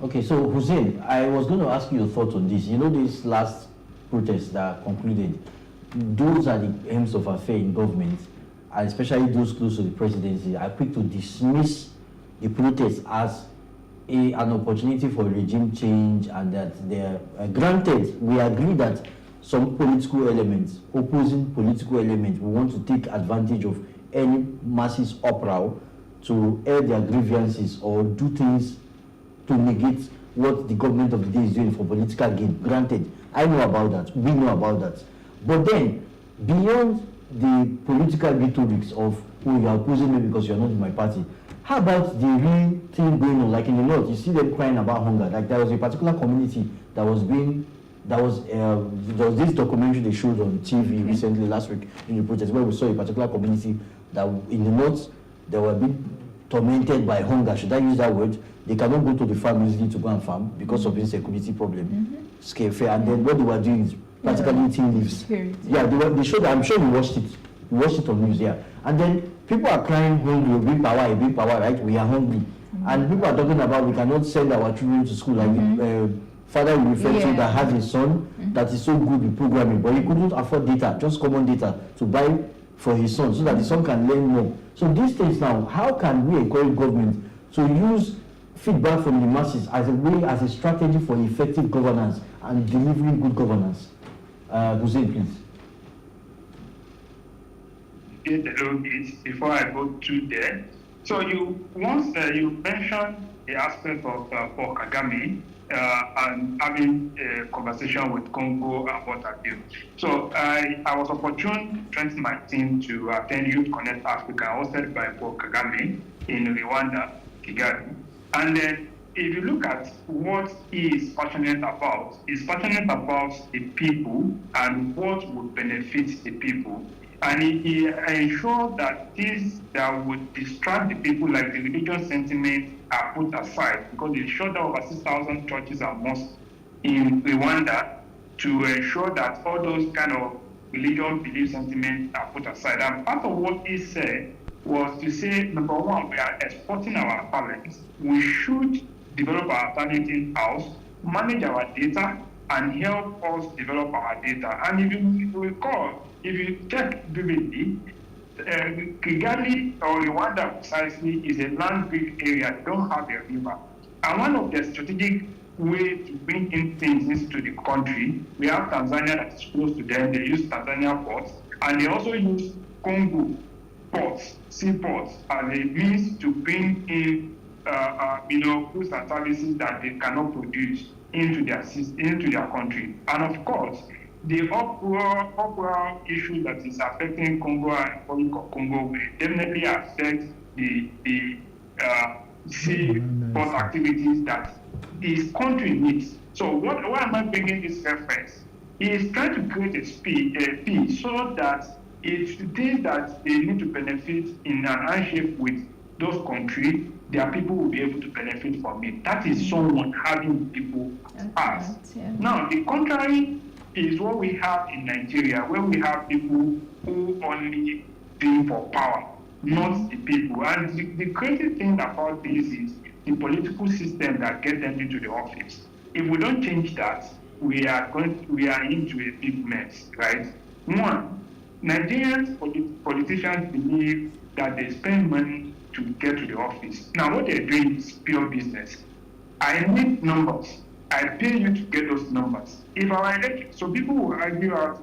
Okay, so Hussein, I was going to ask you your thoughts on this. You know, this last protest that concluded, those are the aims of affair in government, and especially those close to the presidency, are quick to dismiss the protest as an opportunity for regime change, and that they're granted. We agree that some political elements, opposing political elements, will want to take advantage of any masses uproar to air their grievances or do things to negate what the government of the day is doing for political gain. Granted, I know about that, we know about that. But then, beyond the political rhetorics of, oh, you are opposing me because you are not in my party, how about the real thing going on? Like in the north, you see them crying about hunger. Like there was a particular community that was there was this documentary they showed on TV recently, last week, in the protest, where we saw a particular community that in the north, they were being tormented by hunger. Should I use that word? They cannot go to the farm easily to go and farm because of insecurity problem, scale fair. And then what they were doing is practically eating leaves. Yeah, they showed. I'm sure you watched it. You watched it on news, yeah. And then people are crying hungry, a big power, right? We are hungry, and people are talking about we cannot send our children to school. Like father will refer to that has a son that is so good with programming, but he couldn't afford data, just common data, to buy for his son so that the son can learn more. So these things now, how can we encourage government to use feedback from the masses as a way, as a strategy for effective governance and delivering good governance? Hussein, please. Before I go to there. So you mentioned the aspect of Paul Kagame and having a conversation with Congo and what have you. So I was opportune in 2019 to attend Youth Connect Africa, hosted by Paul Kagame in Rwanda, Kigali. And then if you look at what he is passionate about, he's passionate about the people and what would benefit the people. And he ensured that things that would distract the people, like the religious sentiment, are put aside, because he shut down over 6,000 churches and mosques in Rwanda to ensure that all those kind of religious belief sentiments are put aside. And part of what he said was to say, number one, we are exporting our talents. We should develop our talent in-house, manage our data, and help us develop our data. And if you recall, if you check vividly, Kigali or Rwanda precisely is a land-bridge area. They don't have a river. And one of the strategic ways to bring in things into the country, we have Tanzania that is close to them. They use Tanzania ports, and they also use Congo ports, seaports, as a means to bring in goods and services that they cannot produce into their country. And of course, the overall issue that is affecting Congo and Republic of Congo will definitely affect the seaport activities that his country needs. So why am I bringing this reference? He is trying to create a peace so that it's things that they need to benefit in an handshake with those countries, their people will be able to benefit from it. That is someone having people ask. Yeah. Now, the contrary is what we have in Nigeria, where we have people who only do for power, not the people. And the crazy thing about this is the political system that gets them into the office. If we don't change that, we are into a big mess, right? One, Nigerian politicians believe that they spend money to get to the office. Now, what they're doing is pure business. I need numbers. I pay you to get those numbers. If our election, some people will argue out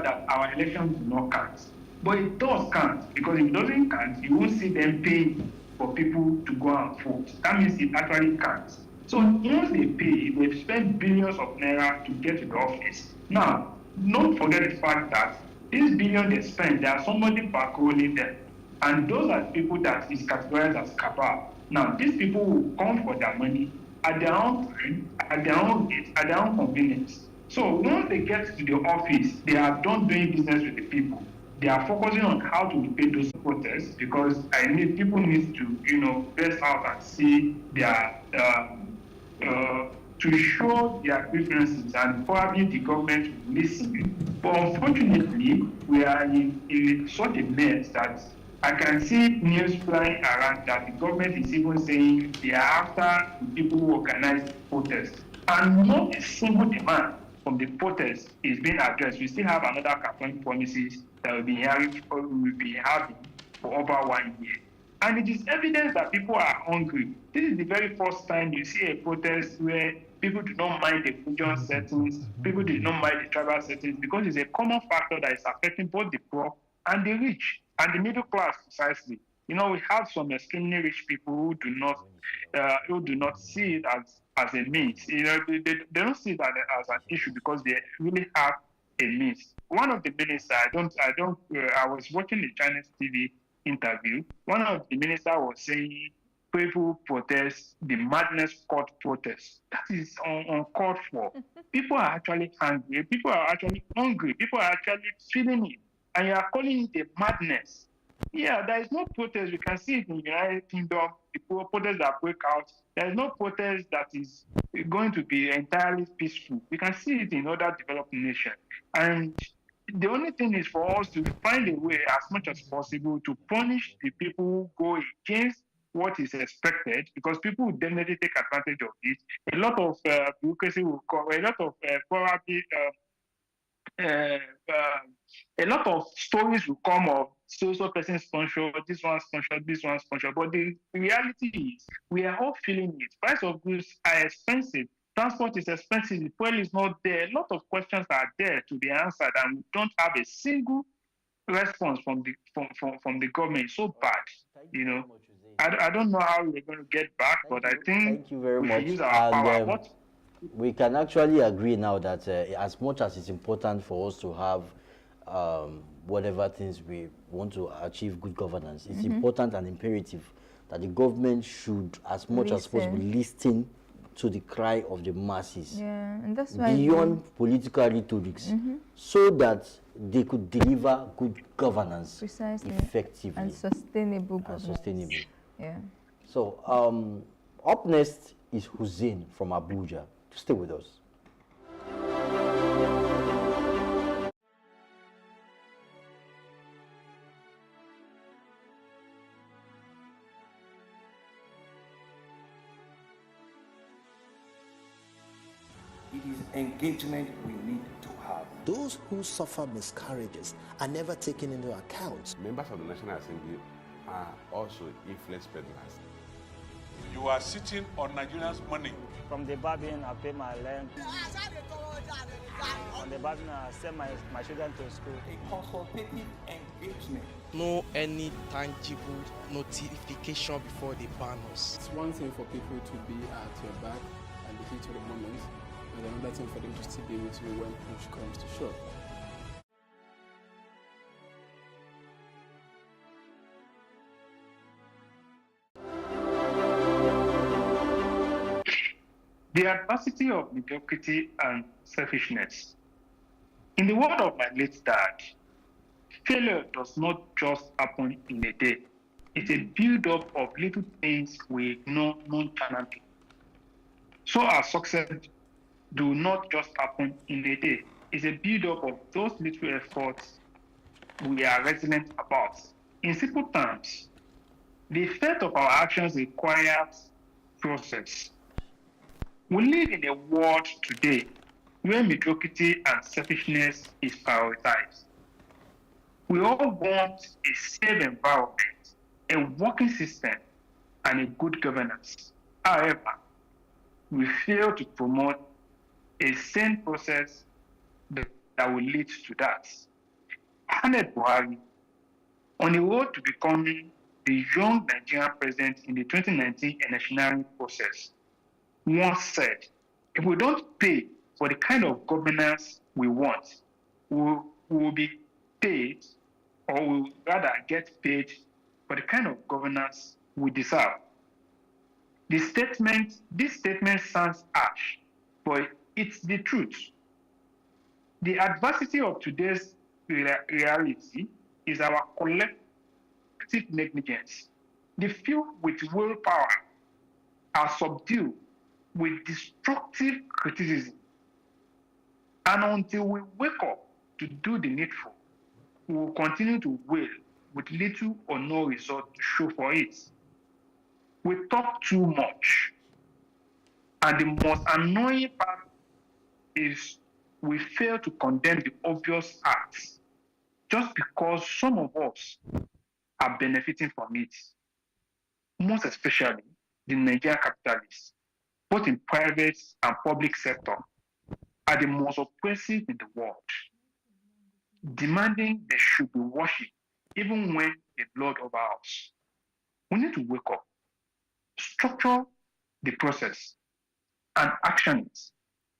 that our elections do not count. But it does count, because if it doesn't count, you won't see them paying for people to go and vote. That means it actually counts. So once they pay, they've spent billions of naira to get to the office. Now, don't forget the fact that this billion they spend, there are somebody bankrolling them. And those are people that is categorized as cabal. Now, these people will come for their money at their own time, at their own rate, at their own convenience. So once they get to the office, they are done doing business with the people. They are focusing on how to repay those protests, because people need to, best out and see their to show their preferences, and probably the government will listen. But unfortunately, we are in such a mess that I can see news flying around that the government is even saying they are after the people who organize the protests. And not a single demand from the protests is being addressed. We still have another campaign promises that we'll be having for over 1 year. And it is evidence that people are hungry. This is the very first time you see a protest where people do not mind the religion settings, people do not mind the tribal settings, because it's a common factor that is affecting both the poor and the rich and the middle class precisely. You know, we have some extremely rich people who do not see it as a means. You know, they don't see that as an issue because they really have a means. One of the ministers, I was watching the Chinese TV interview. One of the ministers was saying people protest, the madness court protest. That is uncalled for. People are actually angry. People are actually hungry. People are actually feeling it. And you are calling it a madness. Yeah, there is no protest. We can see it in the United Kingdom, the protests that break out. There is no protest that is going to be entirely peaceful. We can see it in other developed nations. And the only thing is for us to find a way as much as possible to punish the people who go against what is expected, because people will definitely take advantage of it. A lot of bureaucracy will come, a lot of probably uh, a lot of stories will come of so person sponsored, this one sponsored, this one sponsored. But the reality is, we are all feeling it. Price of goods are expensive. Transport is expensive. The fuel is not there. A lot of questions are there to be answered, and we don't have a single response from the government. It's so bad, you know. I don't know how we're going to get back, but I think Thank you very we much. should use our power. What We can actually agree now that as much as it's important for us to have whatever things we want to achieve good governance, it's important and imperative that the government should, as much as possible, listen to the cry of the masses. Yeah, and that's why beyond political rhetorics, so that they could deliver good governance precisely effectively and sustainable governance. Yeah. So up next is Hussein from Abuja. Stay with us. It is engagement we need to have. Those who suffer miscarriages are never taken into account. Members of the National Assembly are also influence peddlers. You are sitting on Nigerians' money. From the Babin, I pay my rent. From the Babin, I send my children to school. A consultative engagement. No any tangible notification before they ban us. It's one thing for people to be at your back and the heat of the moment, and another thing for them to still be with you when push comes to shove. the adversity of mediocrity and selfishness. In the word of my late dad, failure does not just happen in a day. It's a build-up of little things we ignore nonchalantly. So our success do not just happen in a day. It's a build-up of those little efforts we are resilient about. In simple terms, the effect of our actions requires process. We live in a world today where mediocrity and selfishness is prioritized. We all want a safe environment, a working system, and a good governance. However, we fail to promote a sane process that will lead to that. Ahmed Buhari, on the road to becoming the young Nigerian president in the 2019 electioneering process, once said, if we don't pay for the kind of governance we want, we will be paid, or we will rather get paid for the kind of governance we deserve. This statement sounds harsh, but it's the truth. The adversity of today's reality is our collective negligence. The few with willpower are subdued with destructive criticism. And until we wake up to do the needful, we will continue to wail with little or no result to show for it. We talk too much. And the most annoying part is we fail to condemn the obvious acts just because some of us are benefiting from it. Most especially the Nigerian capitalists, both in private and public sector, are the most oppressive in the world, demanding they should be worshipped even when they lord over us. We need to wake up, structure the process, and action it.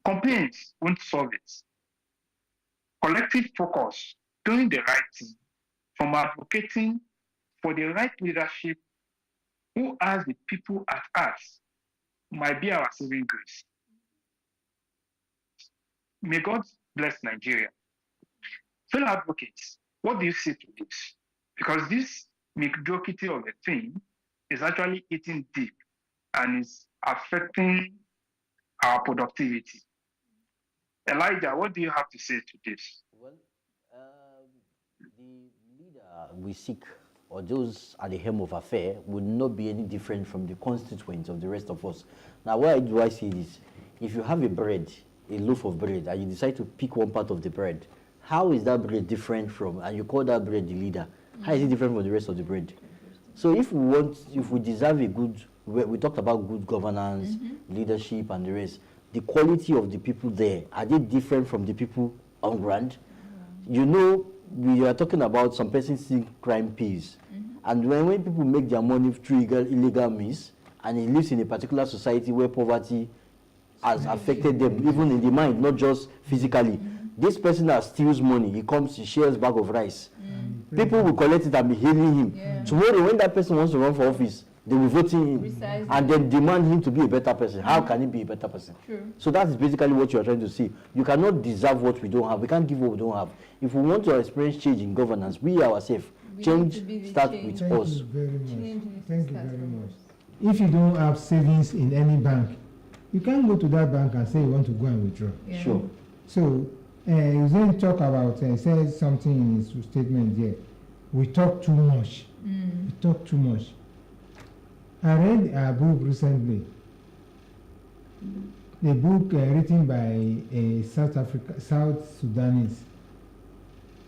Complaints won't solve it. Collective focus, doing the right thing, from advocating for the right leadership who has the people at heart, might be our saving grace. May God bless Nigeria. Fellow advocates, what do you say to this? Because this mediocrity of the thing is actually eating deep and is affecting our productivity. Elijah, what do you have to say to this? Well, the leader we seek, or those at the helm of affair, would not be any different from the constituents of the rest of us. Now, why do I say this? If you have a loaf of bread, and you decide to pick one part of the bread, how is that bread different from, and you call that bread the leader, how is it different from the rest of the bread? So if we deserve a good, we talked about good governance, leadership, and the rest, the quality of the people there, are they different from the people on ground? You know, we are talking about some persons think crime pays. And when people make their money through illegal means, and he lives in a particular society where poverty has affected them, even in the mind, not just physically. This person that steals money, he comes, he shares a bag of rice. People will collect it and be hailing him. Tomorrow, when that person wants to run for office, they will vote him and then demand him to be a better person. How can he be a better person? So that is basically what you are trying to see. You cannot deserve what we don't have. We can't give what we don't have. If we want to experience change in governance, we ourselves, change starts with us. Thank you very much. If you don't have savings in any bank, you can't go to that bank and say you want to go and withdraw. Sure. So, he's going to talk about, said something in his statement there. We talk too much. We talk too much. I read a book recently, a book written by a South Sudanese.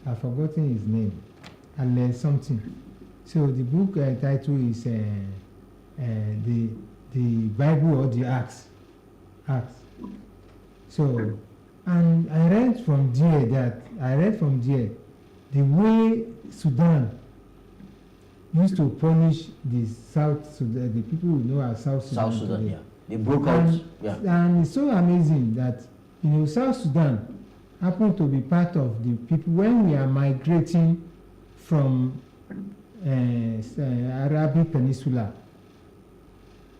I've forgotten his name. I learned something. So the book title is the Bible or the Acts. So, and I read from there the way Sudan used to punish the South Sudan, the people who know as South Sudan. South Sudan, yeah. They broke out, yeah. And it's so amazing that, South Sudan happened to be part of the people when we are migrating from Arabic Peninsula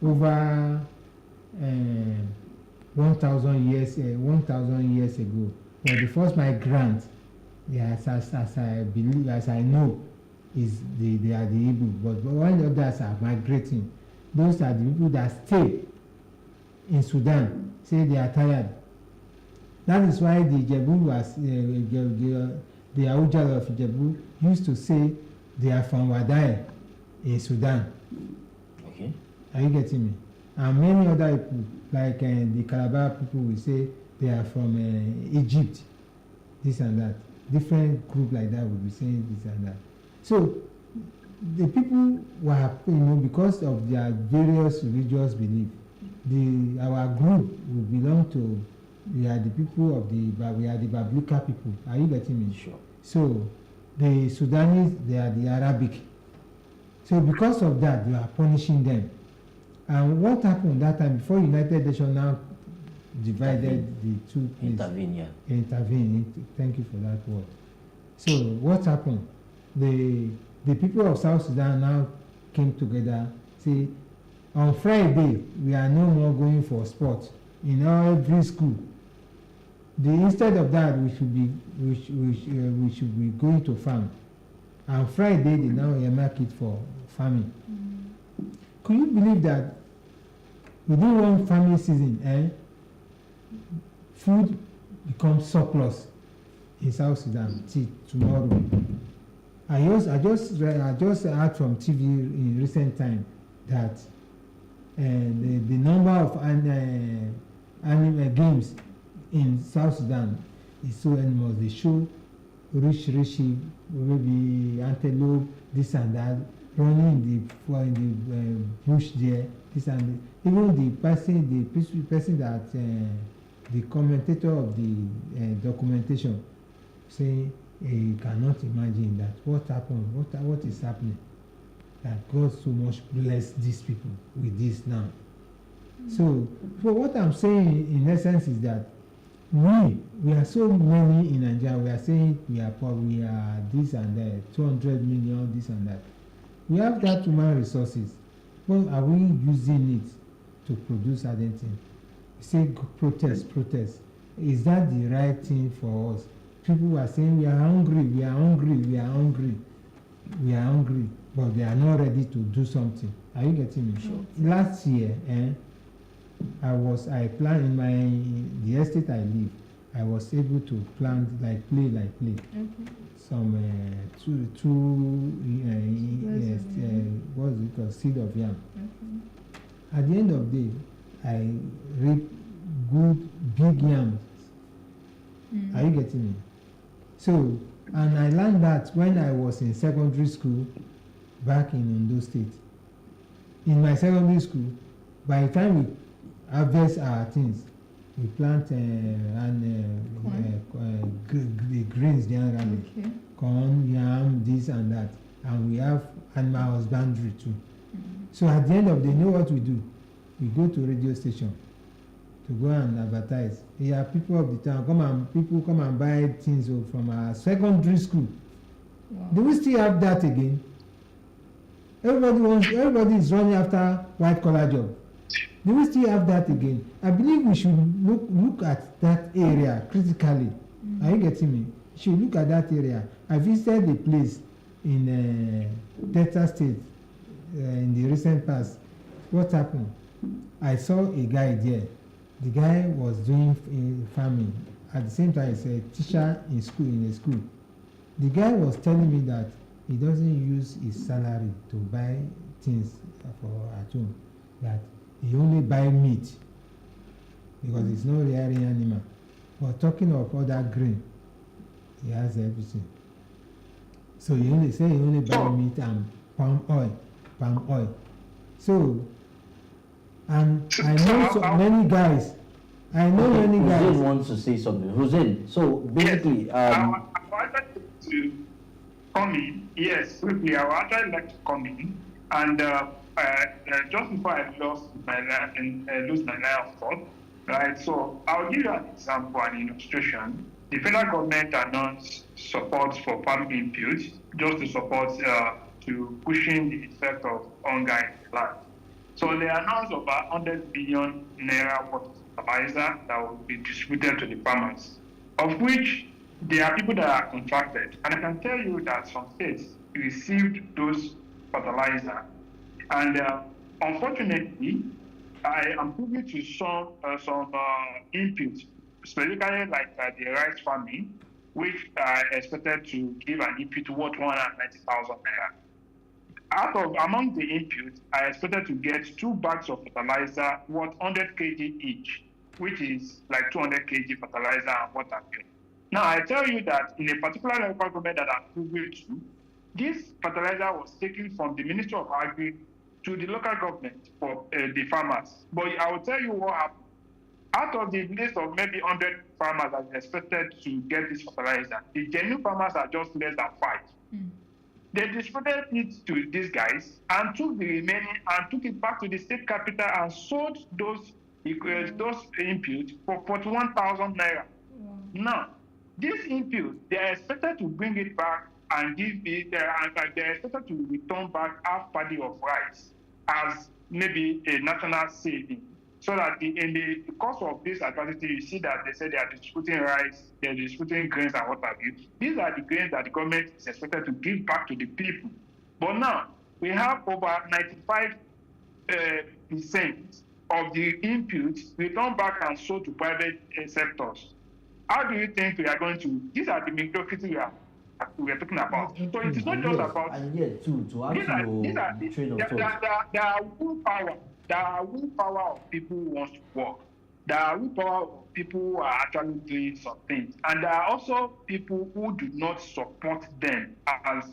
over 1,000 years ago. But the first migrant, as I know, they are the Igbo, but when the others are migrating, those are the people that stay in Sudan, say they are tired. That is why the Ijebu the Aujal of Ijebu used to say they are from Wadai in Sudan. Okay. Are you getting me? And many other people, like the Calabar people, will say they are from Egypt, this and that. Different group like that will be saying this and that. So the people were, because of their various religious beliefs, our group will belong to, we are the people of we are the Bablika people. Are you getting me? Sure. So the Sudanese, they are the Arabic. So because of that, they are punishing them. And what happened that time, before United Nations now divided the two places? Intervene. Thank you for that word. So what happened? The people of South Sudan now came together, say, on Friday, we are no more going for sports in every school. Instead of that, we should be going to farm. And Friday, they now earmark it for farming. Could you believe that within one farming season, food becomes surplus in South Sudan till tomorrow? I just heard from TV in recent time that the number of animal games in South Sudan is so enormous. They show rich sheep, maybe antelope, this and that, running in the bush there, this and that. Even the person that the commentator of the documentation say he cannot imagine that what happened, what is happening, that God so much bless these people with this now. So what I'm saying in essence is that we are so many in Nigeria. We are saying we are poor, we are this and that, 200 million, this and that. We have that human resources. Well, are we using it to produce certain things? Say protest. Is that the right thing for us? People are saying we are hungry, but they are not ready to do something. Are you getting me? Sure. Last year, I planted in the estate I live. I was able to plant like play. Some what's it called, seed of yam. At the end of the day, I reap good big yams. Are you getting me? So, and I learned that when I was in secondary school back in Ondo State. In my secondary school, by the time we harvest our things, we plant the grains generally, corn, yam, this and that, and we have animal husbandry too. So at the end of the day, you know what we do? We go to radio station to go and advertise. Here, people of the town come and buy things from our secondary school. Wow. Do we still have that again? Everybody is running after white collar job. Do we still have that again? I believe we should look at that area critically. Are you getting me? We should look at that area. I visited a place in Delta State in the recent past. What happened? I saw a guy there. The guy was doing farming. At the same time, he's a teacher in a school. The guy was telling me that he doesn't use his salary to buy things at home. That he only buy meat because it's not rearing animal. But talking of other grain, he has everything. So he only buy meat and palm oil. So, and I know so many guys. Hussein wants to say something. Hussein, so basically, yes, I wanted to come in. Yes, quickly. I would actually like to come in, and just before I lose my line of thought, right? So I'll give you an example, an illustration. The federal government announced support for farm inputs just to support to pushing the effect of hunger in the land. So they announced over 100 billion naira worth of fertilizer that will be distributed to the farmers, of which there are people that are contracted. And I can tell you that some states received those fertilizer. And unfortunately, I am privy to some inputs, specifically like the rice farming, which are expected to give an input worth 190,000 naira. Among the inputs, I expected to get 2 bags of fertilizer worth 100 kg each, which is like 200 kg fertilizer and what have you. Now, I tell you that in a particular local government that I'm privy to, this fertilizer was taken from the Ministry of Agri to the local government for the farmers. But I will tell you what happened. Out of the list of maybe 100 farmers that are expected to get this fertilizer, the genuine farmers are just less than 5. They distributed it to these guys and took the remaining and took it back to the state capital and sold those inputs for 41,000 naira. Now, this input, they are expected to bring it back and give it, they are expected to return back half paddy of rice as maybe a national saving. So that in the course of this adversity, you see that they say they are distributing rice, they are distributing grains and what have you. These are the grains that the government is expected to give back to the people. But now, we have over 95% of the inputs returned back and sold to private sectors. How do you think we are going to, these are the mediocrity we have. we are talking about. So it is not And just yet, about and yet too, to add these to are your train of thought. there are willpower. There are willpower of people who wants to work. There are willpower of people who are actually doing some things, and there are also people who do not support them as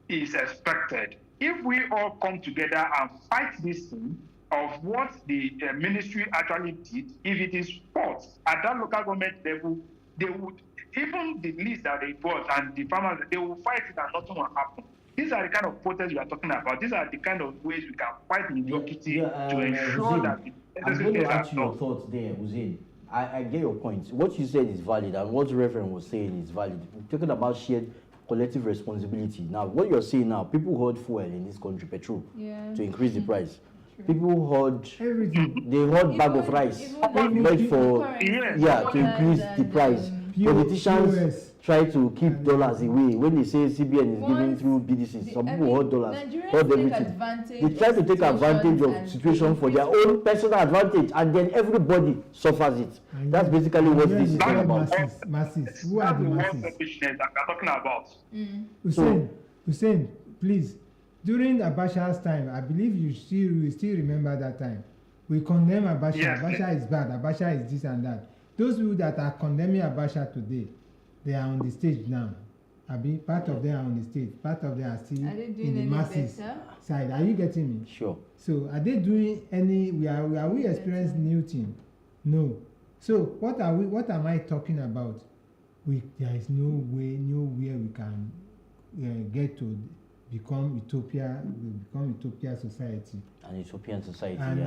is expected. If we all come together and fight this thing of what the ministry actually did, if it is false at that local government level, they would, even the list that they bought and the farmers, they will fight it and nothing will happen. These are the kind of protests we are talking about. These are the kind of ways we can fight mediocrity to ensure Hussein, that the I'm going to ask you your done. thoughts there, Hussein. I get your point. What you said is valid, and what the Reverend was saying is valid. We're talking about shared collective responsibility. Now, what you're saying now, people hoard fuel in this country, petrol, to increase the price. People hoard everything. They hoard bag of rice, made for to increase the price. Politicians try to keep dollars away. When they say CBN is giving through BDC, some people hoard dollars, hoard everything. They try to take advantage of situation for their own personal advantage, and then everybody suffers it. That's basically what this is all about. Masses. Who are the masses? That we are talking about. Hussein, please. During Abacha's time, I believe you still remember that time. We condemn Abacha. Yes. Abacha is bad. Abacha is this and that. Those people that are condemning Abacha today, they are on the stage now. Part of them are on the stage. Part of them are still in the masses side. Are you getting me? Sure. So are they doing any? Are we experiencing new thing? No. So what am I talking about? There is nowhere we can get to become utopia. We become utopia society. An utopian society. And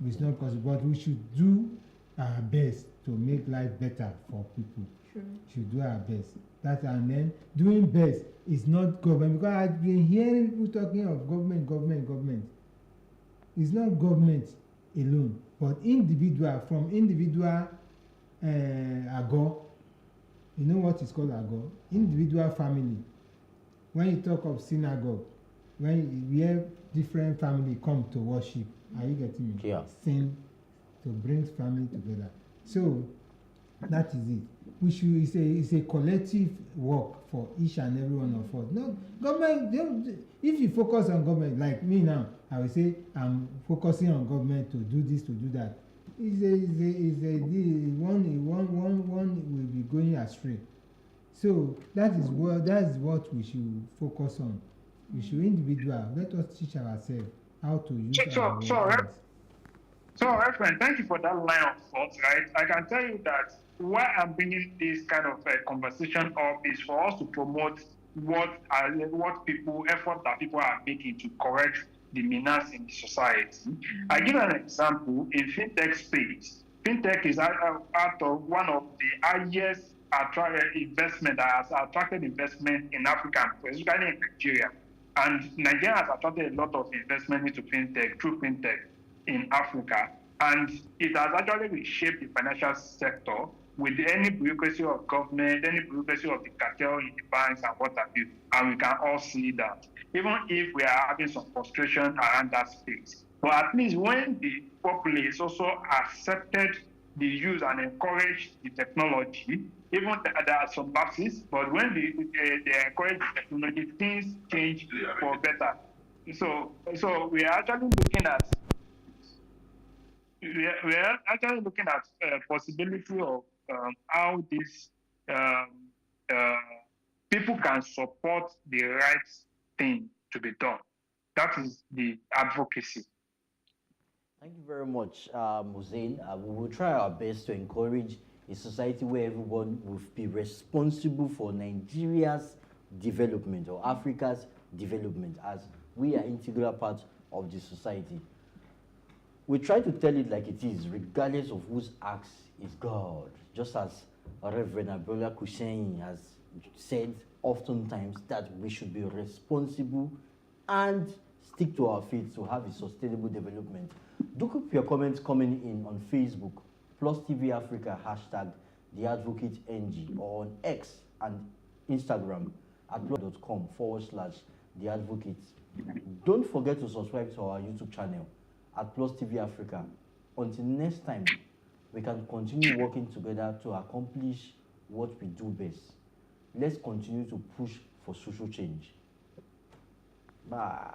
it's not possible. But we should do our best to make life better for people. True. Should do our best. And then doing best is not government, because I've been hearing people talking of government. It's not government alone, but from individual ago. You know what is called ago? Individual family. When you talk of synagogue, when you hear different family come to worship, are you getting me? Yeah. Sing to bring family together. So that is it. It's a collective work for each and every one of us. No government. If you focus on government, like me now, I will say I'm focusing on government to do this, to do that. One will be going astray. So that is what we should focus on. We should individual. Let us teach ourselves how to use our words. So, Reverend, thank you for that line of thought, right? I can tell you that why I'm bringing this kind of conversation up is for us to promote effort that people are making to correct the menace in the society. I give an example in fintech space. Fintech is out of one of the highest investment that has attracted investment in Africa, especially in Nigeria. And Nigeria has attracted a lot of investment into fintech, through fintech in Africa. And it has actually reshaped the financial sector with any bureaucracy of government, any bureaucracy of the cartel in the banks and what have you. And we can all see that, even if we are having some frustration around that space. But at least when the populace also accepted the use and encouraged the technology, even there are some lapses, but when they encourage the technology, things change for better. So we are actually looking at possibility of how this people can support the right thing to be done. That is the advocacy. Thank you very much, Hussein. We will try our best to encourage a society where everyone will be responsible for Nigeria's development or Africa's development, as we are integral part of the society. We try to tell it like it is, regardless of whose axe is God. Just as Reverend Abiola Kushayin has said oftentimes, that we should be responsible and stick to our faith to have a sustainable development. Do keep your comments coming in on Facebook, Plus TV Africa, #TheAdvocateNG, or on X and Instagram at plus.com/TheAdvocate. Don't forget to subscribe to our YouTube channel at Plus TV Africa. Until next time, we can continue working together to accomplish what we do best. Let's continue to push for social change. Bye.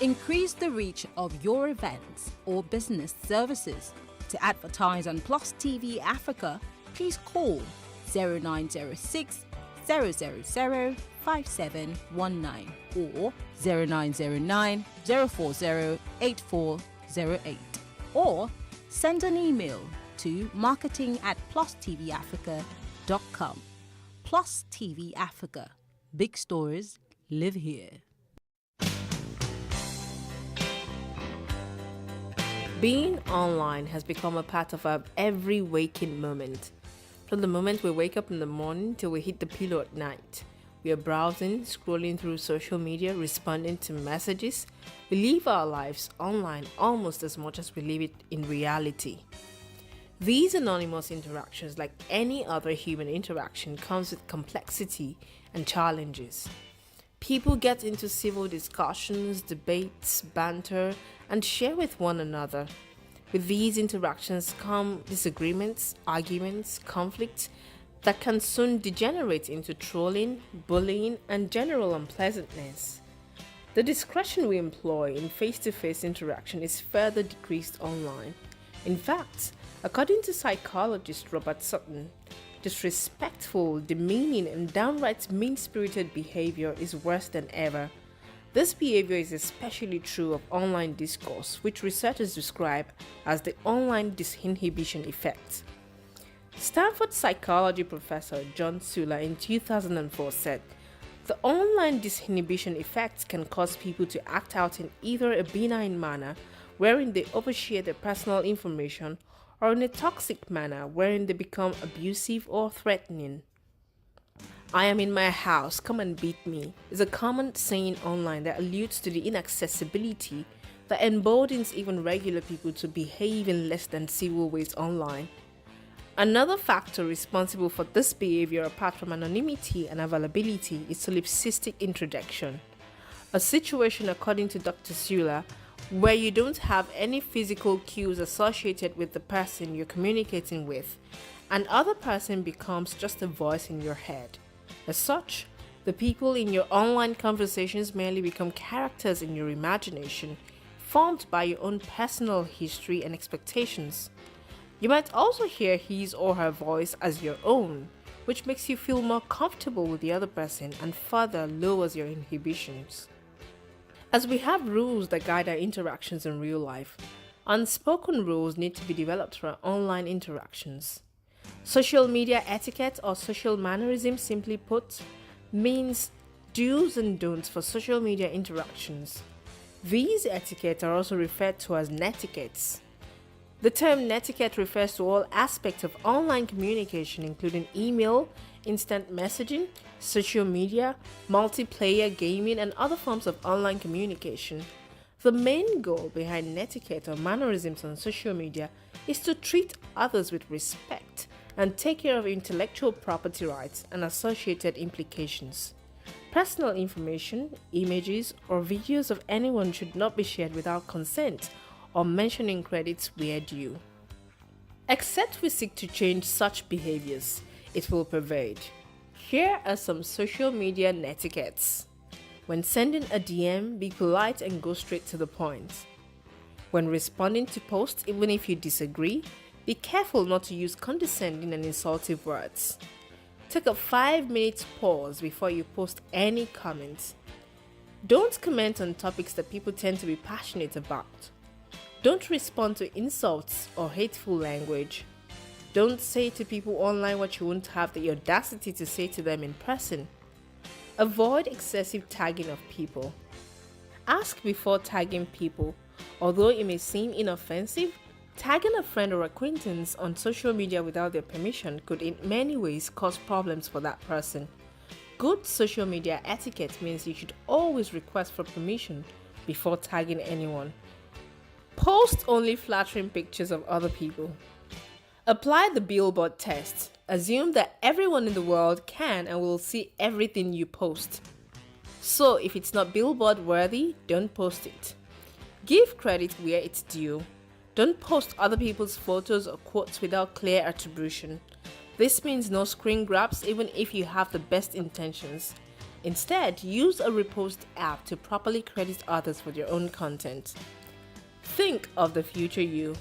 Increase the reach of your events or business services. To advertise on Plus TV Africa, please call 0906 000 5719 or 0909 040 8408, or send an email to marketing@plustvafrica.com. Plus TV Africa. Big stories live here. Being online has become a part of our every waking moment. From the moment we wake up in the morning till we hit the pillow at night, we are browsing, scrolling through social media, responding to messages. We live our lives online almost as much as we live it in reality. These anonymous interactions, like any other human interaction, comes with complexity and challenges. People get into civil discussions, debates, banter, and share with one another. With these interactions come disagreements, arguments, conflicts that can soon degenerate into trolling, bullying, and general unpleasantness. The discretion we employ in face-to-face interaction is further decreased online. In fact, according to psychologist Robert Sutton, disrespectful, demeaning, and downright mean-spirited behavior is worse than ever. This behavior is especially true of online discourse, which researchers describe as the online disinhibition effect. Stanford psychology professor John Sula in 2004 said, "The online disinhibition effect can cause people to act out in either a benign manner, wherein they overshare their personal information, or in a toxic manner, wherein they become abusive or threatening." "I am in my house, come and beat me" is a common saying online that alludes to the inaccessibility that emboldens even regular people to behave in less than civil ways online. Another factor responsible for this behavior, apart from anonymity and availability, is solipsistic introduction. A situation, according to Dr. Sula, where you don't have any physical cues associated with the person you're communicating with, and other person becomes just a voice in your head. As such, the people in your online conversations merely become characters in your imagination, formed by your own personal history and expectations. You might also hear his or her voice as your own, which makes you feel more comfortable with the other person and further lowers your inhibitions. As we have rules that guide our interactions in real life, unspoken rules need to be developed for our online interactions. Social media etiquette, or social mannerism simply put, means do's and don'ts for social media interactions. These etiquettes are also referred to as netiquettes. The term netiquette refers to all aspects of online communication, including email, instant messaging, social media, multiplayer gaming, and other forms of online communication. The main goal behind netiquette or mannerisms on social media is to treat others with respect and take care of intellectual property rights and associated implications. Personal information, images, or videos of anyone should not be shared without consent or mentioning credits where due. Except we seek to change such behaviors, it will pervade. Here are some social media netiquettes. When sending a DM, be polite and go straight to the point. When responding to posts, even if you disagree, be careful not to use condescending and insultive words. Take a 5-minute pause before you post any comments. Don't comment on topics that people tend to be passionate about. Don't respond to insults or hateful language. Don't say to people online what you won't have the audacity to say to them in person. Avoid excessive tagging of people. Ask before tagging people. Although it may seem inoffensive, tagging a friend or acquaintance on social media without their permission could in many ways cause problems for that person. Good social media etiquette means you should always request for permission before tagging anyone. Post only flattering pictures of other people. Apply the billboard test. Assume that everyone in the world can and will see everything you post. So if it's not billboard worthy, don't post it. Give credit where it's due. Don't post other people's photos or quotes without clear attribution. This means no screen grabs even if you have the best intentions. Instead, use a repost app to properly credit others for your own content. Think of the future you.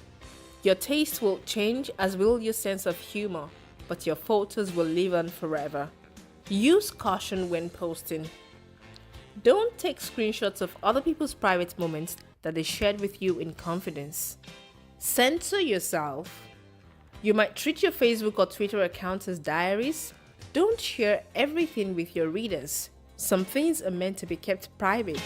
Your taste will change as will your sense of humor, but your photos will live on forever. Use caution when posting. Don't take screenshots of other people's private moments that they shared with you in confidence. Censor yourself. You might treat your Facebook or Twitter accounts as diaries. Don't share everything with your readers. Some things are meant to be kept private.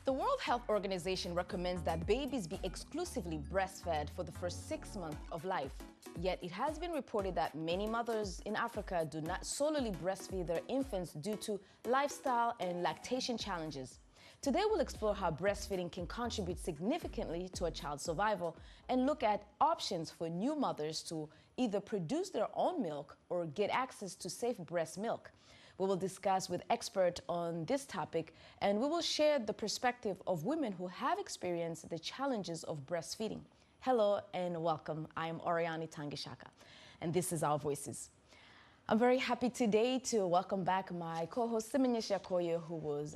The World Health Organization recommends that babies be exclusively breastfed for the first 6 months of life. Yet it has been reported that many mothers in Africa do not solely breastfeed their infants due to lifestyle and lactation challenges. Today we'll explore how breastfeeding can contribute significantly to a child's survival and look at options for new mothers to either produce their own milk or get access to safe breast milk. We will discuss with experts on this topic, and we will share the perspective of women who have experienced the challenges of breastfeeding. Hello and welcome. I am Oriani Tangishaka, and this is Our Voices. I'm very happy today to welcome back my co-host Simenyesha Koye, who was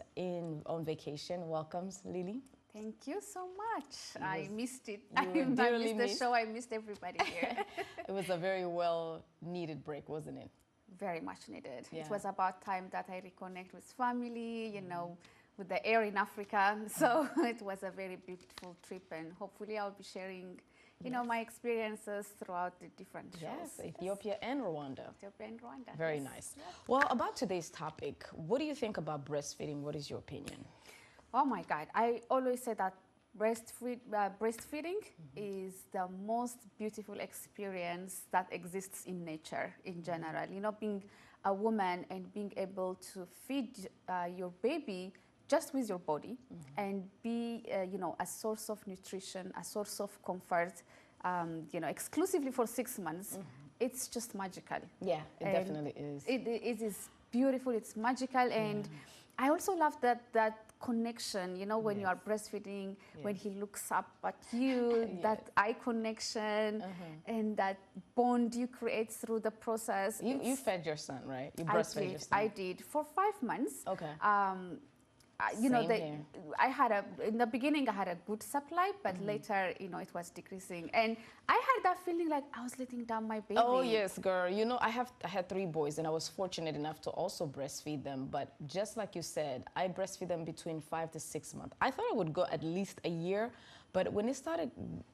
on vacation. Welcome, Lily. Thank you so much. I missed it. I missed the show. I missed everybody here. It was a very well-needed break, wasn't it? Very much needed. Yeah. It was about time that I reconnect with family, you know, with the air in Africa. So it was a very beautiful trip, and hopefully I'll be sharing, you know, my experiences throughout the different shows. Yes, Ethiopia and Rwanda. Ethiopia and Rwanda. Very yes. nice. Yes. Well, about today's topic, what do you think about breastfeeding? What is your opinion? Oh my God, I always say that breastfeeding is the most beautiful experience that exists in nature in general. You know, being a woman and being able to feed your baby just with your body and be, you know, a source of nutrition, a source of comfort, you know, exclusively for 6 months, it's just magical. Yeah, it and definitely is. It is beautiful, it's magical, and I also love that connection, you know, when you are breastfeeding, when he looks up at you, that eye connection and that bond you create through the process. You fed your son, right? You breastfed your son. I did for 5 months. Okay. You know, Same in the beginning I had a good supply, but later, you know, it was decreasing, and I had that feeling like I was letting down my baby. Oh yes, girl. You know, I had 3 boys, and I was fortunate enough to also breastfeed them. But just like you said, I breastfeed them between 5 to 6 months. I thought it would go at least a year, but when it started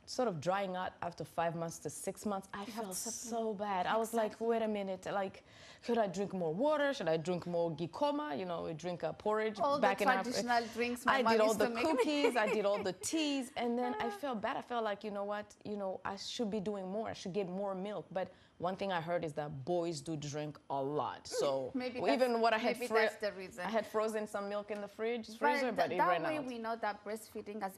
sort of drying out after 5 months to 6 months, I felt so bad. I was like, wait a minute, like, should I drink more water? Should I drink more gikoma? You know, drink a porridge. All back the traditional drinks my mom I did all used the to make. cookies, I did all the teas, and then I felt bad. I felt like, you know what, I should be doing more. I should get more milk. But one thing I heard is that boys do drink a lot. So maybe even what I had, that's the reason. I had frozen some milk in the freezer, but it ran out. That way we know that breastfeeding, as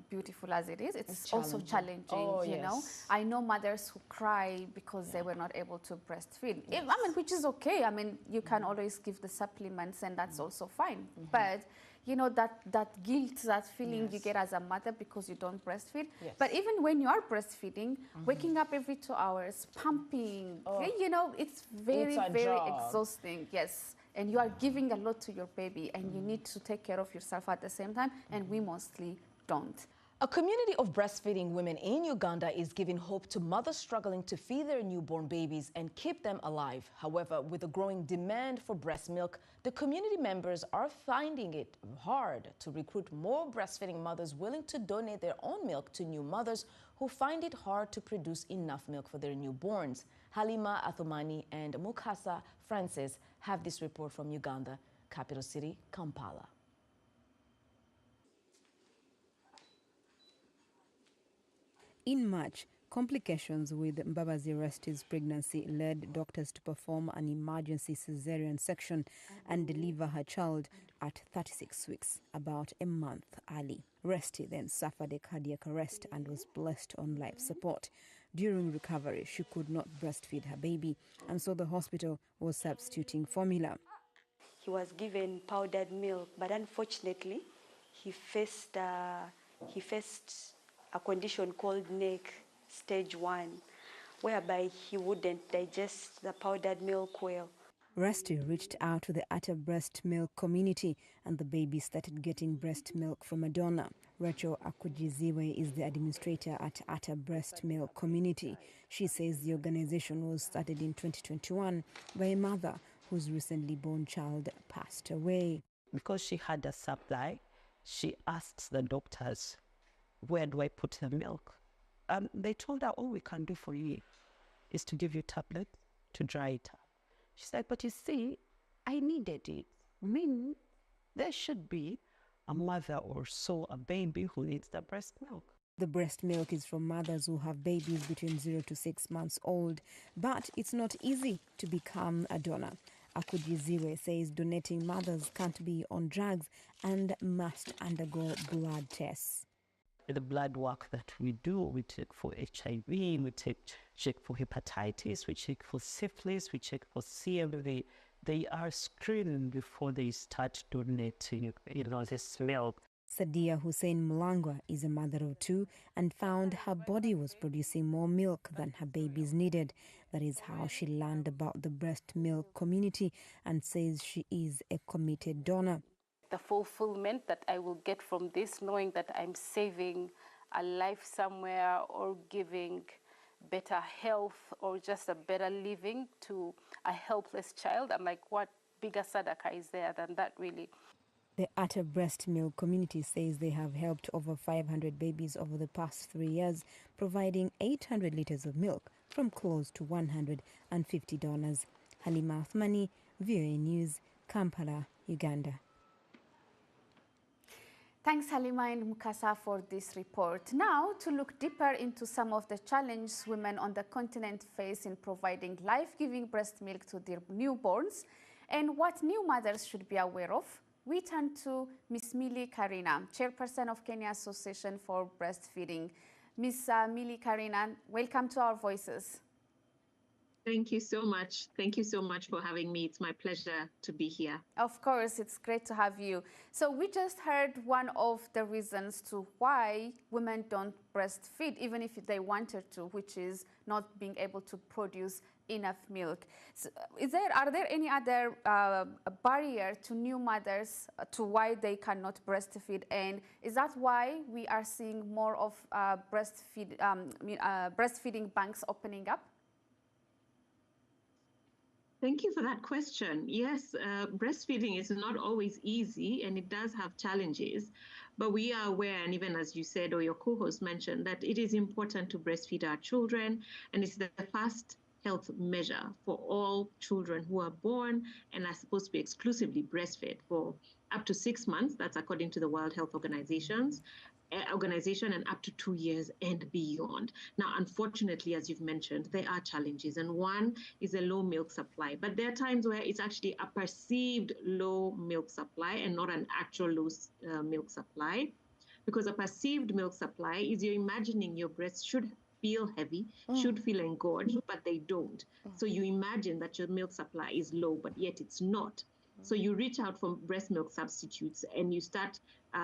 beautiful as it is, it's also challenging. Oh, you know, I know mothers who cry because they were not able to breastfeed. I mean, which is okay. I mean, you can always give the supplements, and that's also fine. But you know, that guilt, that feeling you get as a mother because you don't breastfeed. But even when you are breastfeeding, waking up every 2 hours, pumping, you know, it's very exhausting. Yes. And you are giving a lot to your baby, and you need to take care of yourself at the same time, and we mostly don't. A community of breastfeeding women in Uganda is giving hope to mothers struggling to feed their newborn babies and keep them alive. However, with a growing demand for breast milk, the community members are finding it hard to recruit more breastfeeding mothers willing to donate their own milk to new mothers who find it hard to produce enough milk for their newborns. Halima Athumani and Mukasa Francis have this report from Uganda, capital city, Kampala. In March, complications with Mbabazi Resti's pregnancy led doctors to perform an emergency cesarean section and deliver her child at 36 weeks, about a month early. Resti then suffered a cardiac arrest and was placed on life support. During recovery, she could not breastfeed her baby, and so the hospital was substituting formula. He was given powdered milk, but unfortunately, he faced a condition called NEC stage 1, whereby he wouldn't digest the powdered milk well. Resti reached out to the Atta breast milk community, and the baby started getting breast milk from a donor. Rachel Akujiziwe is the administrator at Atta breast milk community. She says the organization was started in 2021 by a mother whose recently born child passed away. Because she had a supply, she asked the doctors, where do I put the milk? They told her, all we can do for you is to give you tablets to dry it up. She said, but you see, I needed it. I mean, there should be a mother or so, a baby who needs the breast milk. The breast milk is from mothers who have babies between 0 to 6 months old, but it's not easy to become a donor. Akujiziwe says donating mothers can't be on drugs and must undergo blood tests. The blood work that we do, we check for HIV, we check for hepatitis, we check for syphilis, we check for CMV. They are screened before they start donating, this milk. Sadia Hussein Mulangwa is a mother of 2 and found her body was producing more milk than her babies needed. That is how she learned about the breast milk community and says she is a committed donor. The fulfillment that I will get from this, knowing that I'm saving a life somewhere or giving better health or just a better living to a helpless child. I'm like, what bigger sadaka is there than that, really? The Atta breast milk community says they have helped over 500 babies over the past 3 years, providing 800 liters of milk from close to 150 donors. Halima Athmani, VOA News, Kampala, Uganda. Thanks, Halima and Mukasa, for this report. Now, to look deeper into some of the challenges women on the continent face in providing life-giving breast milk to their newborns and what new mothers should be aware of, we turn to Ms. Millie Karina, chairperson of Kenya Association for Breastfeeding. Ms. Millie Karina, welcome to Our Voices. Thank you so much. Thank you so much for having me. It's my pleasure to be here. Of course, it's great to have you. So we just heard one of the reasons to why women don't breastfeed, even if they wanted to, which is not being able to produce enough milk. So are there any other barrier to new mothers to why they cannot breastfeed? And is that why we are seeing more of breastfeeding banks opening up? Thank you for that question. Yes, breastfeeding is not always easy and it does have challenges, but we are aware, and even as you said, or your co-host mentioned, that it is important to breastfeed our children, and it's the first health measure for all children who are born and are supposed to be exclusively breastfed for up to 6 months. That's according to the World Health Organization, and up to 2 years and beyond. Now, unfortunately, as you've mentioned, there are challenges, and one is a low milk supply. But there are times where it's actually a perceived low milk supply and not an actual low milk supply, because a perceived milk supply is you're imagining your breasts should feel heavy, should feel engorged, but they don't. So you imagine that your milk supply is low, but yet it's not. So you reach out for breast milk substitutes and you start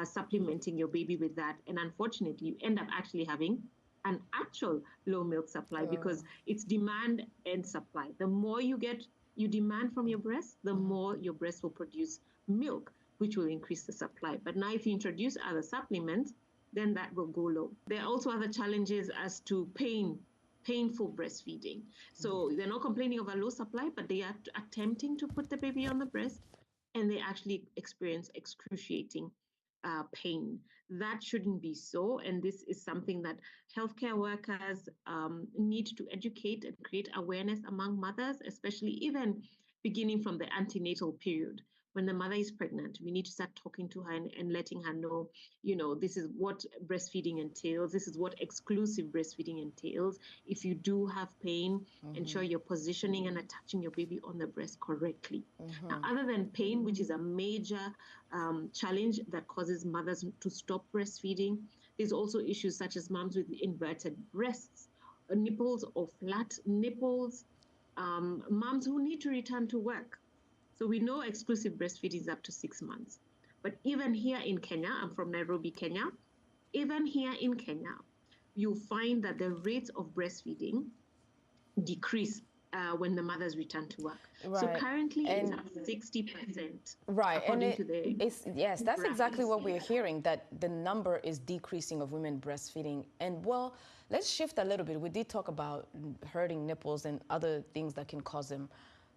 supplementing your baby with that. And unfortunately, you end up actually having an actual low milk supply because it's demand and supply. The more you demand from your breast, the more your breast will produce milk, which will increase the supply. But now if you introduce other supplements, then that will go low. There are also other challenges as to painful breastfeeding. So they're not complaining of a low supply, but they are attempting to put the baby on the breast, and they actually experience excruciating pain. That shouldn't be so, and this is something that healthcare workers need to educate and create awareness among mothers, especially even beginning from the antenatal period. When the mother is pregnant, we need to start talking to her and letting her know, this is what breastfeeding entails. This is what exclusive breastfeeding entails. If you do have pain, ensure you're positioning and attaching your baby on the breast correctly. Now, other than pain, which is a major challenge that causes mothers to stop breastfeeding, there's also issues such as moms with inverted breasts, nipples or flat nipples, moms who need to return to work. So we know exclusive breastfeeding is up to 6 months. But even here in Kenya, I'm from Nairobi, Kenya, even here in Kenya, you find that the rates of breastfeeding decrease when the mothers return to work. Right. So currently it's at 60%. Right. According to the yes, that's exactly what we're hearing, that the number is decreasing of women breastfeeding. And well, let's shift a little bit. We did talk about hurting nipples and other things that can cause them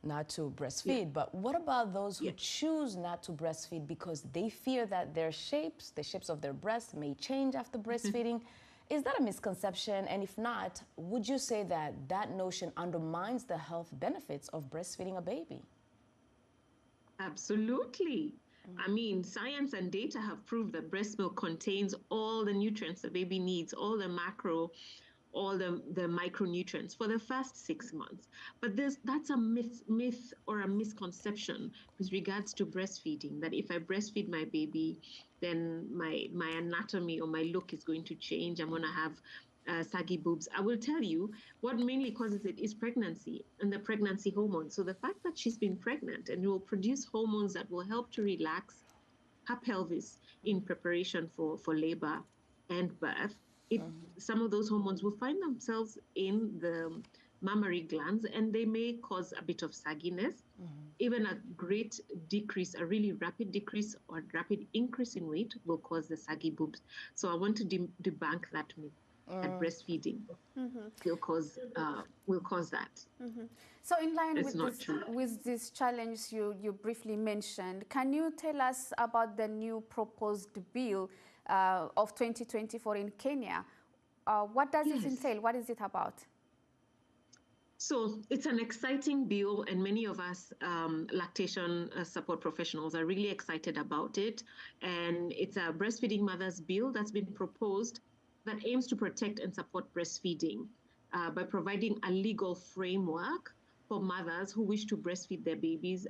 not to breastfeed, but what about those who choose not to breastfeed because they fear that the shapes of their breasts may change after breastfeeding? Is that a misconception? And if not, would you say that that notion undermines the health benefits of breastfeeding a baby? Absolutely. I mean, science and data have proved that breast milk contains all the nutrients the baby needs, all the macro, all the micronutrients for the first 6 months. But that's a myth or a misconception with regards to breastfeeding, that if I breastfeed my baby, then my anatomy or my look is going to change. I'm going to have saggy boobs. I will tell you what mainly causes it is pregnancy and the pregnancy hormones. So the fact that she's been pregnant and will produce hormones that will help to relax her pelvis in preparation for labor and birth, some of those hormones will find themselves in the mammary glands, and they may cause a bit of sagginess, even a great decrease, a really rapid decrease or rapid increase in weight will cause the saggy boobs. So I want to debunk that myth that breastfeeding will cause that. So in line It's with this challenge you briefly mentioned, can you tell us about the new proposed bill of 2024 in Kenya? What does it entail? What is it about? So it's an exciting bill, and many of us lactation support professionals are really excited about it. And it's a breastfeeding mothers bill that's been proposed that aims to protect and support breastfeeding by providing a legal framework for mothers who wish to breastfeed their babies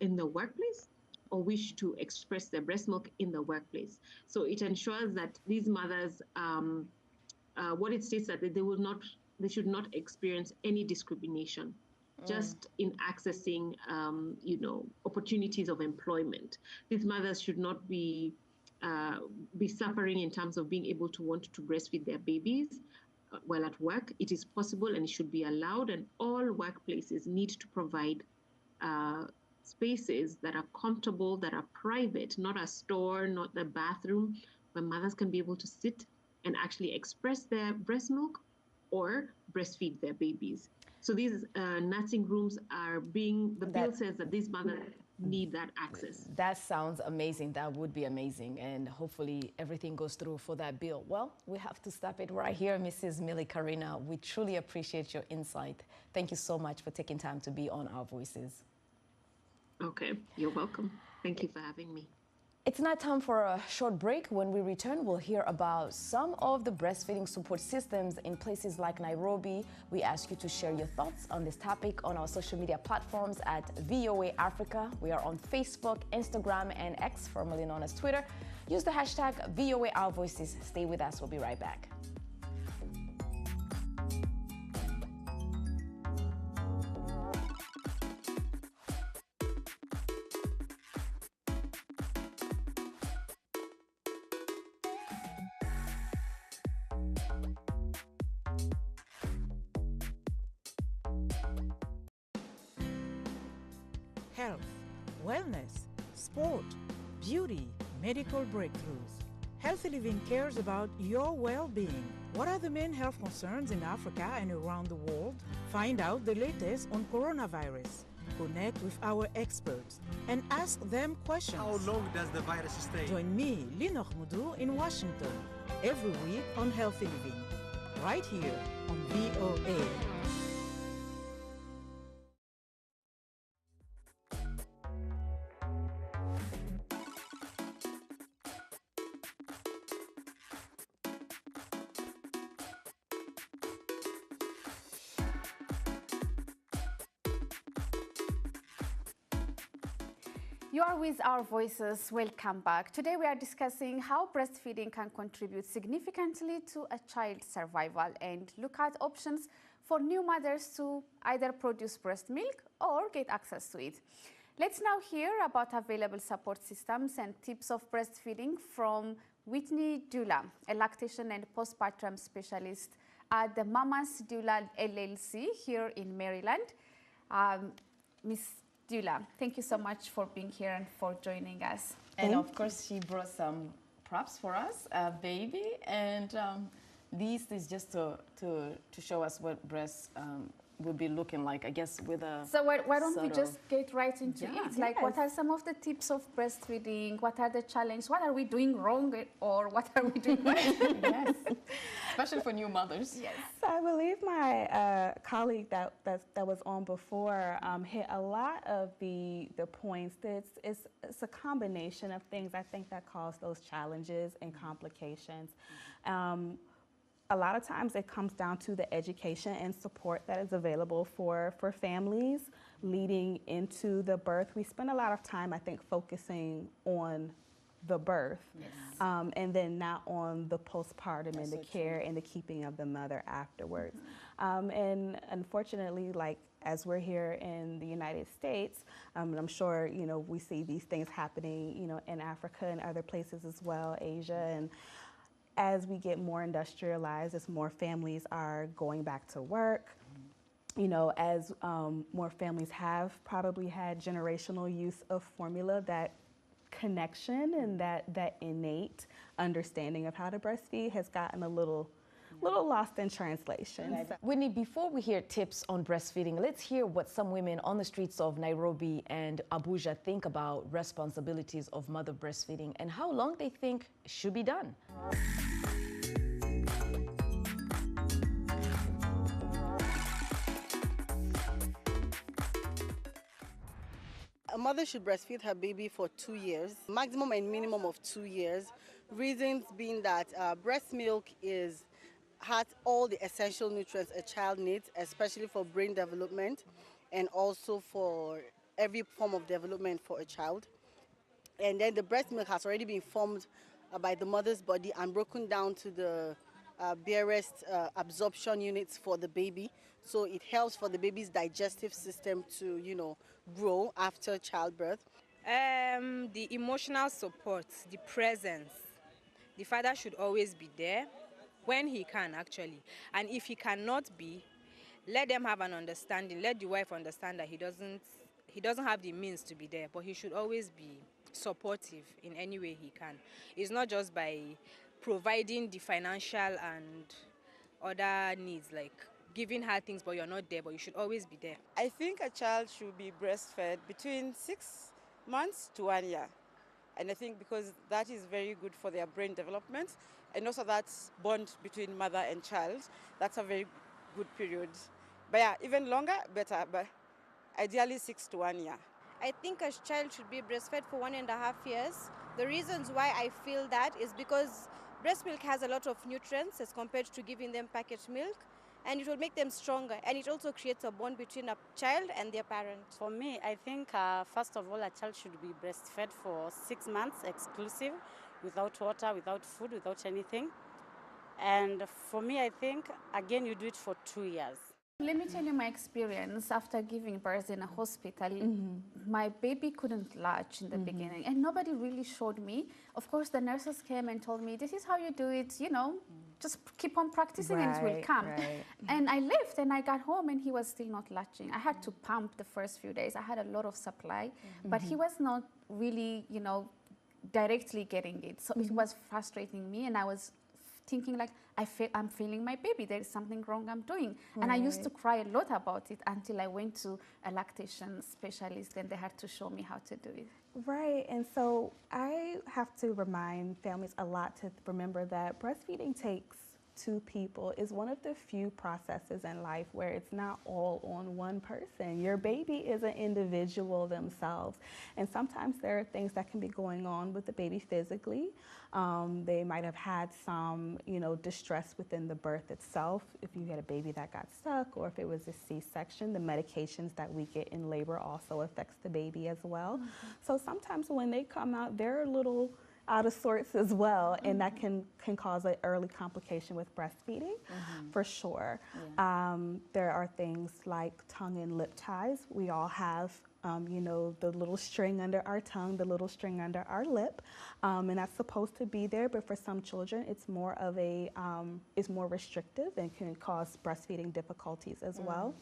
in the workplace or wish to express their breast milk in the workplace. So it ensures that these mothers, what it states that they should not experience any discrimination just in accessing, opportunities of employment. These mothers should not be suffering in terms of being able to want to breastfeed their babies while at work. It is possible and it should be allowed, and all workplaces need to provide spaces that are comfortable, that are private, not a store, not the bathroom, where mothers can be able to sit and actually express their breast milk or breastfeed their babies. So these nursing rooms the bill says that these mothers need that access. That sounds amazing. That would be amazing. And hopefully everything goes through for that bill. Well, we have to stop it right here, Mrs. Millie Karina. We truly appreciate your insight. Thank you so much for taking time to be on Our Voices. Okay, you're welcome. Thank you for having me. It's now time for a short break. When we return, we'll hear about some of the breastfeeding support systems in places like Nairobi. We ask you to share your thoughts on this topic on our social media platforms at VOA Africa. We are on Facebook, Instagram, and X, formerly known as Twitter. Use the hashtag VOA Our Voices. Stay with us. We'll be right back. Health, wellness, sport, beauty, medical breakthroughs. Healthy Living cares about your well-being. What are the main health concerns in Africa and around the world? Find out the latest on coronavirus. Connect with our experts and ask them questions. How long does the virus stay? Join me, Linor Moudou, in Washington every week on Healthy Living, right here on VOA. You are with Our Voices. Welcome back. Today we are discussing how breastfeeding can contribute significantly to a child's survival and look at options for new mothers to either produce breast milk or get access to it. Let's now hear about available support systems and tips of breastfeeding from Whitney Dula, a lactation and postpartum specialist at the Mamas Dula LLC here in Maryland. Ms. Dula, thank you so much for being here and for joining us. And of course, she brought some props for us, a baby, and this is just to show us what breasts would be looking like, I guess, with a. So why don't we just get right into it? Like, what are some of the tips of breastfeeding? What are the challenges? What are we doing wrong, or what are we doing well? Yes, especially for new mothers. Yes. So I believe my colleague that was on before hit a lot of the points. It's a combination of things I think that cause those challenges and complications. A lot of times it comes down to the education and support that is available for families leading into the birth. We spend a lot of time, I think, focusing on the birth, and then not on the postpartum and the care and the keeping of the mother afterwards. And unfortunately, like as we're here in the United States, and I'm sure we see these things happening in Africa and other places as well, Asia, and as we get more industrialized, as more families are going back to work, as more families have probably had generational use of formula, that connection and that innate understanding of how to breastfeed has gotten a little lost in translation. Whitney, before we hear tips on breastfeeding, let's hear what some women on the streets of Nairobi and Abuja think about responsibilities of mother breastfeeding and how long they think should be done. A mother should breastfeed her baby for 2 years, maximum and minimum of 2 years. Reasons being that breast milk has all the essential nutrients a child needs, especially for brain development and also for every form of development for a child. And then the breast milk has already been formed by the mother's body and broken down to the barest absorption units for the baby. So it helps for the baby's digestive system to, grow after childbirth. The emotional support, the presence. The father should always be there when he can, actually. And if he cannot be, let them have an understanding. Let the wife understand that he doesn't have the means to be there, but he should always be supportive in any way he can. It's not just by providing the financial and other needs, like giving her things, but you're not there, but you should always be there. I think a child should be breastfed between 6 months to 1 year. And I think because that is very good for their brain development, and also that bond between mother and child, that's a very good period. But yeah, even longer, better, but ideally 6 to 1 year. I think a child should be breastfed for 1.5 years. The reasons why I feel that is because breast milk has a lot of nutrients as compared to giving them packaged milk, and it will make them stronger, and it also creates a bond between a child and their parent. For me, I think first of all, a child should be breastfed for 6 months exclusive, without water, without food, without anything. And for me, I think, again, you do it for 2 years. Let me tell you my experience after giving birth in a hospital. My baby couldn't latch in the beginning, and nobody really showed me. Of course, the nurses came and told me, this is how you do it, just keep on practicing and it will come. And I left and I got home and he was still not latching. I had to pump the first few days. I had a lot of supply, but he was not really, directly getting it. So it was frustrating me, and I was thinking like, I'm feeling my baby. There is something wrong I'm doing. And I used to cry a lot about it until I went to a lactation specialist, and they had to show me how to do it. Right, and so I have to remind families a lot to remember that breastfeeding takes two people. Is one of the few processes in life where it's not all on one person. Your baby is an individual themselves, and sometimes there are things that can be going on with the baby physically. They might have had some, distress within the birth itself. If you had a baby that got stuck, or if it was a C-section, the medications that we get in labor also affects the baby as well. So sometimes when they come out, they're a little out of sorts as well, and that can cause an early complication with breastfeeding, for sure. Yeah. There are things like tongue and lip ties. We all have, the little string under our tongue, the little string under our lip, and that's supposed to be there, but for some children, it's more of it's more restrictive and can cause breastfeeding difficulties as well.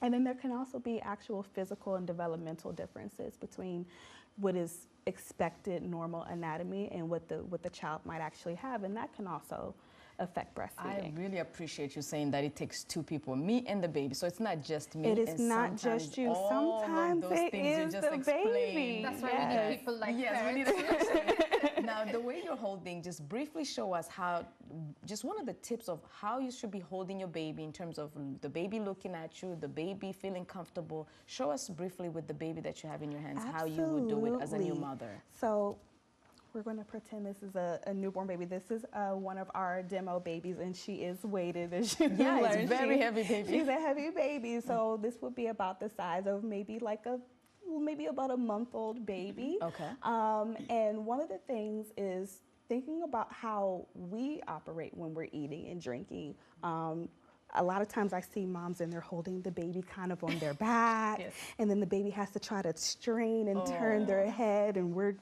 And then there can also be actual physical and developmental differences between what is expected normal anatomy and what the child might actually have, and that can also affect breastfeeding. I really appreciate you saying that it takes two people, me and the baby. So it's not just me. It is not just you. Sometimes it is the baby. That's why we need people like Now, the way you're holding, just briefly show us just one of the tips of how you should be holding your baby in terms of the baby looking at you, the baby feeling comfortable. Show us briefly with the baby that you have in your hands, how you would do it as a new mother. So we're going to pretend this is a newborn baby. This is one of our demo babies, and she is weighted, as you Yeah, learned. it's very heavy baby. She's a heavy baby, so this would be about the size of maybe about a month-old baby. Okay. And one of the things is thinking about how we operate when we're eating and drinking. A lot of times I see moms and they're holding the baby kind of on their back, and then the baby has to try to strain and turn their head, and we're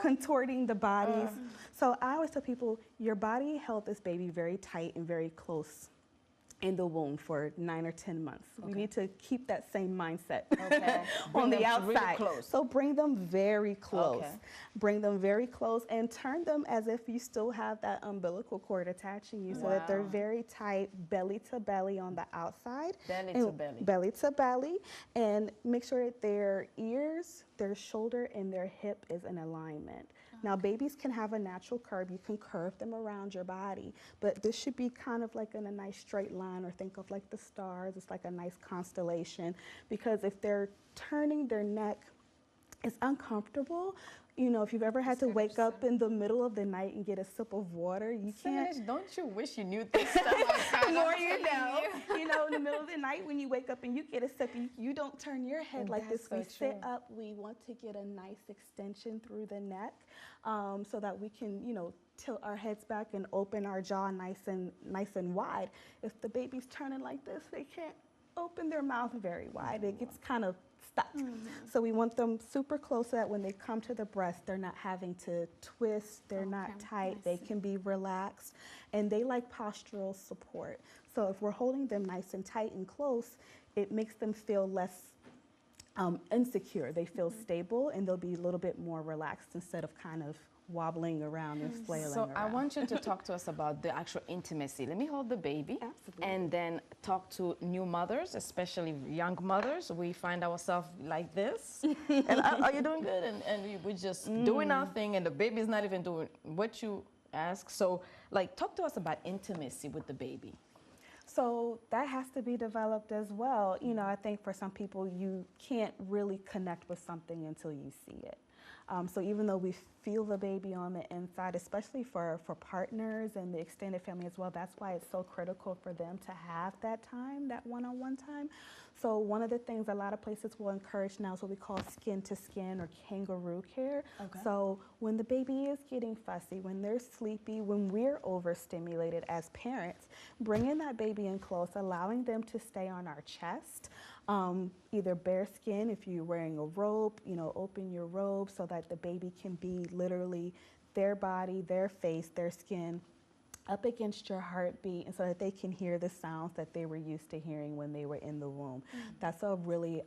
contorting the bodies. So I always tell people, your body held this baby very tight and very close in the womb for 9 or 10 months. We need to keep that same mindset on the outside. Really close. So bring them very close. Okay. Bring them very close and turn them as if you still have that umbilical cord attaching you, so that they're very tight, belly to belly on the outside. Belly to belly. Belly to belly. And make sure that their ears, their shoulder, and their hip is in alignment. Now, babies can have a natural curve. You can curve them around your body, but this should be kind of like in a nice straight line, or think of like the stars. It's like a nice constellation, because if they're turning their neck, it's uncomfortable. If you've ever had to wake up in the middle of the night and get a sip of water, you can't. Don't you wish you knew this stuff? The more you know. In the middle of the night when you wake up and you get a sip, you don't turn your head like this. We sit up. We want to get a nice extension through the neck, so that we can, tilt our heads back and open our jaw nice and wide. If the baby's turning like this, they can't open their mouth very wide. It gets kind of stuck. So we want them super close so that when they come to the breast, they're not having to twist, they're not tight, they can be relaxed, and they like postural support. So if we're holding them nice and tight and close, it makes them feel less insecure. They feel stable, and they'll be a little bit more relaxed instead of kind of wobbling around and flailing around. So I want you to talk to us about the actual intimacy. Let me hold the baby. Absolutely. And then talk to new mothers, especially young mothers. We find ourselves like this. And are you doing good? And we're just doing our thing, and the baby's not even doing what you ask. So talk to us about intimacy with the baby. So that has to be developed as well. I think for some people, you can't really connect with something until you see it. So even though we feel the baby on the inside, especially for partners and the extended family as well, that's why it's so critical for them to have that time, that one-on-one time. So one of the things a lot of places will encourage now is what we call skin to skin or kangaroo care. Okay. So when the baby is getting fussy, when they're sleepy, when we're overstimulated as parents, bringing that baby in close, allowing them to stay on our chest, either bare skin, if you're wearing a robe, open your robe so that the baby can be literally their body, their face, their skin up against your heartbeat, and so that they can hear the sounds that they were used to hearing when they were in the womb. That's a really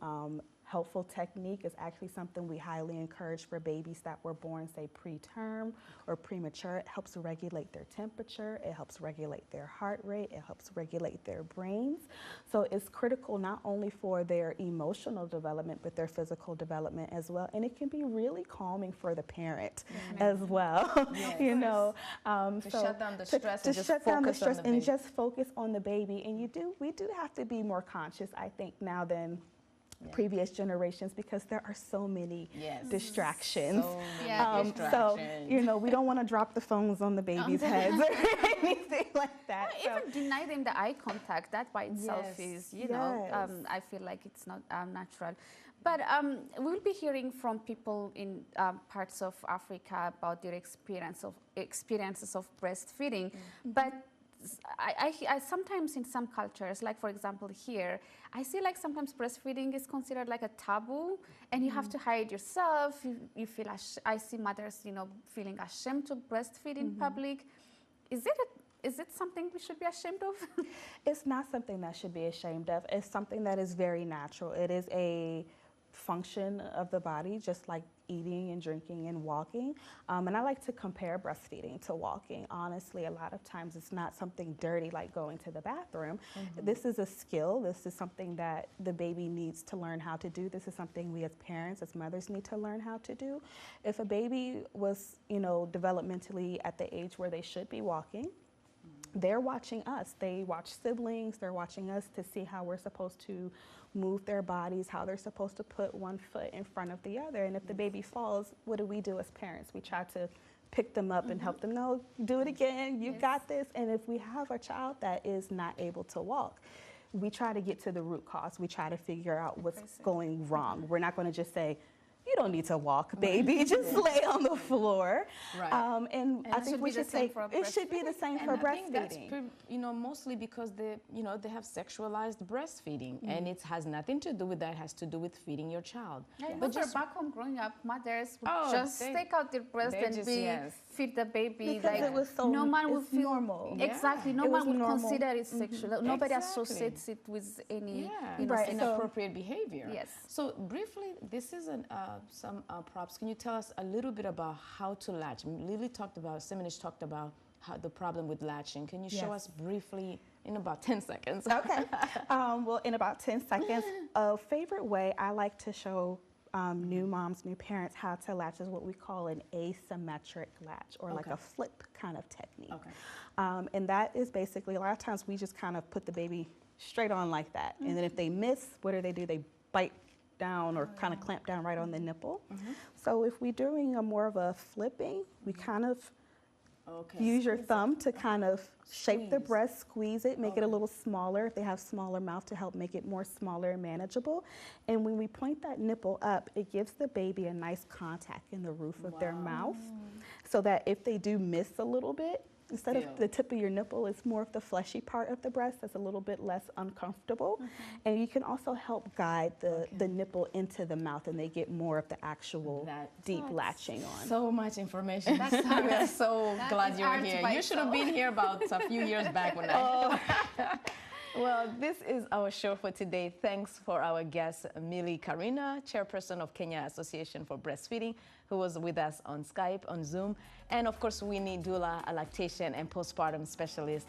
helpful technique. It's actually something we highly encourage for babies that were born, say, preterm or premature. It helps regulate their temperature, it helps regulate their heart rate, it helps regulate their brains. So it's critical not only for their emotional development, but their physical development as well. And it can be really calming for the parent as well. Yes. You know, To shut down the stress to and just shut down the focus on stress the and baby. just focus on the baby. And we do have to be more conscious, I think, now than previous generations, because there are so many distractions. So many So, distractions. you know, we don't want to drop the phones on the baby's heads or anything like that. Even deny them the eye contact, that by itself Yes. is, you know, I feel like it's not natural. But we'll be hearing from people in parts of Africa about their experiences of breastfeeding. But I sometimes in some cultures, like for example here, I see like sometimes breastfeeding is considered like a taboo, and you have to hide yourself. You feel I see mothers, you know, feeling ashamed to breastfeed in public. Is it something we should be ashamed of? It's not something that should be ashamed of. It's something that is very natural. It is a function of the body, just like eating and drinking and walking. And I like to compare breastfeeding to walking. Honestly, a lot of times it's not something dirty like going to the bathroom. This is a skill. This is something that the baby needs to learn how to do. This is something we as parents, as mothers need to learn how to do. If a baby was, you know, developmentally at the age where they should be walking, they're watching us. They watch siblings. They're watching us to see how we're supposed to move their bodies, how they're supposed to put one foot in front of the other. And if the baby falls, what do we do as parents? We try to pick them up and help them. No, do it again. You got this. And if we have a child that is not able to walk, we try to get to the root cause. We try to figure out what's going wrong. We're not going to just say, you don't need to walk, baby. Just lay on the floor. Right. And I think we should say it should be the same for And I think that's breastfeeding. you know, mostly because they have sexualized breastfeeding, and it has nothing to do with that. It has to do with feeding your child. But just back home growing up, mothers would just they- take out their breast they and just- be yes. feed the baby. Because like it was so- no man would it's feel normal. Exactly. No It man was would normal. consider it sexual. Nobody Exactly. associates it with any You know, Right, so- inappropriate behavior. Yes. So briefly, this is some props. Can you tell us a little bit about how to latch? Lily talked about, Simonish talked about how the problem with latching. Can you show Yes. us briefly in about 10 seconds? Okay. Well, in about 10 seconds, a favorite way I like to show new moms, new parents how to latch is what we call an asymmetric latch, or like Okay. a flip kind of technique. Okay. And that is basically, a lot of times we just kind of put the baby straight on like that. And then if they miss, what do? They bite down or kind of clamp down right on the nipple. So if we're doing a more of a flipping, we kind of use your thumb to kind of shape the breast, squeeze it, make it a little smaller if they have smaller mouth, to help make it more smaller and manageable. And when we point that nipple up, it gives the baby a nice contact in the roof of their mouth, so that if they do miss a little bit, instead of the tip of your nipple, it's more of the fleshy part of the breast that's a little bit less uncomfortable. And you can also help guide the nipple into the mouth, and they get more of the actual deep latching on. So much information. We're so glad you're here. You should have been here about a few years back when Well, this is our show for today. Thanks for our guest, Millie Karina, chairperson of Kenya Association for Breastfeeding, who was with us on Skype, on Zoom. And of course, Winnie Dula, a lactation and postpartum specialist,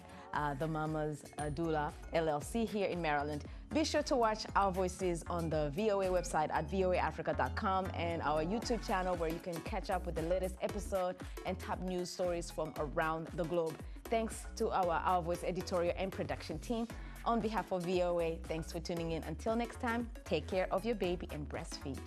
the Mama's Dula LLC here in Maryland. Be sure to watch Our Voices on the VOA website at voaafrica.com and our YouTube channel, where you can catch up with the latest episode and top news stories from around the globe. Thanks to our Voice editorial and production team. On behalf of VOA, thanks for tuning in. Until next time, take care of your baby and breastfeed.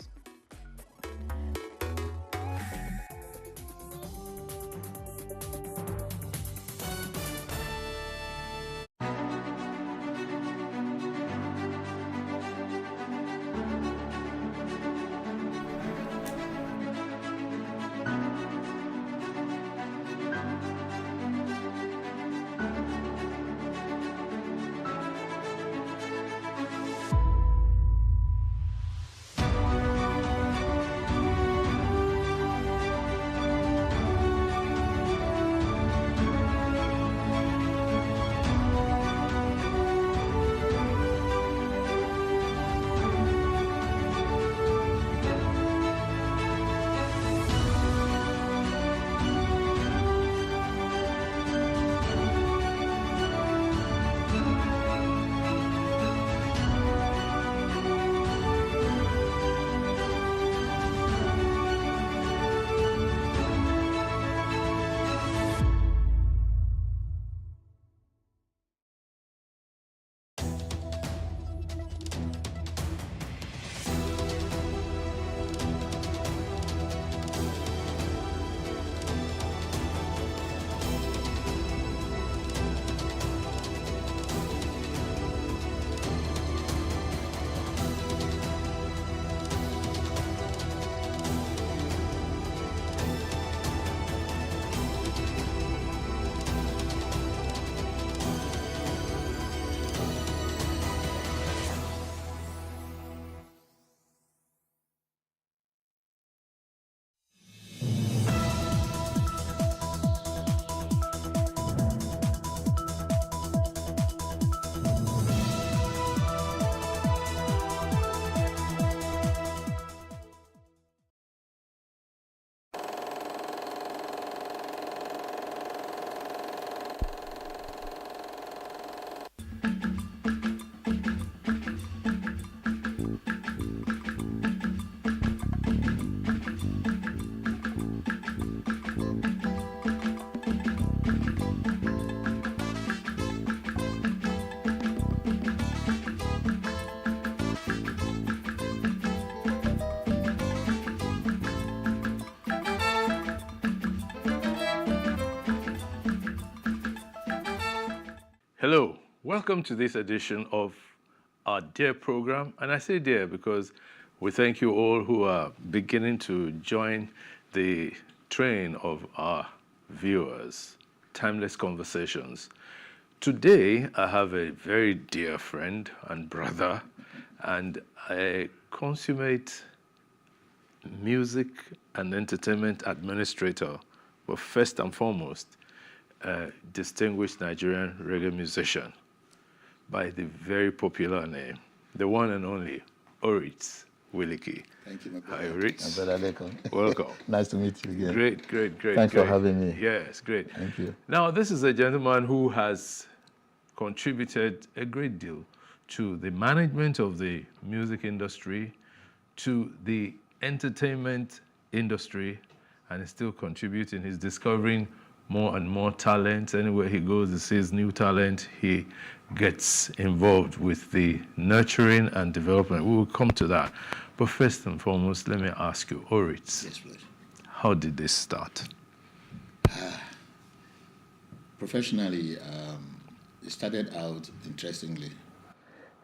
Hello, welcome to this edition of our DARE program. And I say DARE because we thank you all who are beginning to join the train of our viewers, Timeless Conversations. Today, I have a very dear friend and brother and a consummate music and entertainment administrator, but first and foremost, a distinguished Nigerian reggae musician by the very popular name, the one and only Oritz Wiliki. Thank you, my brother. Hi, Oritz. My brother Lekon. Welcome. Nice to meet you again. Great, great, great. Thanks great. for having me. Yes, great. Thank you. Now, this is a gentleman who has contributed a great deal to the management of the music industry, to the entertainment industry, and is still contributing. He's discovering more and more talent. Anywhere he goes, he sees new talent. He gets involved with the nurturing and development. We will come to that. But first and foremost, let me ask you, Oritz. Yes, please. How did this start? Professionally, it started out interestingly.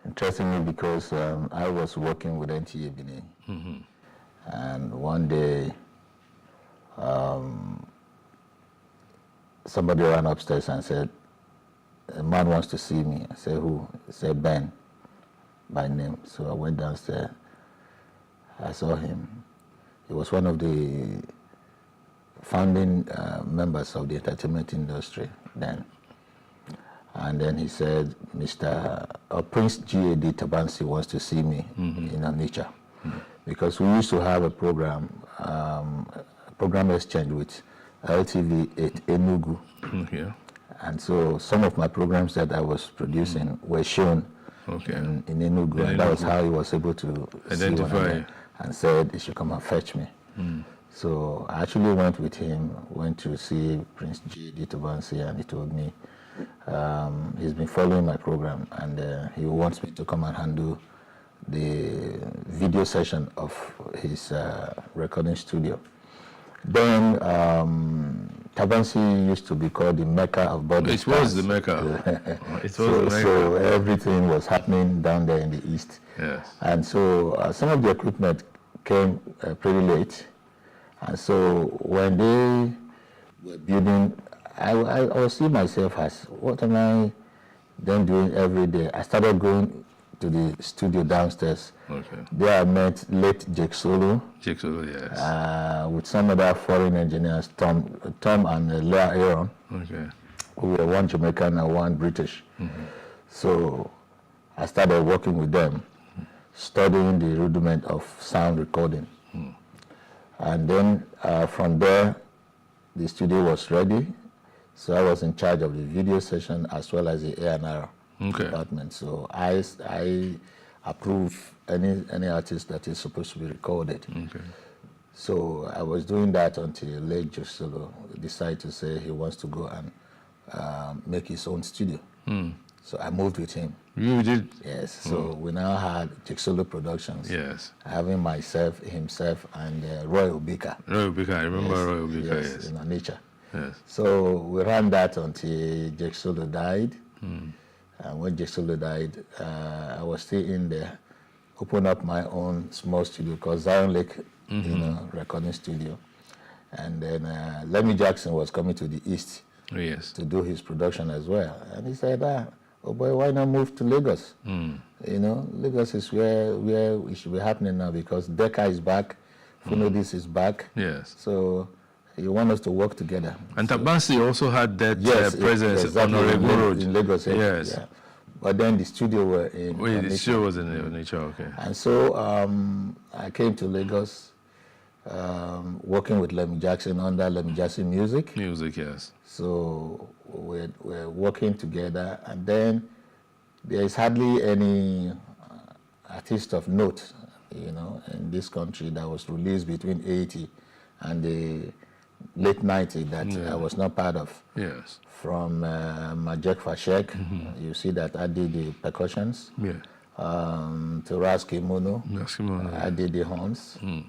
Interestingly, because I was working with NTA Benin. Mm-hmm. And one day, somebody ran upstairs and said, a man wants to see me. I said, who? He said, Ben, by name. So I went downstairs. I saw him. He was one of the founding members of the entertainment industry then. And then he said, Prince G.A.D. Tabansi wants to see me in Onitsha. Because we used to have a program exchange with LTV at Enugu. Yeah. And so some of my programs that I was producing were shown in Enugu, and that was how he was able to identify and said he should come and fetch me. So I actually went with him, went to see Prince G.D. Tabansi, and he told me he's been following my program, and he wants me to come and handle the video session of his recording studio. Then Tabansi used to be called the Mecca of body It was the Mecca. So everything was happening down there in the east. Yes. And so some of the equipment came pretty late. And so when they were building, I was seeing myself as, what am I then doing every day? I started going to the studio downstairs. There I met late Jake Solo. Jake Solo, yes. With some other foreign engineers, Tom and Leah Aaron. Who were one Jamaican and one British. So I started working with them, studying the rudiment of sound recording. And then from there, the studio was ready. So I was in charge of the video session as well as the A&R department. So I approve any artist that is supposed to be recorded. So I was doing that until late Joe Solo decided to say he wants to go and make his own studio. So I moved with him. You did? Yes. So we now had Jake Solo Productions. Yes. Having myself, himself, and Roy Obika. Roy Obika, I remember Roy Obika, yes. In Onitsha. Yes. So we ran that until Jake Solo died. And when Jake Solo died, I was still in there, opened up my own small studio called Zion Lake, recording studio. And then Lemmy Jackson was coming to the east to do his production as well. And he said, oh boy, why not move to Lagos? Lagos is where it should be happening now because Decca is back, Funodis is back. Yes. So he wants us to work together. And Tabansi also had that presence on Oregon Road. In Lagos, yes. Yeah. But then the studio were in the studio was in Onitsha, okay. And so I came to Lagos, working with Lemmy Jackson under Lemmy Jackson Music. Music, yes. So we're working together, and then there is hardly any artist of note, in this country that was released between 80 and the late 90 that I was not part of. Yes. From Majek Fashek, you see that I did the percussions. Yeah. To Ras Kimono, I did the horns. To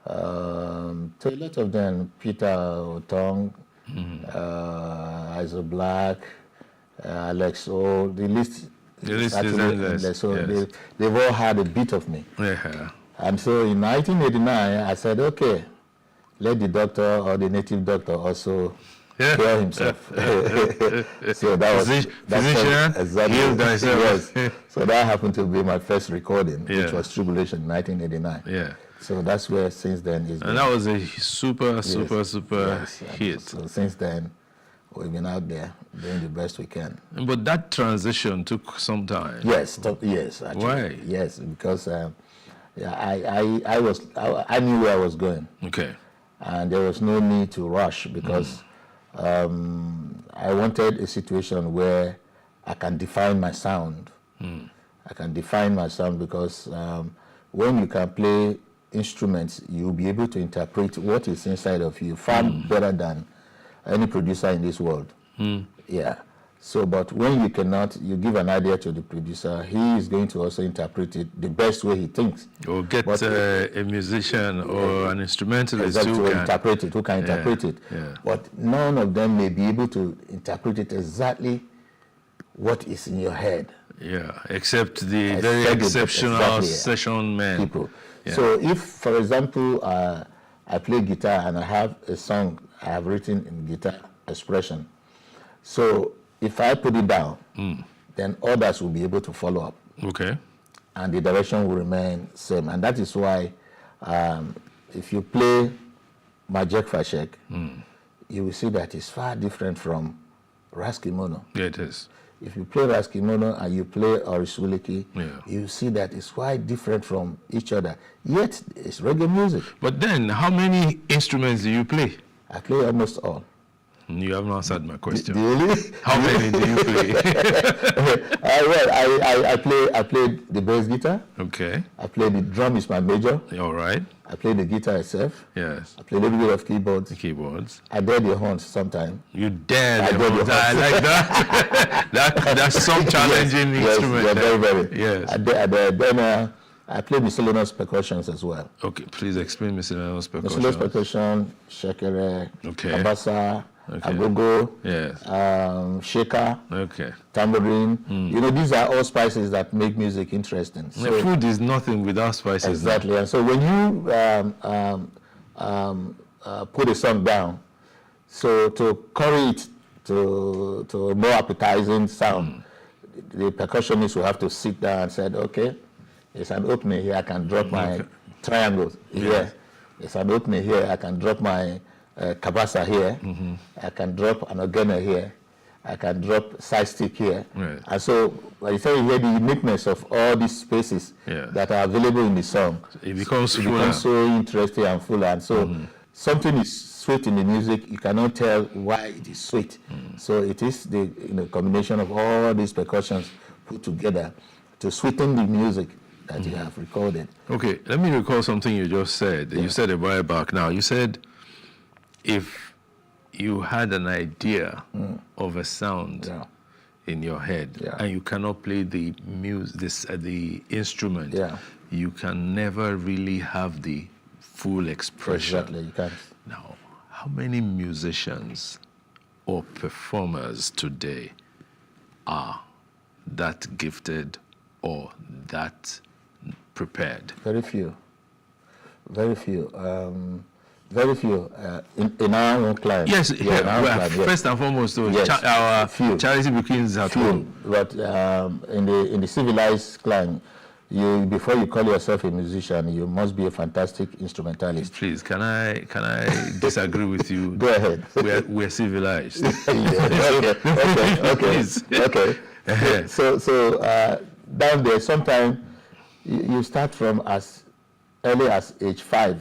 a lot of them, Peter Otong, Iso Black, Alex O, the list is endless. So yes. they've all had a bit of me. Yeah. And so in 1989, I said, okay, let the doctor or the native doctor also hear himself. So that was physician, exactly. heal thyself. Yes. So that happened to be my first recording, Yeah. which was Tribulation in 1989. Yeah. So that's where since then is. And that was a super hit. So since then, we've been out there doing the best we can. But that transition took some time. Yes, yes. Actually. Why? Yes, because I knew where I was going. Okay. And there was no need to rush because I wanted a situation where I can define my sound. I can define my sound because when you can play instruments, you'll be able to interpret what is inside of you far better than any producer in this world. Yeah. So, but when you cannot, you give an idea to the producer, he is going to also interpret it the best way he thinks. Or get a musician or an instrumentalist exactly, who can interpret it, interpret it. Yeah. But none of them may be able to interpret it exactly what is in your head. Yeah, except the very exceptional session men. People. Yeah. So if, for example, I play guitar and I have a song I have written in guitar expression, so if I put it down, then others will be able to follow up. Okay. And the direction will remain same. And that is why if you play Majek Fashek, you will see that it's far different from Ras Kimono. Yeah, it is. If you play Ras Kimono and you play Orisuliki, you see that it's quite different from each other. Yet, it's reggae music. But then, how many instruments do you play? I play almost all. You haven't answered my question. Really? How many do you play? I play the bass guitar. Okay. I play the drum is my major. All right. I play the guitar itself. Yes. I play a little bit of keyboards. Keyboards. I dare the horns sometimes. You dare the horns. I like that. That's some challenging instrument. Yes, very. Yes. Then I play miscellaneous percussions as well. Okay, please explain miscellaneous percussion. Miscellaneous percussion, shekere, kabasa, agogo, shaker, tambourine. You know, these are all spices that make music interesting. So food is nothing without spices. Exactly. Now. And so when you put a song down, so to curry it to a more appetizing sound, the percussionist will have to sit down and say, okay, there's an opening here, I can drop my triangles here. There's an opening here, I can drop my kabasa here. I can drop an ogene here. I can drop side stick here. Right. And so, by the time you hear the uniqueness of all these spaces that are available in the song, it becomes so interesting and full. And so, something is sweet in the music, you cannot tell why it is sweet. So, it is the combination of all these percussions put together to sweeten the music that you have recorded. Okay, let me recall something you just said. You said a while back now. You said if you had an idea of a sound in your head and you cannot play the the instrument, you can never really have the full expression. Exactly, you can't. Now, how many musicians or performers today are that gifted or that prepared? Very few. Very few. Very few in our own climate. Yes, first and foremost, though, our charity begins at home. But in the civilized climate, before you call yourself a musician, you must be a fantastic instrumentalist. Please, can I disagree with you? Go ahead. We're civilized. Okay. So down there, sometimes you start from as early as age 5,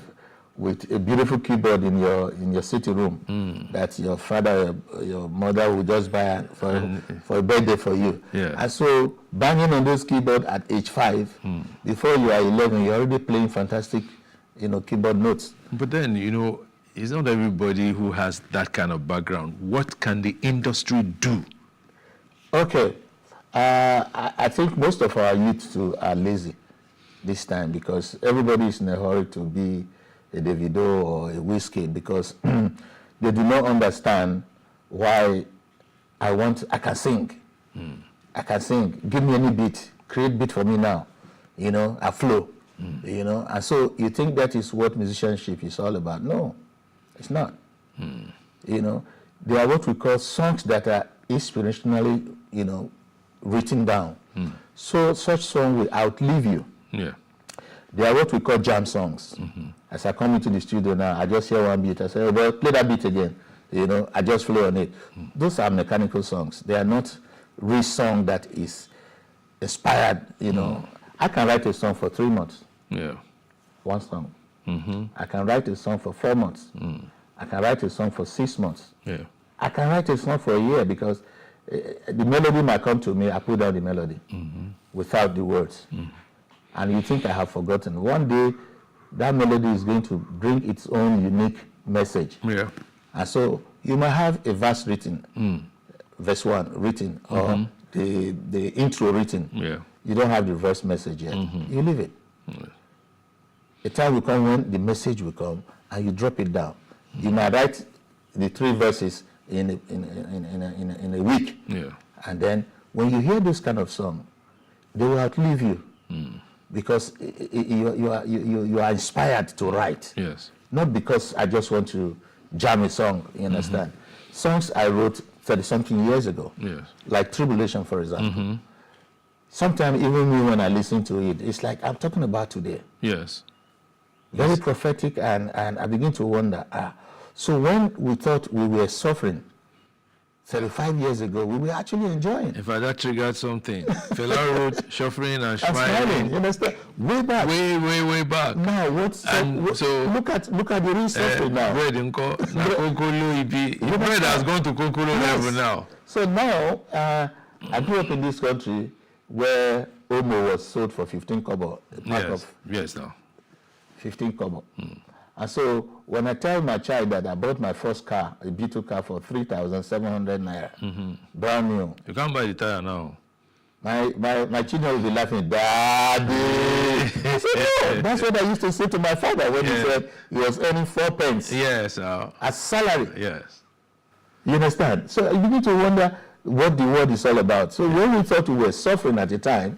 with a beautiful keyboard in your sitting room that your father, your mother will just buy for a birthday for you. Yeah. And so banging on those keyboard at age 5, before you are 11, you're already playing fantastic, keyboard notes. But then, it's not everybody who has that kind of background. What can the industry do? Okay. I think most of our youth too are lazy this time because everybody is in a hurry to be a Davido or a Wizkid because they do not understand why I can sing. I can sing. Give me any beat. Create beat for me now. A flow. And so you think that is what musicianship is all about. No, it's not. They are what we call songs that are inspirationally, written down. So such song will outlive you. Yeah. They are what we call jam songs. As I come into the studio now, I just hear one beat. I say, oh, well, play that beat again. I just flow on it. Those are mechanical songs. They are not real song that is inspired. I can write a song for 3 months. Yeah. One song. I can write a song for 4 months. I can write a song for 6 months. Yeah. I can write a song for a year because the melody might come to me. I put down the melody without the words. And you think I have forgotten. One day, that melody is going to bring its own unique message. Yeah. And so you might have a verse written, verse 1 written, or the intro written. Yeah. You don't have the verse message yet. You leave it. A time will come when the message will come, and you drop it down. You might write the 3 verses in a week. Yeah. And then when you hear this kind of song, they will outlive you. Because you are inspired to write. Yes. Not because I just want to jam a song, you understand? Songs I wrote 30-something years ago. Yes. Like Tribulation, for example. Sometimes even me when I listen to it, it's like I'm talking about today. Yes. Very prophetic, and I begin to wonder, so when we thought we were suffering 35 years ago, we were actually enjoying. In fact, that triggered something. Fela wrote Shuffling and Smiling. Smiling. You understand? Way back. Way back. Now, so look at the real suffering now. Bread in Kokolo Ibi. Bread has gone to Kokolo level now. So now, I grew up in this country where Omo was sold for 15 kobo. Yes, now. 15 kobo. And so when I tell my child that I bought my first car, a Beetle car, for 3,700 naira, brand new. You can't buy the tire now. My children will be laughing, Daddy. So, no, that's what I used to say to my father when he said he was earning 4 pence. Yes. As salary. Yes. You understand? So you need to wonder what the world is all about. So when we thought we were suffering at the time,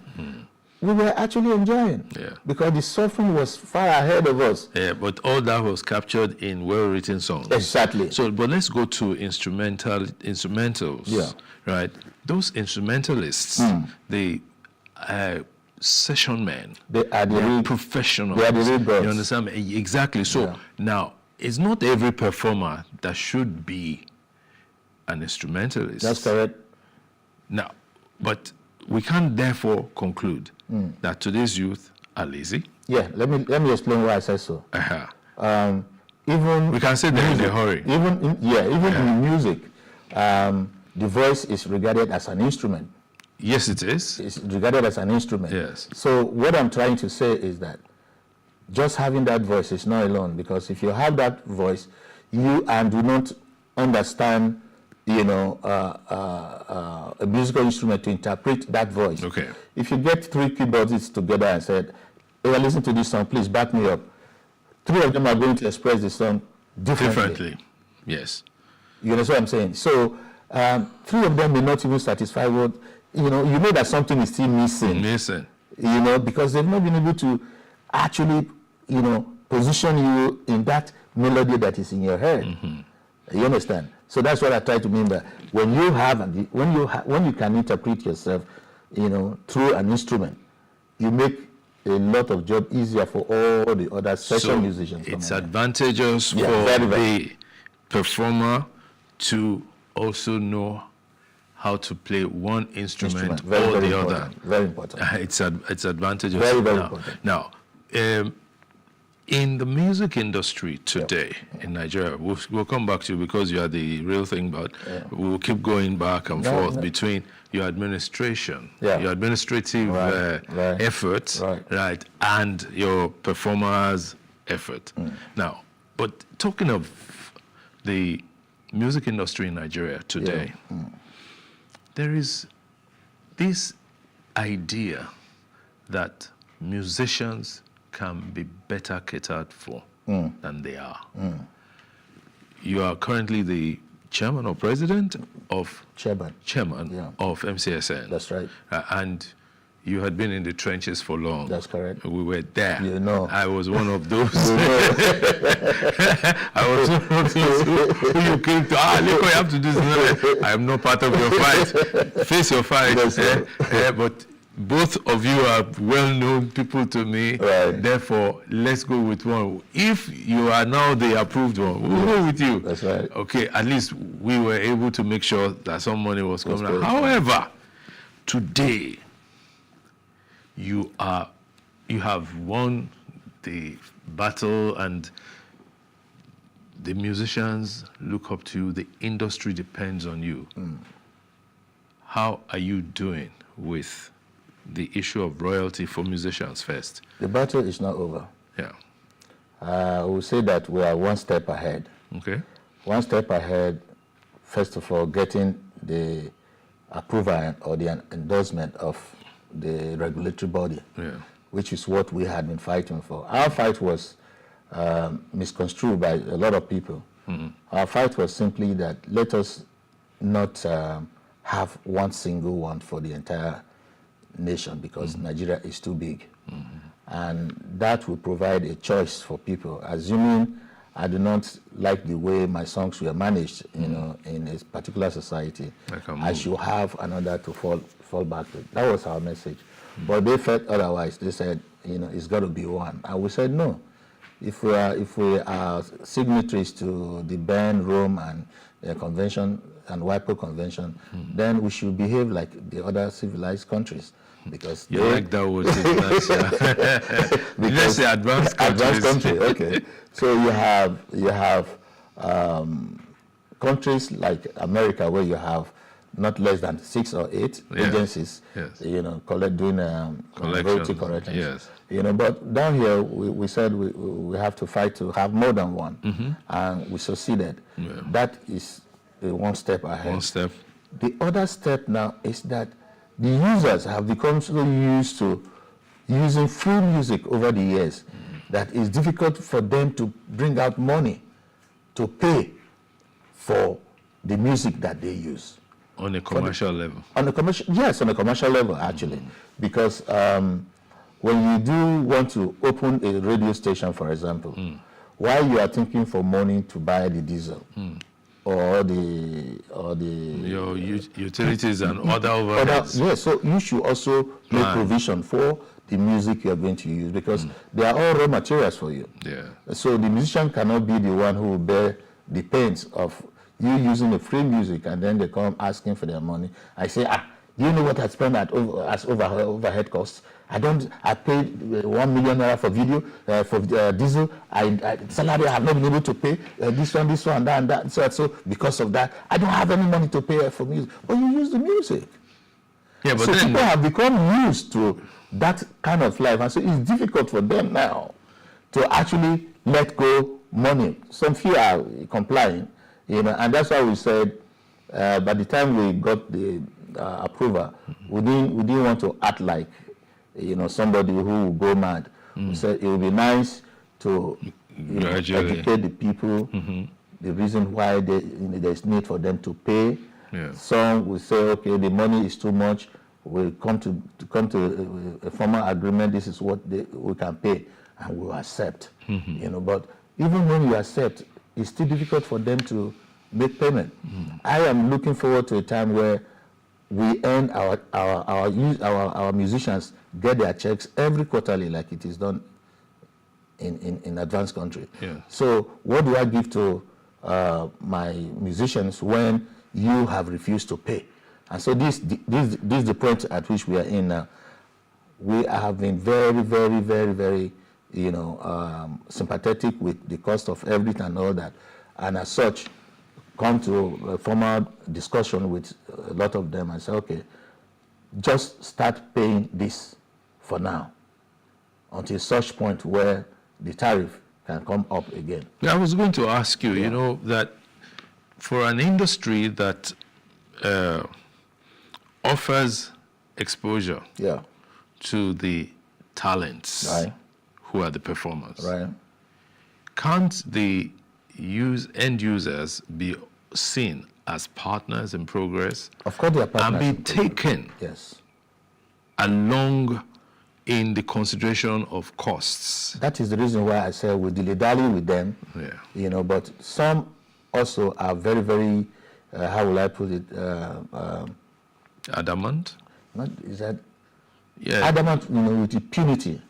we were actually enjoying. Yeah. Because the suffering was far ahead of us. Yeah, but all that was captured in well-written songs. Exactly. So, but let's go to instrumentals. Yeah. Right. Those instrumentalists, the session men, they are real professionals. They are the real gods. You understand me? Exactly. So now, it's not every performer that should be an instrumentalist. That's correct. Now, but we can't therefore conclude that today's youth are lazy. Yeah, let me explain why I say so. Even we can say they're in a hurry. Even in music, the voice is regarded as an instrument. Yes, it is. It's regarded as an instrument. Yes. So what I'm trying to say is that just having that voice is not alone, because if you have that voice, you do not understand, a musical instrument to interpret that voice. Okay. If you get 3 keyboardists together and said, hey, listen to this song, please back me up. 3 of them are going to express the song differently. Yes. You understand what I'm saying? So 3 of them may not even satisfy what, you know that something is still missing. Because they've not been able to actually, position you in that melody that is in your head. You understand? So that's what I try to mean by when you can interpret yourself, through an instrument, you make a lot of job easier for all the other session musicians. It's advantageous for the performer to also know how to play one instrument or the other. Very important. It's advantageous. Very important. Now, In the music industry today in Nigeria, we'll come back to you because you are the real thing, but we'll keep going back and forth between your administration, your administrative efforts, right, and your performers' effort. Now, but talking of the music industry in Nigeria today, there is this idea that musicians can be better catered for than they are. You are currently the chairman or president of chairman of MCSN. That's right. And you had been in the trenches for long. That's correct. We were there. You know. I was one of those. I was one of those who you came to. Look, you have to do this. I am not part of your fight. Face your fight. But both of you are well-known people to me. Right. Therefore, let's go with one. If you are now the approved one, we'll go with you. That's right. Okay, at least we were able to make sure that some money was coming out. However, today, you have won the battle, and the musicians look up to you. The industry depends on you. How are you doing with the issue of royalty for musicians first? The battle is not over. Yeah. I will say that we are one step ahead. Okay. One step ahead, first of all, getting the approval or the endorsement of the regulatory body, which is what we had been fighting for. Our fight was misconstrued by a lot of people. Our fight was simply that let us not have one single one for the entire nation, because Nigeria is too big. And that will provide a choice for people. Assuming I do not like the way my songs were managed, you know, in a particular society, I should have another to fall back to. That was our message. But they felt otherwise. They said, you know, it's got to be one. And we said no. If we are signatories to the Bern, Rome, and Convention and WIPO Convention, then we should behave like the other civilized countries. Because you like that word, civilized, because the advanced countries. Advanced country, okay. So you have countries like America, where you have not less than 6 or 8 agencies, you know, doing royalty collections. Yes. You know, but down here we said we have to fight to have more than one, and we succeeded. That is the one step ahead. One step. The other step now is that the users have become so used to using free music over the years that it's difficult for them to bring out money to pay for the music that they use. On a commercial level? On a commercial, yes, on a commercial level, actually. Because when you do want to open a radio station, for example, while you are thinking for money to buy the diesel, or your utilities and other overheads. Yes, so you should also make provision for the music you are going to use, because they are all raw materials for you. Yeah. So the musician cannot be the one who will bear the pains of you using the free music, and then they come asking for their money. I say, do you know what I spend as overhead costs? I paid 1 million naira for video, for diesel. Salary I have not been able to pay, this one, that, and that. So because of that, I don't have any money to pay for music. But you use the music. Yeah, but so then people have become used to that kind of life, and so it's difficult for them now to actually let go money. Some few are complying, you know, and that's why we said by the time we got the approval, we didn't want to act like, you know, somebody who will go mad. We said it would be nice to educate the people, the reason why there's need for them to pay. Yeah. Some will say, okay, the money is too much. We'll come to a formal agreement. This is what we can pay, and we'll accept. You know, but even when you accept, it's still difficult for them to make payment. I am looking forward to a time where we earn our musicians get their checks every quarterly, like it is done in advanced country. Yeah. So what do I give to my musicians when you have refused to pay? And so this is the point at which we are in now. We have been very, very, very, very, sympathetic with the cost of everything and all that, and as such, come to a formal discussion with a lot of them and say, okay, just start paying this for now until such point where the tariff can come up again. I was going to ask you, that for an industry that offers exposure to the talents who are the performers, can't the end users be seen as partners in progress? Of course they are partners. And be taken along in the consideration of costs. That is the reason why I say we dilly-dally with them, but some also are very, very, how will I put it? Adamant? Is that? Yeah. Adamant, with impunity.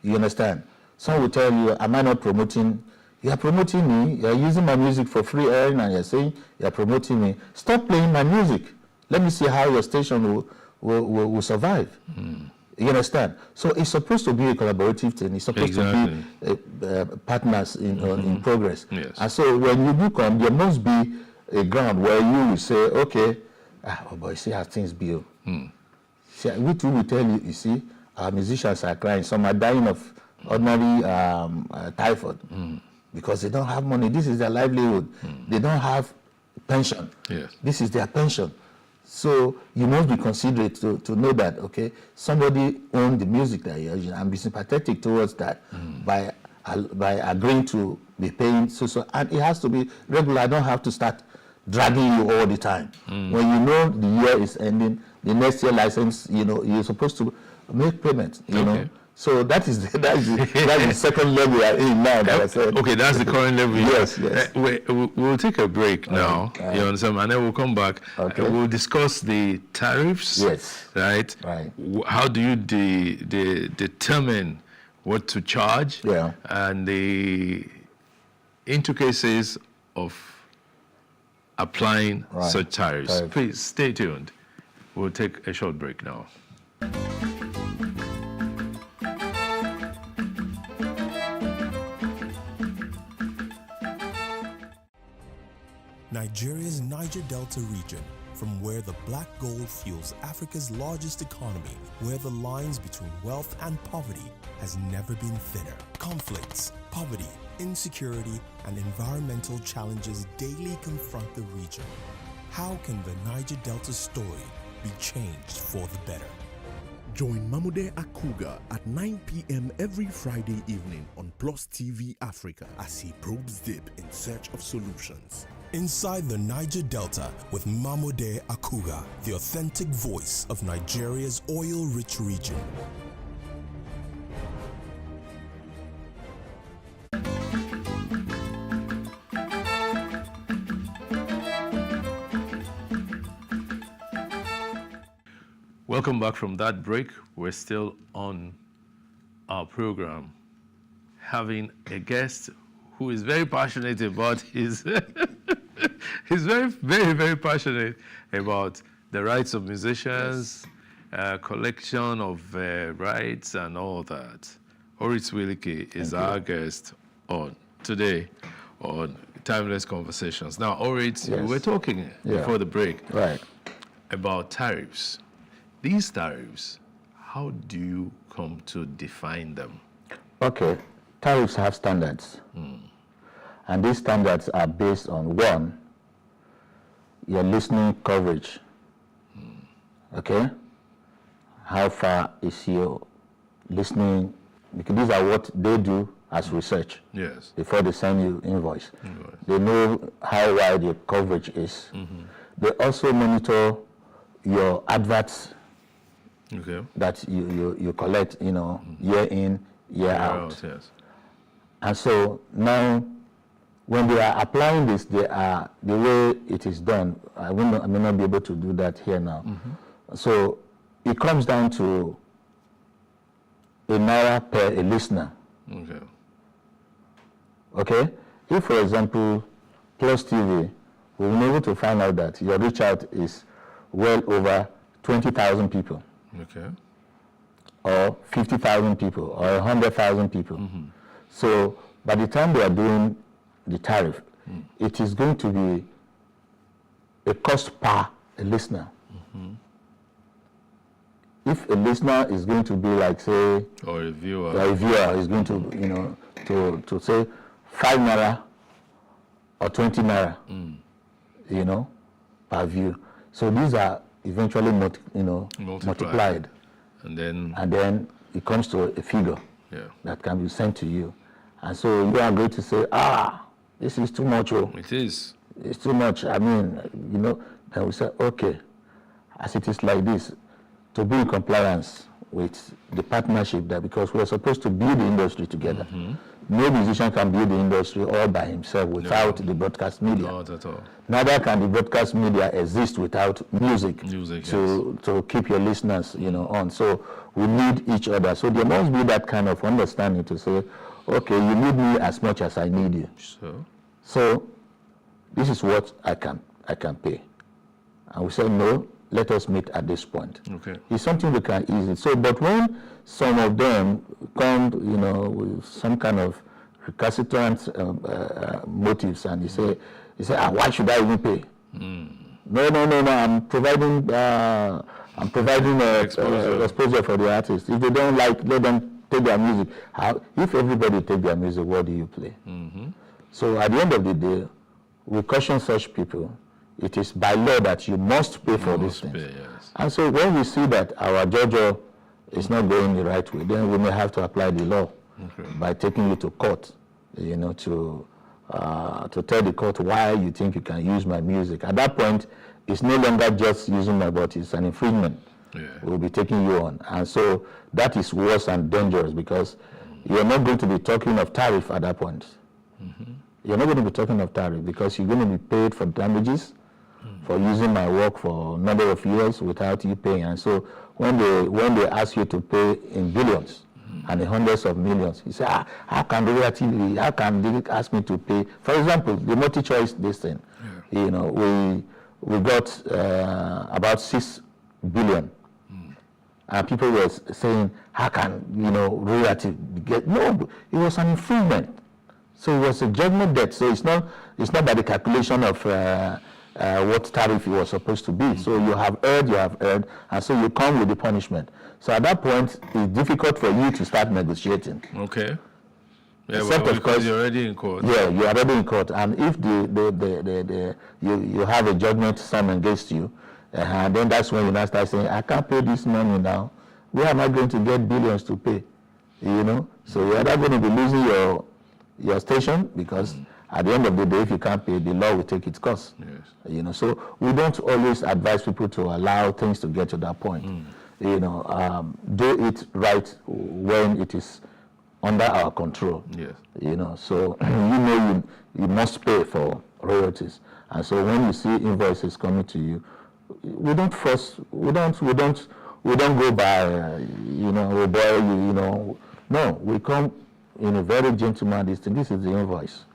You understand? Some will tell you, am I not promoting? You are promoting me. You are using my music for free airing, and you're saying you are promoting me. Stop playing my music. Let me see how your station will survive. You understand? So it's supposed to be a collaborative thing. It's supposed to be partners in progress. Yes. And so when you do come, there must be a ground where you will say, okay, oh boy, see how things be. See, we too will tell you, you see, our musicians are crying. Some are dying of ordinary typhoid because they don't have money. This is their livelihood. They don't have pension. Yes. This is their pension. So you must be considerate to know that, okay, somebody owned the music that you're using and be sympathetic towards that by agreeing to be paying so, and it has to be regular. I don't have to start dragging you all the time. When you know the year is ending, the next year license, you're supposed to make payments, you know. So that is the second level we are in now that I said. Okay, that's the current level. Yes. We'll take a break now, you understand, and then we'll come back. Okay. We'll discuss the tariffs. Yes. Right? How do you determine what to charge? Yeah. And the intricacies of applying such tariffs. Please stay tuned. We'll take a short break now. Nigeria's Niger Delta region, from where the black gold fuels Africa's largest economy, where the lines between wealth and poverty has never been thinner. Conflicts, poverty, insecurity, and environmental challenges daily confront the region. How can the Niger Delta story be changed for the better? Join Mamude Akuga at 9 p.m. every Friday evening on Plus TV Africa as he probes deep in search of solutions. Inside the Niger Delta with Mamude Akuga, the authentic voice of Nigeria's oil-rich region. Welcome back from that break. We're still on our program, having a guest who is very passionate about his he's very, very, very passionate about the rights of musicians, collection of rights and all that. Oritz Wilike is our guest on today on Timeless Conversations. Now, Oritz, we were talking before the break about tariffs. These tariffs, how do you come to define them? Okay, tariffs have standards. And these standards are based on, one, your listening coverage. Okay? How far is your listening? Because these are what they do as research. Yes. Before they send you invoice. They know how wide your coverage is. They also monitor your adverts that you collect, year in, year out. Yes. And so now, when they are applying this, the way it is done, I may not be able to do that here now. So it comes down to a naira per a listener. Okay? If, for example, Plus TV, we've been able to find out that your reach out is well over 20,000 people. Okay. or 50,000 people or 100,000 people. So by the time they are doing the tariff, it is going to be a cost per a listener. If a listener is going to be like, say, or a viewer is going to, you know, to say 5 naira or 20 naira, you know, per view. So these are eventually, multiplied. And then it comes to a figure that can be sent to you. And so you are going to say, this is too much. Oh. It is. It's too much. I mean, you know, and we say, okay, as it is like this, to be in compliance with the partnership that, because we are supposed to build the industry together. No musician can build the industry all by himself without the broadcast media. Not at all. Neither can the broadcast media exist without music, yes. to keep your listeners, you know, on. So we need each other. So there must be that kind of understanding to say, okay, you need me as much as I need you. So this is what I can pay. And we say, no, let us meet at this point. Okay. It's something we can easily. So, but when some of them come, you know, with some kind of recalcitrant motives, and they say, why should I even pay? No, I'm providing exposure for the artists. If they don't like, let them take their music. If everybody take their music, what do you play? So at the end of the day, we caution such people. It is by law that you must pay for these things. And so when we see that our judge is not going the right way, then we may have to apply the law by taking you to court, you know, to tell the court why you think you can use my music. At that point, it's no longer just using my body, it's an infringement. We'll be taking you on. And so that is worse and dangerous, because you're not going to be talking of tariff at that point. You're not going to be talking of tariff, because you're going to be paid for damages for using my work for a number of years without you paying. And so when they ask you to pay in billions and in hundreds of millions, you say, how can they ask me to pay? For example, the multi-choice this thing, you know, we got about 6 billion. And people were saying, how can, you know, royalty get? No, it was an infringement. So it was a judgment debt. So it's not by the calculation of what tariff it was supposed to be. So you have erred, and so you come with the punishment. So at that point, it's difficult for you to start negotiating. Okay. Yeah, well, because you're already in court. Yeah, you're already in court. And if you have a judgment summoned against you, and then that's when you now start saying, I can't pay this money now. Where am I going to get billions to pay? You know? So you're either going to be losing your station, because at the end of the day, if you can't pay, the law will take its course. You know, so we don't always advise people to allow things to get to that point. You know, do it right when it is under our control. You know, so you must pay for royalties. And so when you see invoices coming to you, we don't force. We don't go by. You know, boy, you know. No, we come in a very gentlemanly thing. This is the invoice.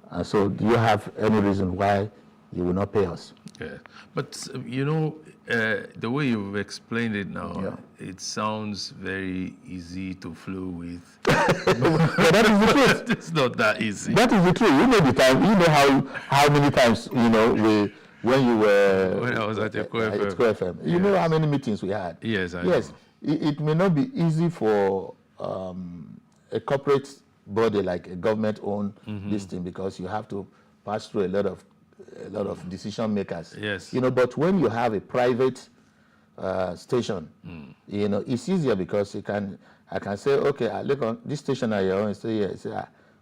And so do you have any reason why you will not pay us? Yeah, but you know, the way you've explained it now, it sounds very easy to flow with. But that is the truth. It's not that easy. That is the truth. You know the time. You know how many times, you know, when I was at FM. You know how many meetings we had. Yes, I know. It may not be easy for a corporate body like a government-owned this thing, because you have to pass through a lot of decision makers. You know, but when you have a private station, you know, it's easier, because I can say, okay, I look on this station at your own, say, yeah, say,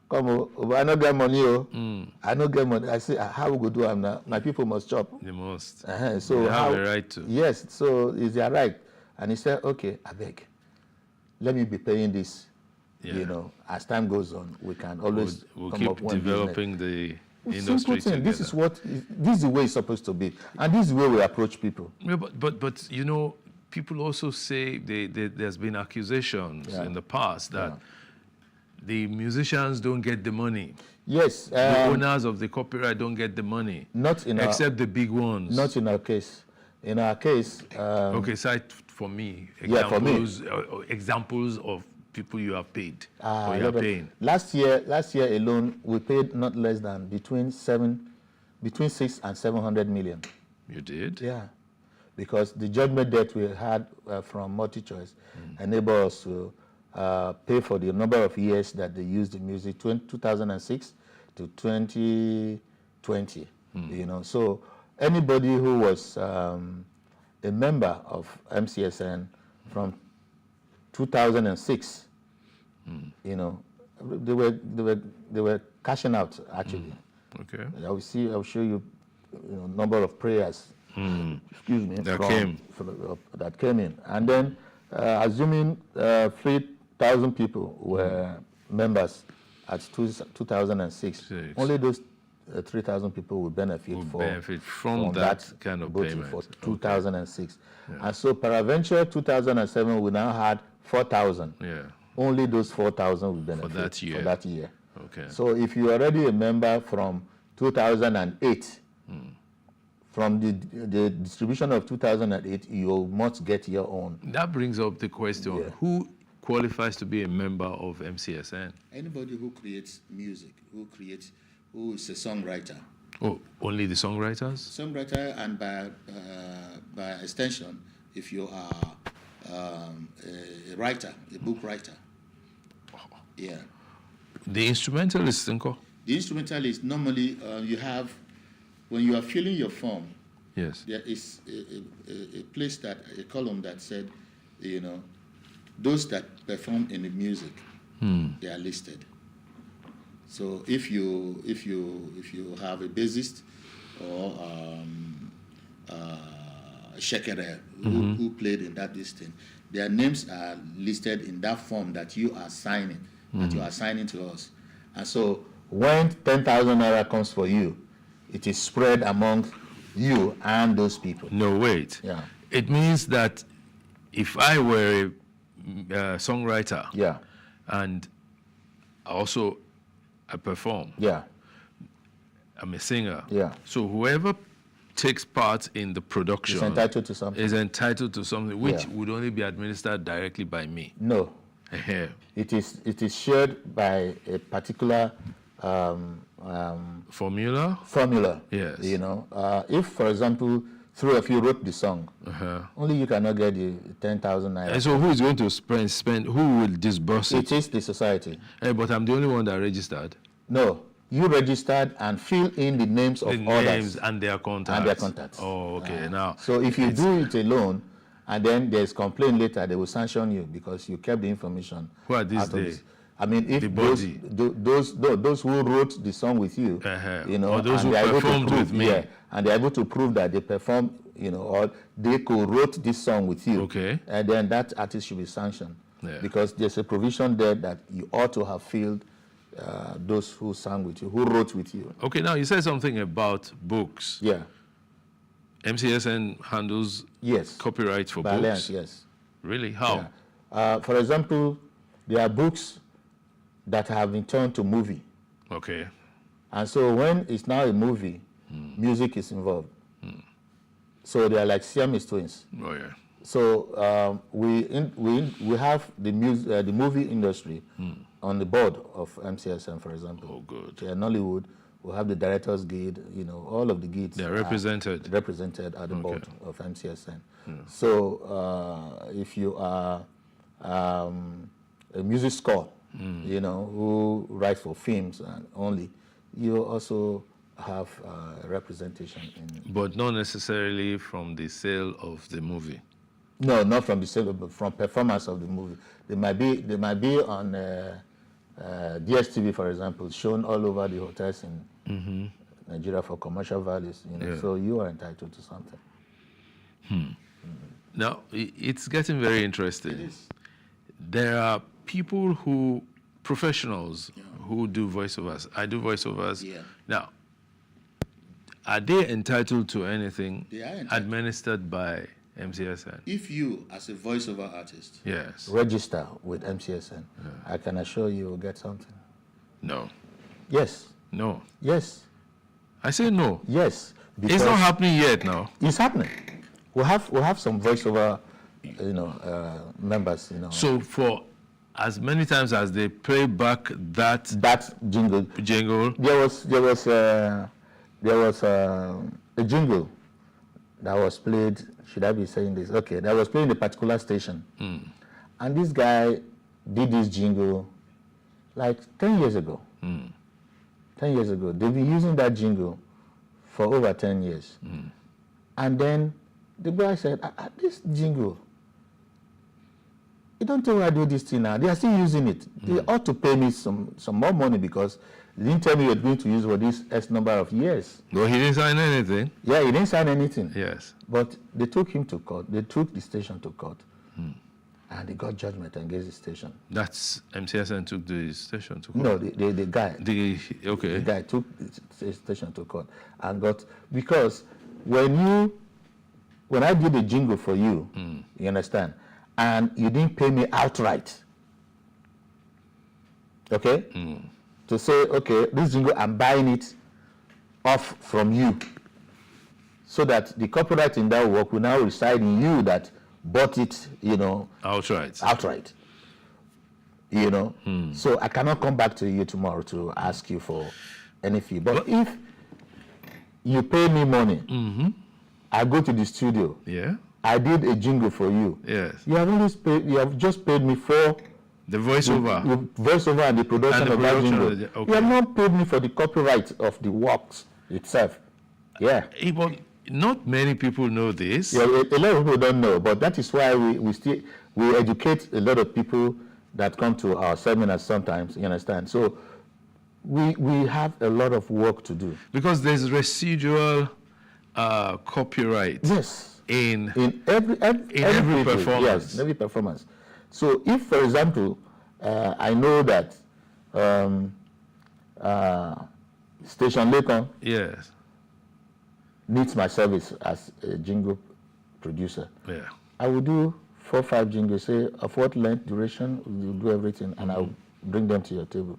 come, I don't get money, I don't get money. I say, how we go do it now? My people must chop. They must. So they have a right to. Yes, so it's their right. And he said, okay, I beg, let me be paying this. You know, as time goes on, we can always we'll come keep up with developing the industry together. This is the way it's supposed to be, and this is the way we approach people. Yeah, but you know, people also say there's been accusations in the past that the musicians don't get the money. Yes, the owners of the copyright don't get the money. Not in except the big ones. Not in our case. In our case, okay, so for me, Yeah, for me. examples of people you have paid or a you are lot of- paying. Last year alone, we paid not less than between 6 and 700 million. You did? Yeah, because the judgment debt we had from MultiChoice enabled us to pay for the number of years that they used the music, 2006 to 2020. You know, so anybody who was a member of MCSN from 2006, you know, they were cashing out actually. Okay. I'll show you, number of prayers. Excuse me. That came in, and then assuming 3,000 people were members at 2006, only those 3,000 people will benefit from that kind of payment for 2006. And so Paraventure 2007 we now had 4,000. Yeah. Only those 4,000 will benefit For that year. Okay. So if you're already a member from 2008, from the distribution of 2008, you must get your own. That brings up the question, who qualifies to be a member of MCSN? Anybody who creates music, who is a songwriter. Oh, only the songwriters? Songwriter, and by extension, if you are a writer, a book writer. Yeah. The instrumentalist, Nko? The instrumentalist, normally you have, when you are filling your form, yes, there is a place a column that said, those that perform in the music, they are listed. So if you have a bassist or a shekere who played in that listing, their names are listed in that form that you are signing, that you are signing to us. And so when 10,000 naira comes for you, it is spread among you and those people. No, wait. Yeah. It means that if I were a songwriter, and also I perform, I'm a singer, so whoever takes part in the production is entitled to something. Which would only be administered directly by me. No. It is shared by a particular formula. Yes. If, for example, three of you wrote the song, only you cannot get the 10,000 naira. And so who is going to spend? Who will disburse it? It is the society. But I'm the only one that registered. No, you registered and fill in the names of others. Names and their contacts. Oh, okay. Now, so if you do it alone, and then there's complaint later, they will sanction you because you kept the information. Who are these days? I mean, if those who wrote the song with you, or those who performed with me, and they're able to prove that they performed, or they co-wrote this song with you, and then that artist should be sanctioned because there's a provision there that you ought to have filled those who sang with you, who wrote with you. Okay, now you said something about books. Yeah. MCSN handles copyright for books? Alliance, yes. Really? How? Yeah. For example, there are books that have been turned to movie. Okay. And so when it's now a movie, music is involved. So they are like Siamese twins. Oh, yeah. So we have the movie industry on the board of MCSN, for example. Oh, good. In Nollywood, we have the Directors Guild, all of the guilds. They're represented. Represented at the board of MCSN. So if you are a music score, who writes for films and only, you also have representation in. But not necessarily from the sale of the movie. No, not from the sale, but from performance of the movie. They might be on DSTV, for example, shown all over the hotels in Nigeria for commercial values. So you are entitled to something. Now it's getting very interesting. It is. There are people professionals who do voiceovers. I do voiceovers. Yeah. Now, are they entitled to anything They are entitled. administered by MCSN? If you, as a voiceover artist, register with MCSN, I can assure you will get something. No. Yes. No. Yes. I say no. Yes. It's not happening yet now. It's happening. We have some voiceover members. So for as many times as they play back that jingle, there was a jingle that was played. Should I be saying this? Okay, that was played in a particular station, and this guy did this jingle like 10 years ago. 10 years ago, they've been using that jingle for over 10 years, and then the guy said, "This jingle, you don't tell me I do this thing now. They are still using it. They ought to pay me some more money because they didn't tell me you're going to use for this X number of years." No, he didn't sign anything. Yeah, he didn't sign anything. Yes. But they took him to court. They took the station to court. And they got judgment against the station. That's MCSN took the station to court? No, the guy. The guy took the station to court and got, because when I did the jingle for you, you understand, and you didn't pay me outright, okay, to say, okay, this jingle, I'm buying it off from you, so that the copyright in that work will now reside in you that bought it, outright. So I cannot come back to you tomorrow to ask you for any fee. But if you pay me money, I go to the studio. Yeah. I did a jingle for you. Yes. You have just paid me for the voiceover. The voiceover and the production of that jingle. Okay. You have not paid me for the copyright of the works itself. Yeah. But not many people know this. Yeah, a lot of people don't know, but that is why we educate a lot of people that come to our seminars sometimes, you understand? So we have a lot of work to do. Because there's residual copyright. Yes. In every performance. Yes, every performance. So if, for example, I know that Station Lakon, yes, needs my service as a jingle producer. Yeah. I will do 4 or 5 jingles, say of what length, duration, we'll do everything, and I'll bring them to your table.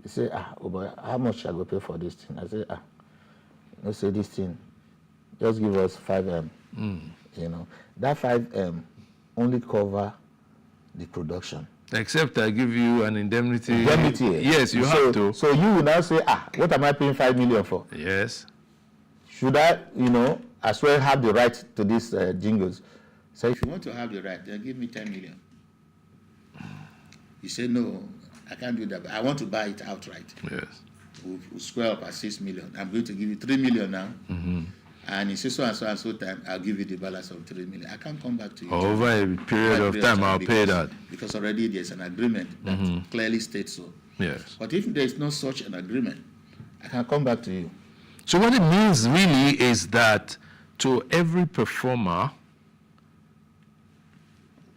You say, oh boy, how much shall we pay for this thing? I say, let's say this thing, just give us 5M. That 5M only cover the production. Except I give you an indemnity. Indemnity. Yes, you have to. So you will now say, what am I paying 5 million for? Yes. Should I, as well have the right to these jingles? So if you want to have the right, then give me 10 million. You say, no, I can't do that, but I want to buy it outright. Yes. We'll square up at 6 million. I'm going to give you 3 million now. And in so and so time, I'll give you the balance of 3 million. I can't come back to you. Over a period of time, I'll pay that. Because already there's an agreement that clearly states so. Yes. But if there is no such an agreement, I can come back to you. So what it means really is that to every performer,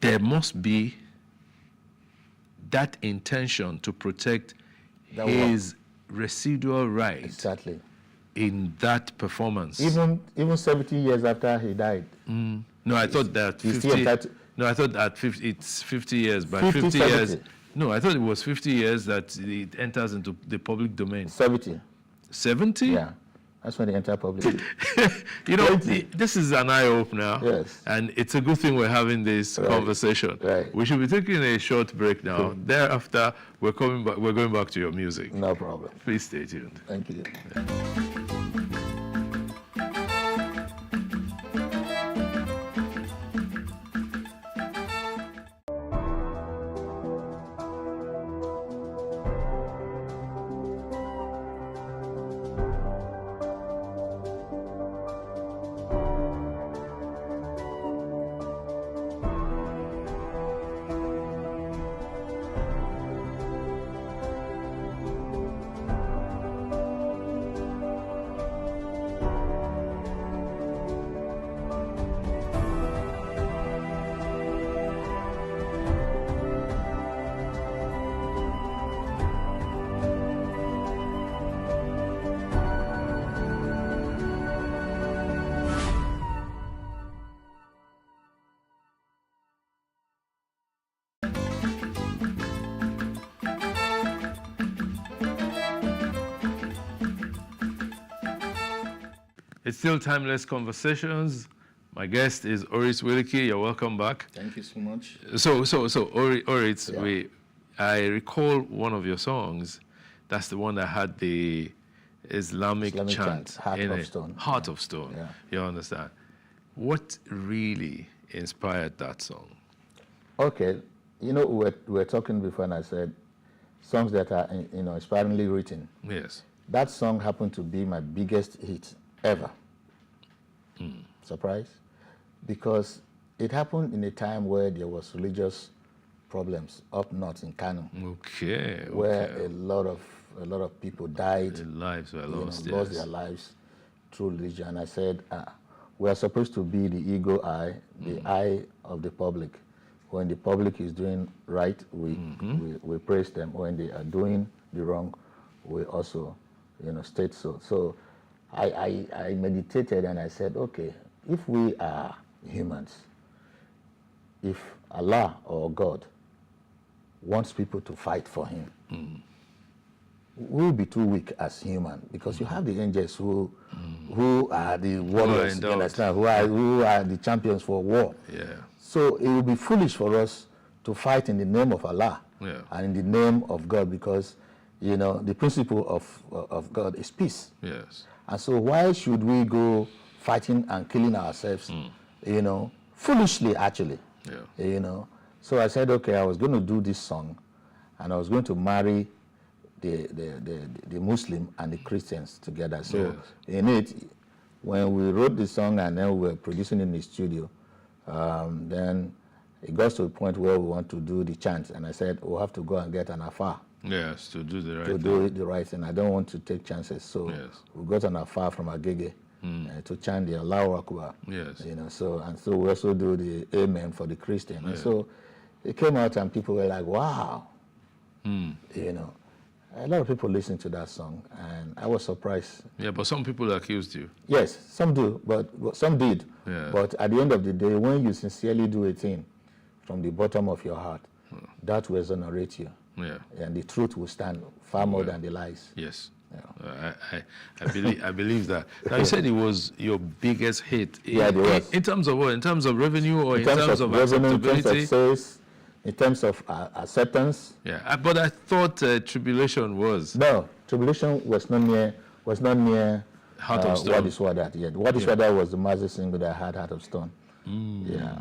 there must be that intention to protect his residual right. Exactly. In that performance. Even 70 years after he died. No, I thought that 50. No, I thought at 50, it's 50 years. But 50 years. No, I thought it was 50 years that it enters into the public domain. 70. 70? Yeah. That's when they enter public. This is an eye-opener. Yes. And it's a good thing we're having this conversation. Right. We should be taking a short break now. Thereafter, we're going back to your music. No problem. Please stay tuned. Thank you. It's still Timeless Conversations. My guest is Oris Wilkie. You're welcome back. Thank you so much. So Oris, I recall one of your songs. That's the one that had the Islamic chant Heart in of it. Stone. Heart of Stone. Yeah. You understand? What really inspired that song? Okay, you know, we were talking before, and I said songs that are, you know, inspiringly written. Yes. That song happened to be my biggest hit ever. Surprise? Because it happened in a time where there was religious problems up north in Kano. Okay. Where a lot of people died. Their lives were lost. Lost their lives through religion. And I said, we are supposed to be the eagle eye, the eye of the public. When the public is doing right, we praise them. When they are doing the wrong, we also, you know, state so. So I meditated and I said, okay, if we are humans, if Allah or God wants people to fight for him, we'll be too weak as human, because you have the angels who are the warriors, you understand, who are the champions for war. Yeah. So it will be foolish for us to fight in the name of Allah and in the name of God, because, you know, the principle of God is peace. Yes. And so why should we go fighting and killing ourselves, you know, foolishly actually, you know? So I said, okay, I was going to do this song, and I was going to marry the Muslim and the Christians together. So in it, when we wrote the song and then we were producing it in the studio, then it got to a point where we want to do the chant, and I said, we'll have to go and get an afar. Yes, to do the right to thing. do it the right thing. I don't want to take chances. So we got an afar from Agege to chant the Allahu Akbar. Yes. You know, so we also do the Amen for the Christian. And so it came out and people were like, wow. You know, a lot of people listened to that song, and I was surprised. Yeah, but some people accused you. Yes, some do, but some did. Yeah. But at the end of the day, when you sincerely do a thing from the bottom of your heart, that will exonerate you. Yeah. And the truth will stand far more than the lies. Yes. I believe that. Now, you said it was your biggest hit. Yeah, it was. In terms of what? In terms of revenue, or in terms of revenue, acceptability? in terms of sales, in terms of acceptance. Yeah, but I thought Tribulation was. No, Tribulation was not near Heart of Stone. What Is What That yet. What Is What That was the massive single that had Heart of Stone. Yeah,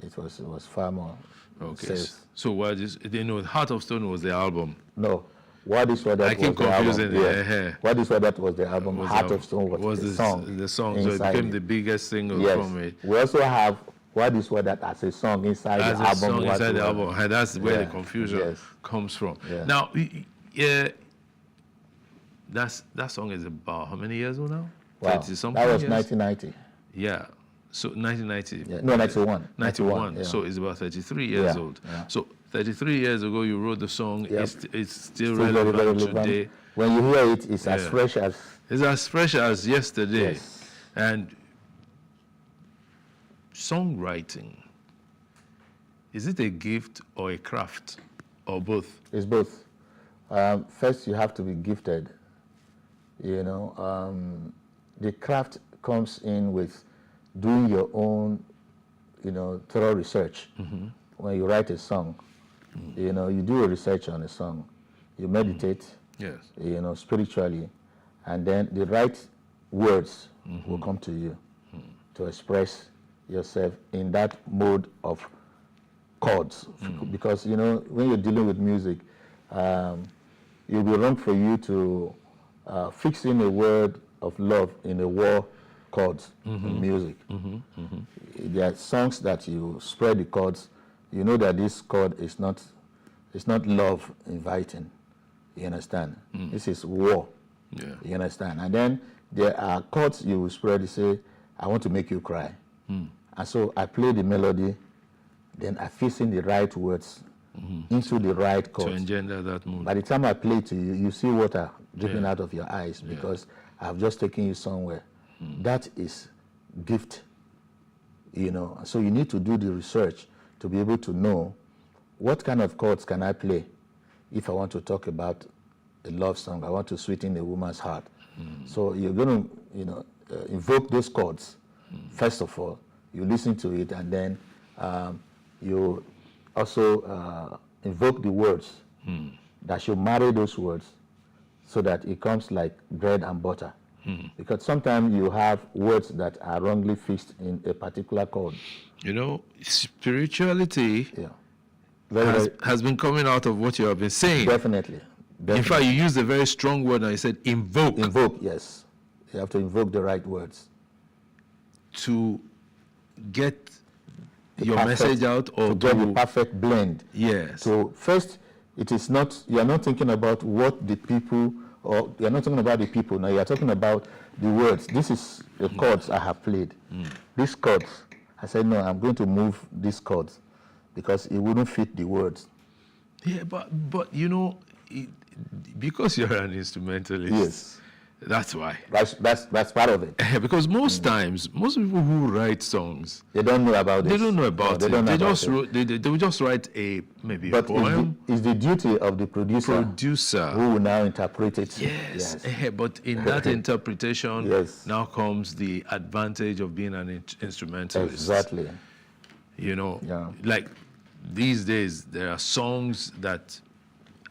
it was far more. Okay. Sales. So what is, you know, Heart of Stone was the album. No. What Is What That I keep was confusing the album. it. Yeah. What Is What That was the album. Heart of Stone was the song. The song. So it became the biggest single from it. We also have What Is What That as a song inside As the a album. song inside the album. And that's where the confusion Yes. comes from. Yeah. Now, that song is about how many years old now? Wow. 30-something That was years? 1990. Yeah. So 1990. Yeah. No, 91. 91. Yeah. So it's about 33 years old. Yeah. So 33 years ago, you wrote the song. Yep. It's still Very relevant relevant. today. When you hear it, it's as fresh as... It's as fresh as yesterday. Yes. And songwriting, is it a gift or a craft, or both? It's both. First, you have to be gifted. You know, the craft comes in with doing your own, you know, thorough research. When you write a song, you know, you do a research on a song, you meditate, yes, you know, spiritually, and then the right words will come to you to express yourself in that mode of chords. Because, you know, when you're dealing with music, it will be wrong for you to fix in a word of love in a war chords in music. There are songs that you spread the chords, you know that this chord is not love inviting. You understand? This is war. Yeah. You understand? And then there are chords you will spread, you say, I want to make you cry. And so I play the melody, then I fix in the right words into the right chords. To engender that mood. By the time I play to you, you see water dripping out of your eyes because I've just taken you somewhere. That is gift, you know. So you need to do the research to be able to know what kind of chords can I play if I want to talk about a love song. I want to sweeten a woman's heart. So you're going to, you know, invoke those chords first of all, you listen to it, and then you also invoke the words that should marry those words so that it comes like bread and butter. Because sometimes you have words that are wrongly fixed in a particular chord. You know, spirituality Very has been coming out of what you have been saying. Definitely. In fact, you used a very strong word and you said invoke. Invoke, yes. You have to invoke the right words. To get The your perfect- message out, or to get the perfect blend. Yes. So first, it is not, you are not thinking about what the people, or you are not talking about the people, now you are talking about the words. This is the chords I have played. These chords, I said, no, I'm going to move these chords because it wouldn't fit the words. Yeah, but you know, because you're an instrumentalist, Yes. That's why. That's part of it. Because most times, most people who write songs, they don't know about They this. don't know about No, it. they don't know about it. They will just write maybe a But poem. it's the duty of the producer who will now interpret it. Yes. But in that interpretation, now comes the advantage of being an instrumentalist. Exactly. You know, like these days, there are songs that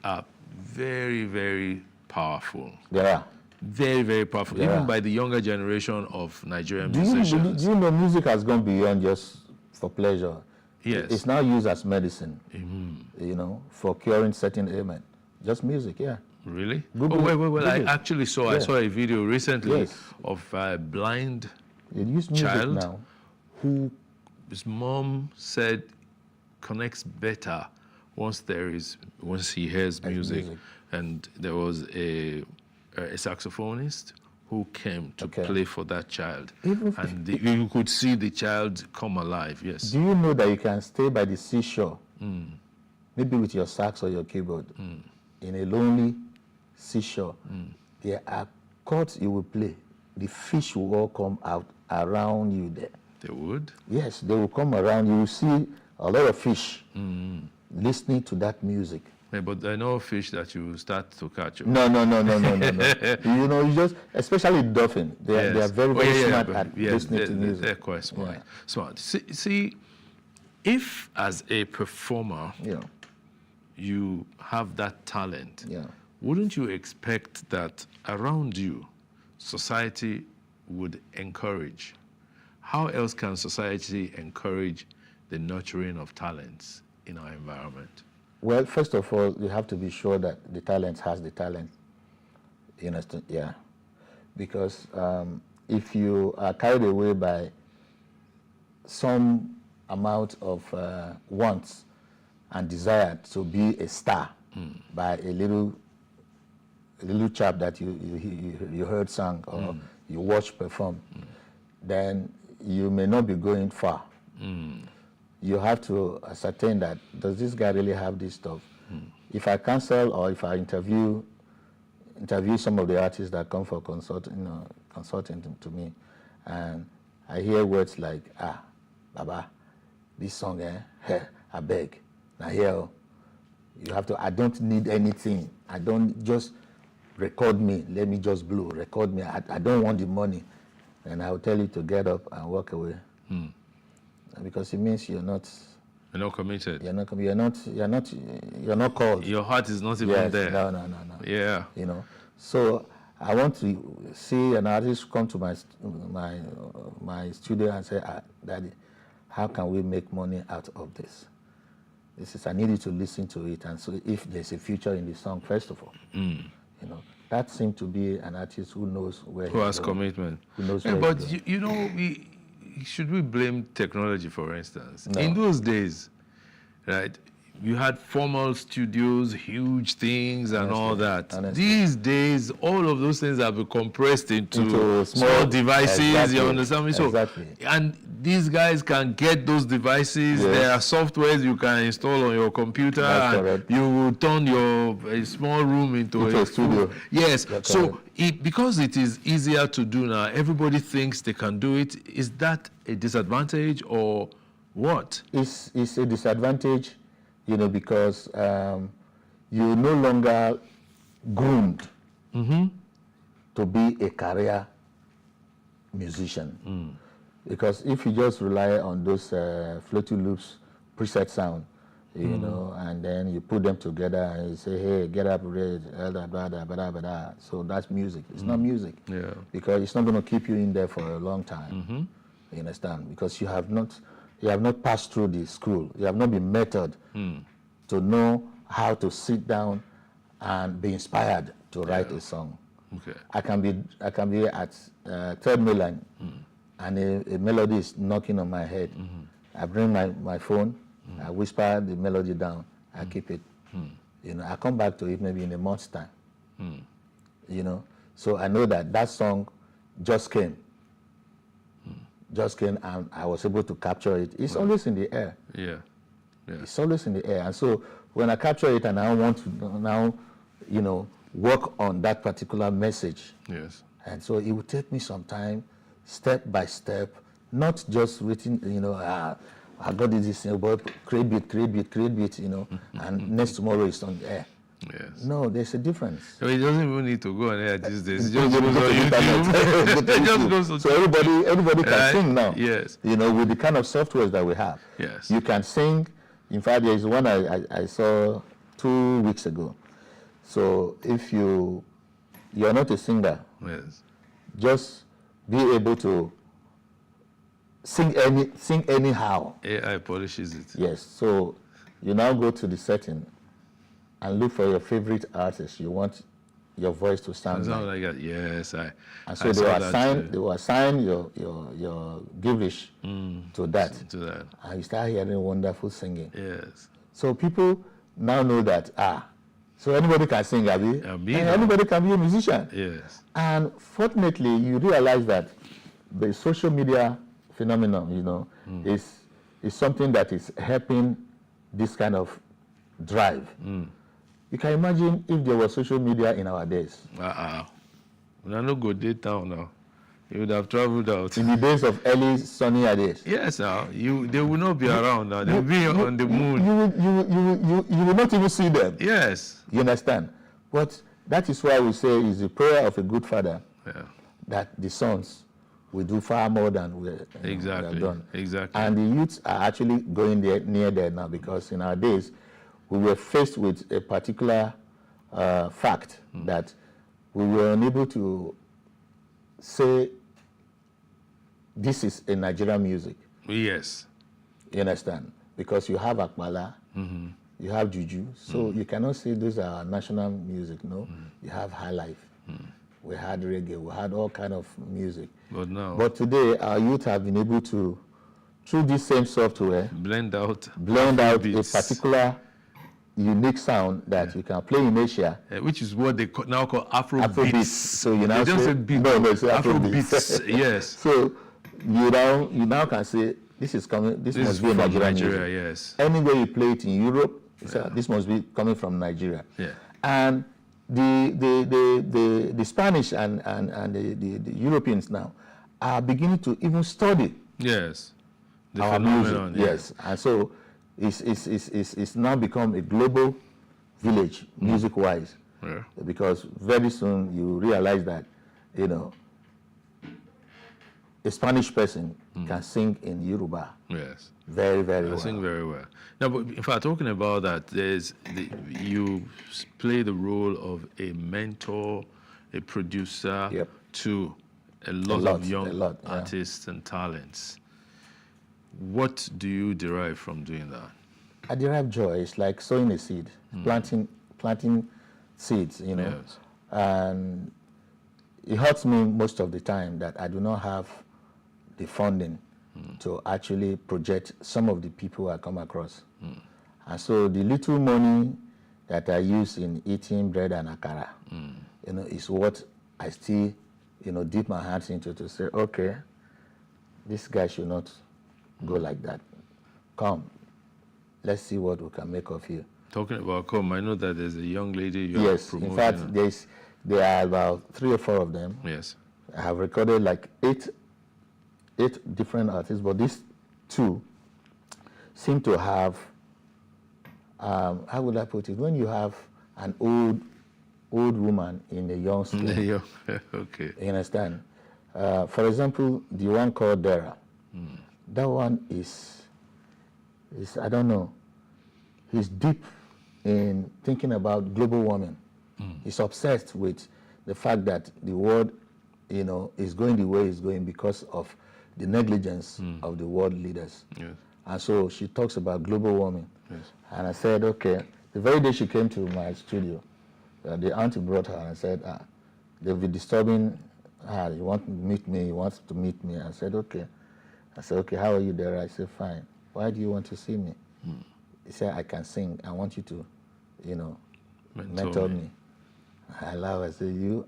are very, very powerful. Yeah. Very, very powerful, Yeah. even by the younger generation of Nigerian Do musicians. you know music has gone beyond just for pleasure? Yes. It's now used as medicine, you know, for curing certain ailments. Just music, yeah. Really? Google Oh, it. wait. I Google it. actually saw Yeah. I saw a video recently Yes. of a blind They use music child now. who his mom said connects better once he hears music. And there was a saxophonist who came to play for that child. And you could see the child come alive, yes. Do you know that you can stay by the seashore, maybe with your sax or your keyboard, in a lonely seashore? There are chords you will play. The fish will all come out around you there. They would? Yes, they will come around. You will see a lot of fish listening to that music. Yeah, but there are no fish that you start to catch. No. You know, you just, especially dolphin. They are very, very smart at listening to music. They're quite smart. See, if as a performer, you have that talent, wouldn't you expect that around you, society would encourage? How else can society encourage the nurturing of talents in our environment? Well, first of all, you have to be sure that the talent has the talent. You understand? Yeah. Because if you are carried away by some amount of wants and desire to be a star by a little chap that you heard sing or you watch perform, then you may not be going far. You have to ascertain that, does this guy really have this stuff? If I cancel or if I interview some of the artists that come for consulting to me, and I hear words like, Baba, this song, I beg. Now here, you have to, I don't need anything. I don't just record me, let me just blow, record me. I don't want the money. And I will tell you to get up and walk away. Because it means you're not committed. You're not called. Your heart is not even there. No. Yeah. You know. So I want to see an artist come to my studio and say, Daddy, how can we make money out of this? I need you to listen to it, and so if there's a future in the song, first of all, you know, that seems to be an artist who knows where who has going, commitment. Who knows where but you know, should we blame technology, for instance? No. In those days, right, you had formal studios, huge things and all that. These days, all of those things have been compressed into small devices, exactly, you understand me? So, exactly. and these guys can get those devices. Yes. There are softwares you can install on your computer. That's and correct. you will turn a small room into a studio. Yes. That's So because it is easier to do now, everybody thinks they can do it. Is that a disadvantage or what? It's a disadvantage, you know, because you're no longer groomed to be a career musician. Because if you just rely on those floaty loops, preset sound, you know, and then you put them together and you say, hey, get up, read, so that's music. It's not music. Yeah. Because it's not going to keep you in there for a long time. You understand? Because you have not passed through the school. You have not been mentored to know how to sit down and be inspired to write a song. Okay. I can be at third mainline and a melody is knocking on my head. I bring my phone, I whisper the melody down, I keep it. You know, I come back to it maybe in a month's time. You know, so I know that song just came. Just came, and I was able to capture it. It's always in the air. Yeah. It's always in the air. And so when I capture it and I want to now, you know, work on that particular message. Yes. And so it would take me some time, step by step, not just written, you know, I got this, but create beat, you know, and next tomorrow it's on the air. Yes. No, there's a difference. So it doesn't even need to go on air these days. It just goes on YouTube. It just goes on so everybody can sing now. Yes. You know, with the kind of software that we have. Yes. You can sing. In fact, there is one I saw 2 weeks ago. So if you're not a singer, yes, just be able to sing anyhow. AI polishes it. Yes. So you now go to the setting and look for your favorite artist. You want your voice to sound like that. Yes, and so they will assign your gibberish to that. And you start hearing wonderful singing. Yes. So people now know that so anybody can sing, Abi. And anybody can be a musician. Yes. And fortunately, you realize that the social media phenomenon, you know, is something that is helping this kind of drive. You can imagine if there was social media in our days. We are not good day town now. You would have traveled out. In the days of early sunnier days. Yes, now they will not be around now. They will be on the moon. You will not even see them. Yes. You understand? But that is why we say it's the prayer of a good father that the sons will do far more than we have done. Exactly. And the youths are actually going near there now, because in our days we were faced with a particular fact that we were unable to say this is a Nigerian music. Yes. You understand? Because you have Akbala, you have Juju, so you cannot say those are national music, no? You have high life. We had reggae, we had all kind of music. But today, our youth have been able to, through this same software, blend out a particular unique sound that you can play in Asia, which is what they now call Afrobeats. So you now they don't say beat. No, it's Afrobeats. Yes. So you now can say this is coming. This must be a Nigerian music. Yes. Anywhere you play it in Europe, this must be coming from Nigeria. Yeah. And the Spanish and the Europeans now are beginning to even study. Yes. The our phenomenon. Music. Yes. And so it's now become a global village, music-wise. Yeah. Because very soon you realize that, you know, a Spanish person can sing in Yoruba. Yes. Very, very well. Sing very well. Now, but in fact, talking about that, you play the role of a mentor, a producer to a lot of young artists and talents. What do you derive from doing that? I derive joy. It's like sowing a seed, planting seeds, you know. Yes. And it hurts me most of the time that I do not have the funding to actually project some of the people I come across. And so the little money that I use in eating bread and akara, you know, is what I still, you know, dip my hands into to say, okay, this guy should not go like that. Come, let's see what we can make of you. Talking about come, I know that there's a young lady you are Yes, promoting. in fact, there are about 3 or 4 of them. Yes. I have recorded like 8 different artists, but these 2 seem to have, how would I put it? When you have an old woman in a young skin. Okay. You understand? For example, the one called Dara. That one is I don't know. He's deep in thinking about global warming. He's obsessed with the fact that the world, is going the way it's going because of the negligence of the world leaders. Yes. And so she talks about global warming. Yes. And I said, okay. The very day she came to my studio, the auntie brought her and said, they'll be disturbing her. You want to meet me? You want to meet me? I said, okay. I said, okay, how are you there? I said, fine. Why do you want to see me? He said, I can sing. I want you to, mentor me. I laughed. I said,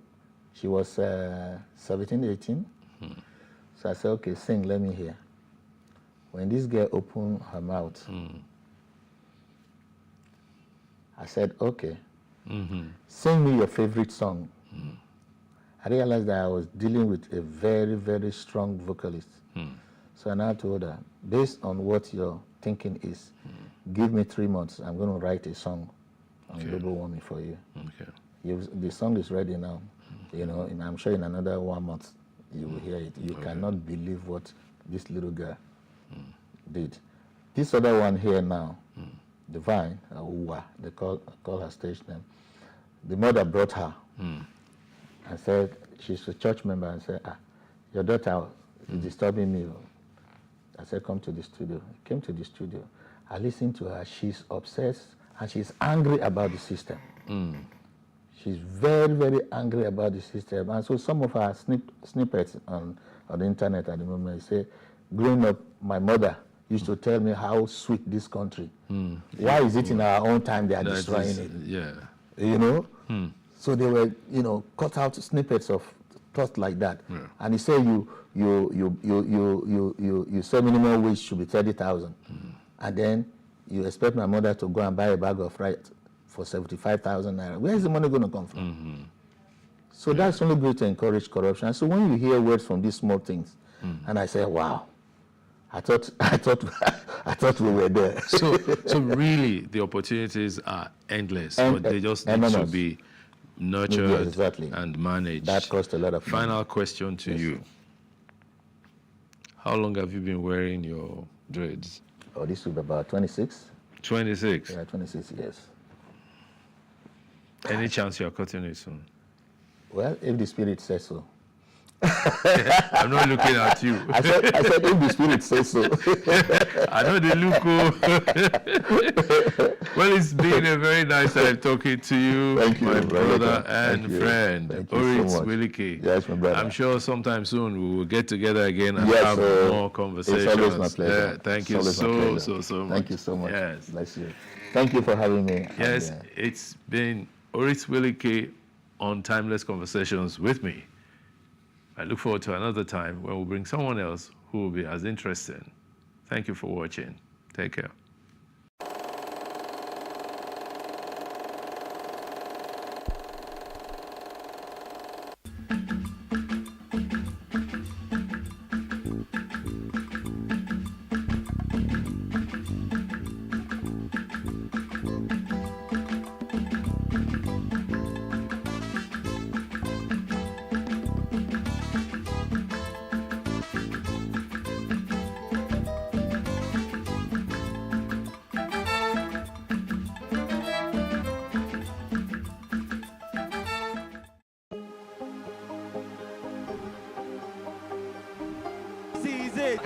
she was 17, 18. So I said, okay, sing, let me hear. When this girl opened her mouth, I said, okay, sing me your favorite song. I realized that I was dealing with a very, very strong vocalist. So I now told her, based on what your thinking is, give me 3 months. I'm going to write a song on global warming for you. Okay. The song is ready now. And I'm sure in another 1 month you will hear it. You cannot believe what this little girl did. This other one here now, Divine, Uwa, they call her stage name. The mother brought her and said, she's a church member, and said, your daughter is disturbing me. I said, come to the studio. I came to the studio. I listened to her. She's obsessed and she's angry about the system. She's very, very angry about the system. And so some of her snippets on the internet at the moment say, growing up, my mother used to tell me how sweet this country. Why is it in our own time they are destroying it? Yeah. So they were, cut out snippets of thoughts like that. Yeah. And he said you say minimum wage should be 30,000. And then you expect my mother to go and buy a bag of rice for 75,000 naira. Where is the money going to come from? So that's only going to encourage corruption. So when you hear words from these small things, and I say, wow, I thought we were there. So really, the opportunities are endless, but they just need to be nurtured and managed. That costs a lot of money. Final question to you. How long have you been wearing your dreads? Oh, this will be about 26. 26? Yeah, 26 years. Any chance you're cutting it soon? Well, if the spirit says so. I'm not looking at you. I said if the spirit says so. I know they look. Well, it's been a very nice time talking to you, my brother and friend, Orit Wilike. Yes, my brother. I'm sure sometime soon we will get together again and have more conversations. It's always my pleasure. Thank you so much. Thank you so much. Yes. Bless you. Thank you for having me. Yes, it's been Orit Wilike on Timeless Conversations with me. I look forward to another time when we'll bring someone else who will be as interesting. Thank you for watching. Take care.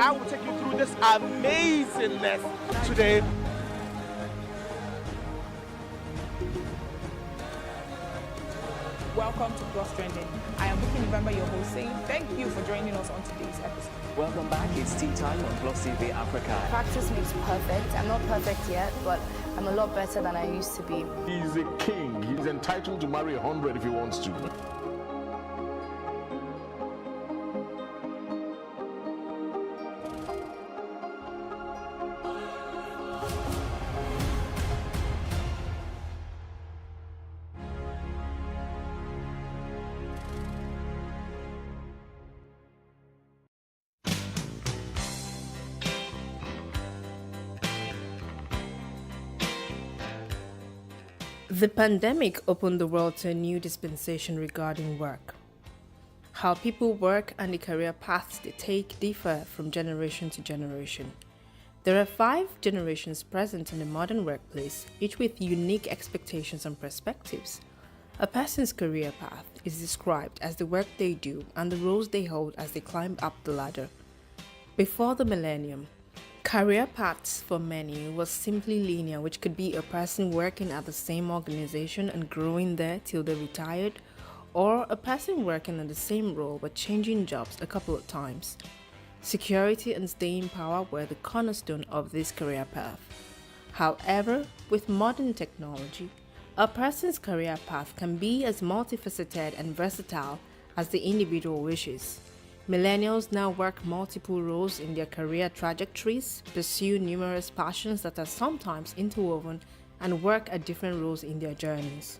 I will take you through this amazingness today. Welcome to Plus Trending. I am Vicky November, your host, saying thank you for joining us on today's episode. Welcome back. It's tea time on Plus TV Africa. Practice makes perfect. I'm not perfect yet, but I'm a lot better than I used to be. He's a king. He's entitled to marry 100 if he wants to. The pandemic opened the world to a new dispensation regarding work. How people work and the career paths they take differ from generation to generation. There are 5 generations present in the modern workplace, each with unique expectations and perspectives. A person's career path is described as the work they do and the roles they hold as they climb up the ladder. Before the millennium, career paths for many was simply linear, which could be a person working at the same organization and growing there till they retired, or a person working in the same role but changing jobs a couple of times. Security and staying power were the cornerstone of this career path. However, with modern technology, a person's career path can be as multifaceted and versatile as the individual wishes. Millennials now work multiple roles in their career trajectories, pursue numerous passions that are sometimes interwoven, and work at different roles in their journeys.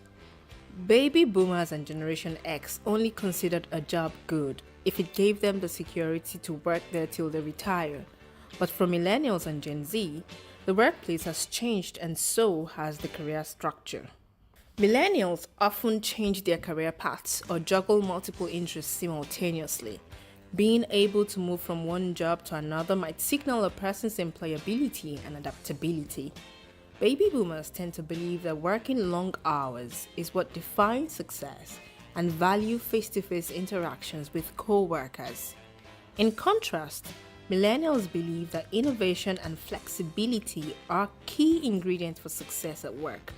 Baby boomers and Generation X only considered a job good if it gave them the security to work there till they retire. But for millennials and Gen Z, the workplace has changed and so has the career structure. Millennials often change their career paths or juggle multiple interests simultaneously. Being able to move from one job to another might signal a person's employability and adaptability. Baby boomers tend to believe that working long hours is what defines success and value face-to-face interactions with co-workers. In contrast, millennials believe that innovation and flexibility are key ingredients for success at work.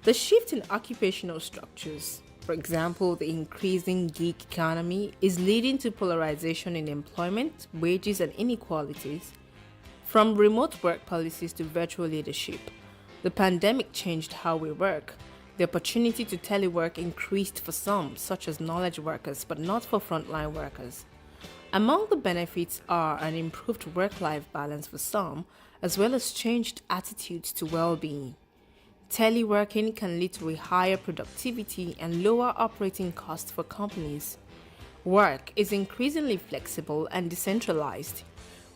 The shift in occupational structures, for example, the increasing gig economy, is leading to polarization in employment, wages, and inequalities. From remote work policies to virtual leadership, the pandemic changed how we work. The opportunity to telework increased for some, such as knowledge workers, but not for frontline workers. Among the benefits are an improved work-life balance for some, as well as changed attitudes to well-being. Teleworking can lead to a higher productivity and lower operating costs for companies. Work is increasingly flexible and decentralized.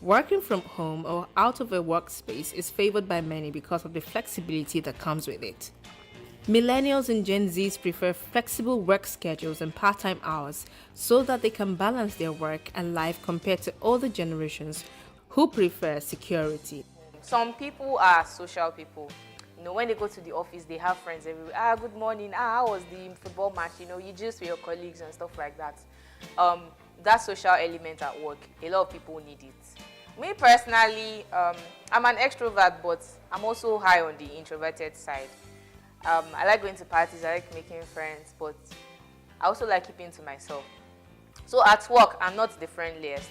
Working from home or out of a workspace is favored by many because of the flexibility that comes with it. Millennials and Gen Zs prefer flexible work schedules and part-time hours so that they can balance their work and life compared to older generations who prefer security. Some people are social people. You know, when they go to the office, they have friends everywhere. Good morning. How was the football match? You know, you just with your colleagues and stuff like that. That social element at work, a lot of people need it. Me personally, I'm an extrovert, but I'm also high on the introverted side. I like going to parties, I like making friends, but I also like keeping to myself. So at work, I'm not the friendliest.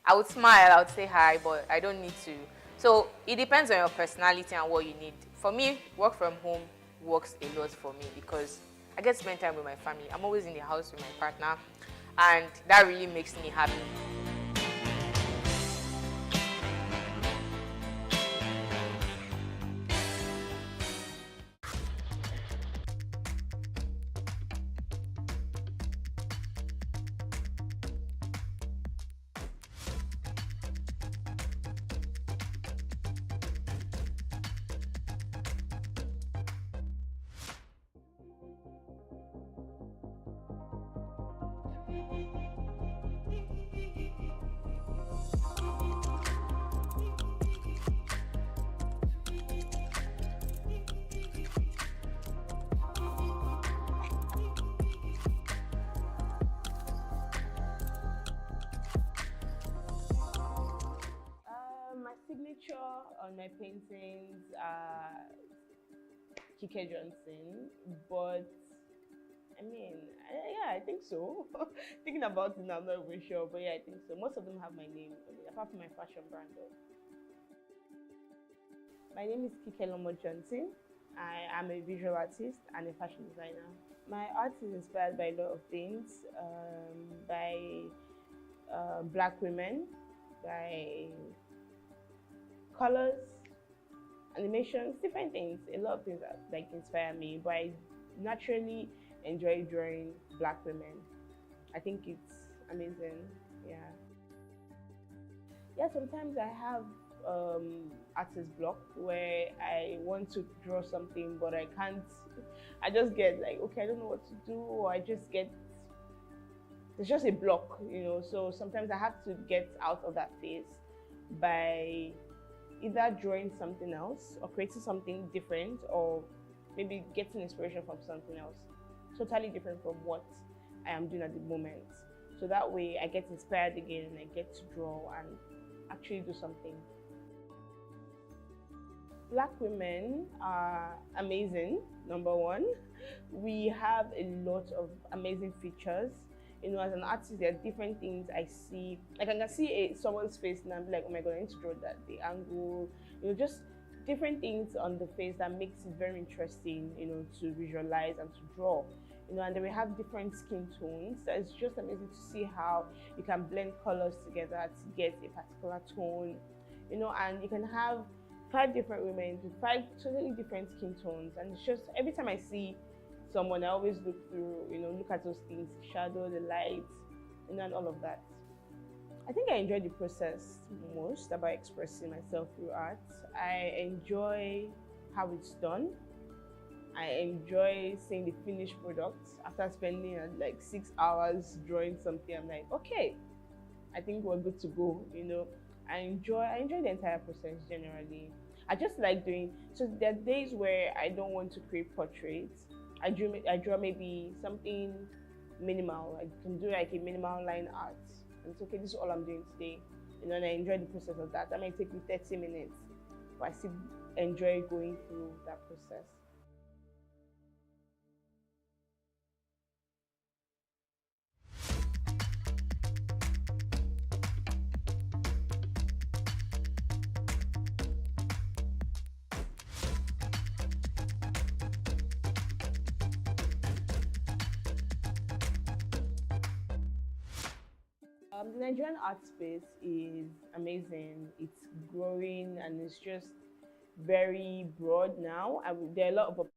I would smile, I would say hi, but I don't need to. So it depends on your personality and what you need. For me, work from home works a lot for me because I get to spend time with my family. I'm always in the house with my partner, and that really makes me happy. On my paintings are Kike Johnson, but I mean, yeah, I think so. Thinking about it now, I'm not even sure, but yeah, I think so. Most of them have my name, apart from my fashion brand though. My name is Kike Lomo Johnson. I am a visual artist and a fashion designer. My art is inspired by a lot of things, by Black women, by colors, animations, different things. A lot of things that like inspire me, but I naturally enjoy drawing Black women. I think it's amazing. Yeah, sometimes I have artist block where I want to draw something but I can't. I just get like, okay, I don't know what to do, or I just get there's just a block, you know. So sometimes I have to get out of that phase by either drawing something else or creating something different, or maybe getting inspiration from something else totally different from what I am doing at the moment. So that way I get inspired again and I get to draw and actually do something. Black women are amazing, number one. We have a lot of amazing features. You know, as an artist, there are different things I see. Like I can see someone's face and I'm like, oh my God, I need to draw that, the angle, you know, just different things on the face that makes it very interesting, you know, to visualize and to draw. You know, and then we have different skin tones. So it's just amazing to see how you can blend colors together to get a particular tone, you know, and you can have 5 different women with 5 totally different skin tones. And it's just, every time I see someone, I always look through, you know, look at those things, the shadow, the light, you know, and all of that. I think I enjoy the process most about expressing myself through art. I enjoy how it's done. I enjoy seeing the finished product. After spending like 6 hours drawing something, I'm like, okay, I think we're good to go, you know. I enjoy the entire process generally. I just like doing, so there are days where I don't want to create portraits. I draw maybe something minimal. I can do like a minimal line art. And it's okay, this is all I'm doing today. You know, and I enjoy the process of that. That might take me 30 minutes, but I still enjoy going through that process. The Nigerian art space is amazing. It's growing and it's just very broad now. There are a lot of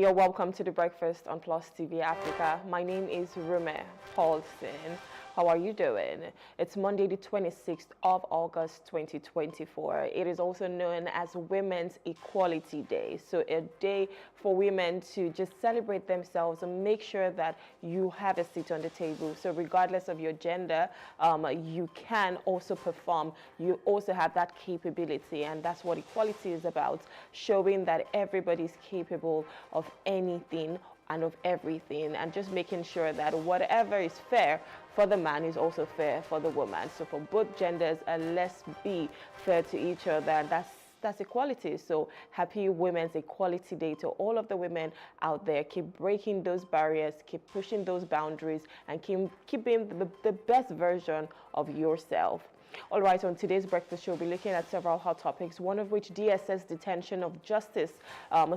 You're welcome to the Breakfast on Plus TV Africa. My name is Rume Paulson. How are you doing? It's Monday, the 26th of August, 2024. It is also known as Women's Equality Day. So a day for women to just celebrate themselves and make sure that you have a seat on the table. So regardless of your gender, you can also perform. You also have that capability, and that's what equality is about, showing that everybody's capable of anything and of everything, and just making sure that whatever is fair for the man is also fair for the woman. So for both genders, let's be fair to each other, and that's equality. So happy Women's Equality Day to all of the women out there. Keep breaking those barriers, keep pushing those boundaries, and keep being the best version of yourself. All right, on today's breakfast show, we'll be looking at several hot topics, one of which DSS detention of justice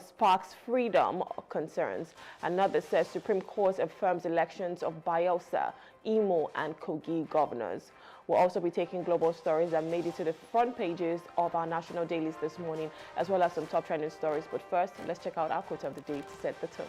sparks freedom concerns. Another says Supreme Court affirms elections of Bayelsa, Imo, and Kogi governors. We'll also be taking global stories that made it to the front pages of our national dailies this morning, as well as some top trending stories. But first, let's check out our quote of the day to set the tone.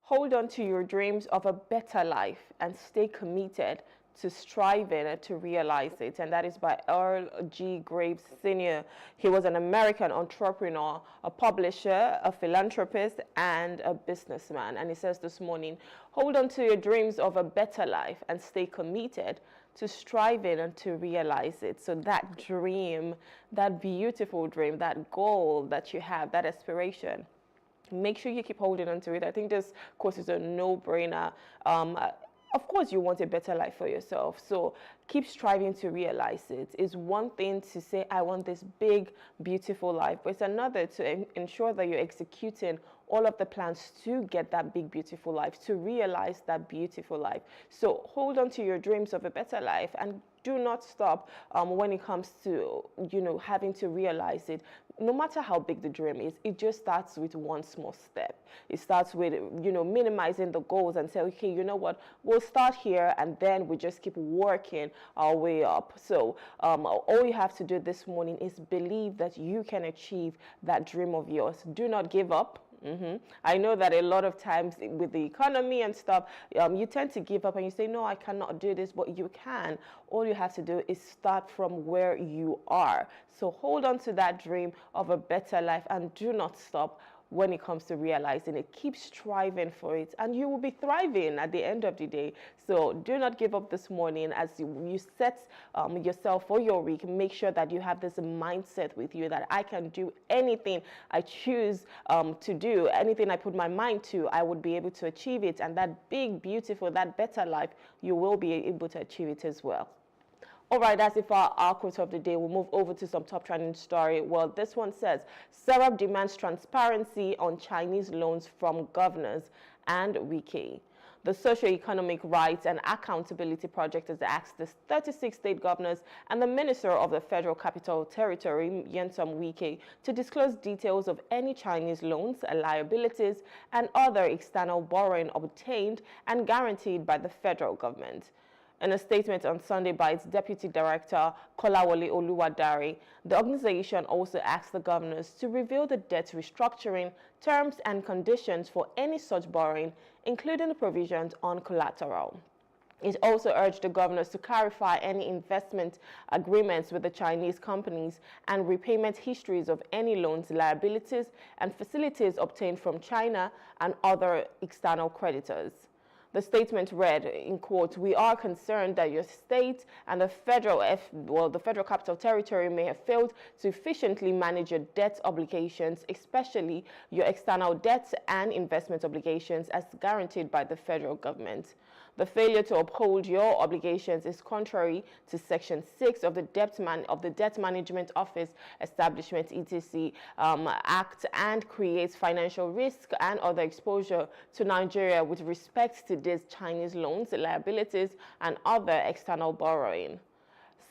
Hold on to your dreams of a better life and stay committed to striving to realize it, and that is by Earl G. Graves Sr. He was an American entrepreneur, a publisher, a philanthropist, and a businessman. And he says this morning, hold on to your dreams of a better life and stay committed to striving and to realize it. So that dream, that beautiful dream, that goal that you have, that aspiration, make sure you keep holding on to it. I think this, of course, is a no-brainer. Of course, you want a better life for yourself, so keep striving to realize it. It's one thing to say, I want this big, beautiful life, but it's another to ensure that you're executing all of the plans to get that big, beautiful life, to realize that beautiful life. So hold on to your dreams of a better life and do not stop when it comes to, having to realize it. No matter how big the dream is, it just starts with one small step. It starts with, minimizing the goals and say, okay, you know what, we'll start here and then we just keep working our way up. So all you have to do this morning is believe that you can achieve that dream of yours. Do not give up. I know that a lot of times with the economy and stuff, you tend to give up and you say, no, I cannot do this, but you can. All you have to do is start from where you are. So hold on to that dream of a better life and do not stop when it comes to realizing it. Keep striving for it and you will be thriving at the end of the day. So do not give up this morning as you set yourself for your week. Make sure that you have this mindset with you that I can do anything I choose to do, anything I put my mind to, I would be able to achieve it. And that big, beautiful, that better life, you will be able to achieve it as well. All right, that's it for our quote of the day. We'll move over to some top trending story. Well, this one says, Serap demands transparency on Chinese loans from governors and Wike. The Socio-Economic Rights and Accountability Project has asked the 36 state governors and the Minister of the Federal Capital Territory, Nyesom Wike, to disclose details of any Chinese loans, liabilities, and other external borrowing obtained and guaranteed by the federal government. In a statement on Sunday by its Deputy Director, Kolawole Oluwadare, the organization also asked the governors to reveal the debt restructuring, terms and conditions for any such borrowing, including the provisions on collateral. It also urged the governors to clarify any investment agreements with the Chinese companies and repayment histories of any loans, liabilities, and facilities obtained from China and other external creditors. The statement read, in quote, "We are concerned that your state and the Federal Capital Territory may have failed to efficiently manage your debt obligations, especially your external debts and investment obligations as guaranteed by the federal government. The failure to uphold your obligations is contrary to Section 6 of the Debt Management Office Establishment (ETC) Act and creates financial risk and other exposure to Nigeria with respect to these Chinese loans, liabilities, and other external borrowing."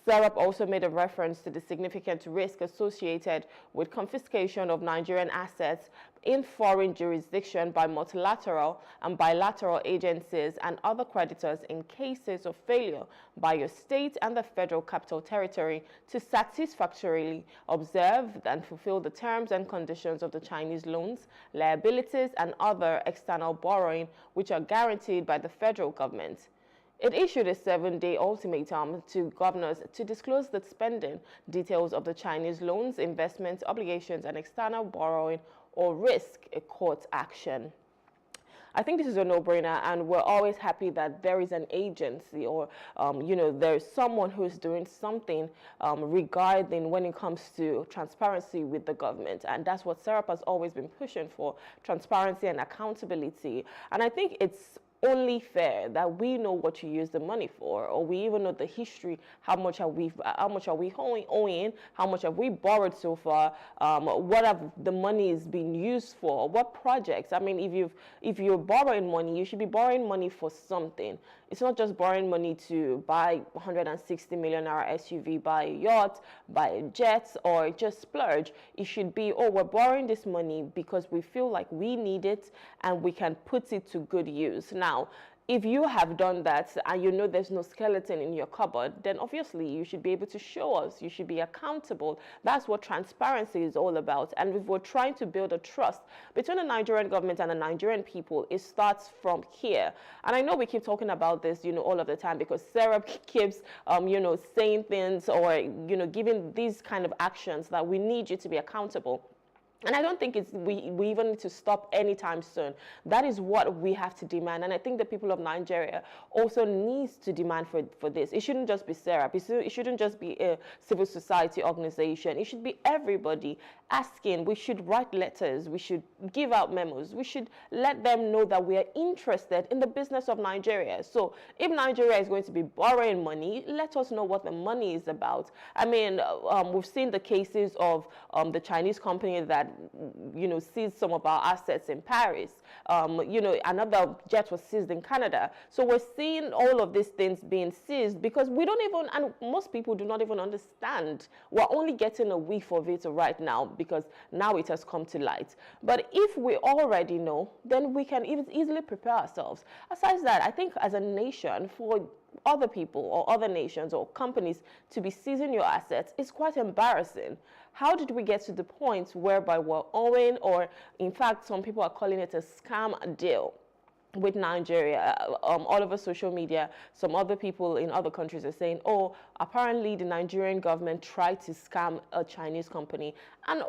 Serap also made a reference to the significant risk associated with confiscation of Nigerian assets in foreign jurisdiction by multilateral and bilateral agencies and other creditors in cases of failure by your state and the Federal Capital Territory to satisfactorily observe and fulfill the terms and conditions of the Chinese loans, liabilities, and other external borrowing which are guaranteed by the federal government. It issued a 7-day ultimatum to governors to disclose the spending details of the Chinese loans, investments, obligations, and external borrowing or risk a court action. I think this is a no-brainer, and we're always happy that there is an agency or, there's someone who's doing something regarding when it comes to transparency with the government. And that's what Serap has always been pushing for, transparency and accountability. And I think it's only fair that we know what you use the money for, or we even know the history. How much are we owing? How much have we borrowed so far? What have the money is being used for? What projects? I mean, if you're borrowing money, you should be borrowing money for something. It's not just borrowing money to buy 160 million naira SUV, buy a yacht, buy a jet, or just splurge. It should be, oh, we're borrowing this money because we feel like we need it and we can put it to good use. Now, if you have done that and you know there's no skeleton in your cupboard, then obviously you should be able to show us. You should be accountable. That's what transparency is all about. And if we're trying to build a trust between the Nigerian government and the Nigerian people, it starts from here. And I know we keep talking about this, all of the time, because Sarah keeps, saying things or, giving these kind of actions that we need you to be accountable. And I don't think we even need to stop anytime soon. That is what we have to demand. And I think the people of Nigeria also needs to demand for this. It shouldn't just be Sarah. It shouldn't just be a civil society organization. It should be everybody asking. We should write letters. We should give out memos. We should let them know that we are interested in the business of Nigeria. So if Nigeria is going to be borrowing money, let us know what the money is about. I mean, we've seen the cases of the Chinese company that seized some of our assets in Paris. Another jet was seized in Canada. So we're seeing all of these things being seized because we don't even, and most people do not even understand. We're only getting a whiff of it right now because now it has come to light. But if we already know, then we can easily prepare ourselves. Aside that, I think as a nation, for other people or other nations or companies to be seizing your assets is quite embarrassing. How did we get to the point whereby we're owing, or in fact, some people are calling it a scam deal with Nigeria? All over social media, some other people in other countries are saying, oh, apparently the Nigerian government tried to scam a Chinese company. And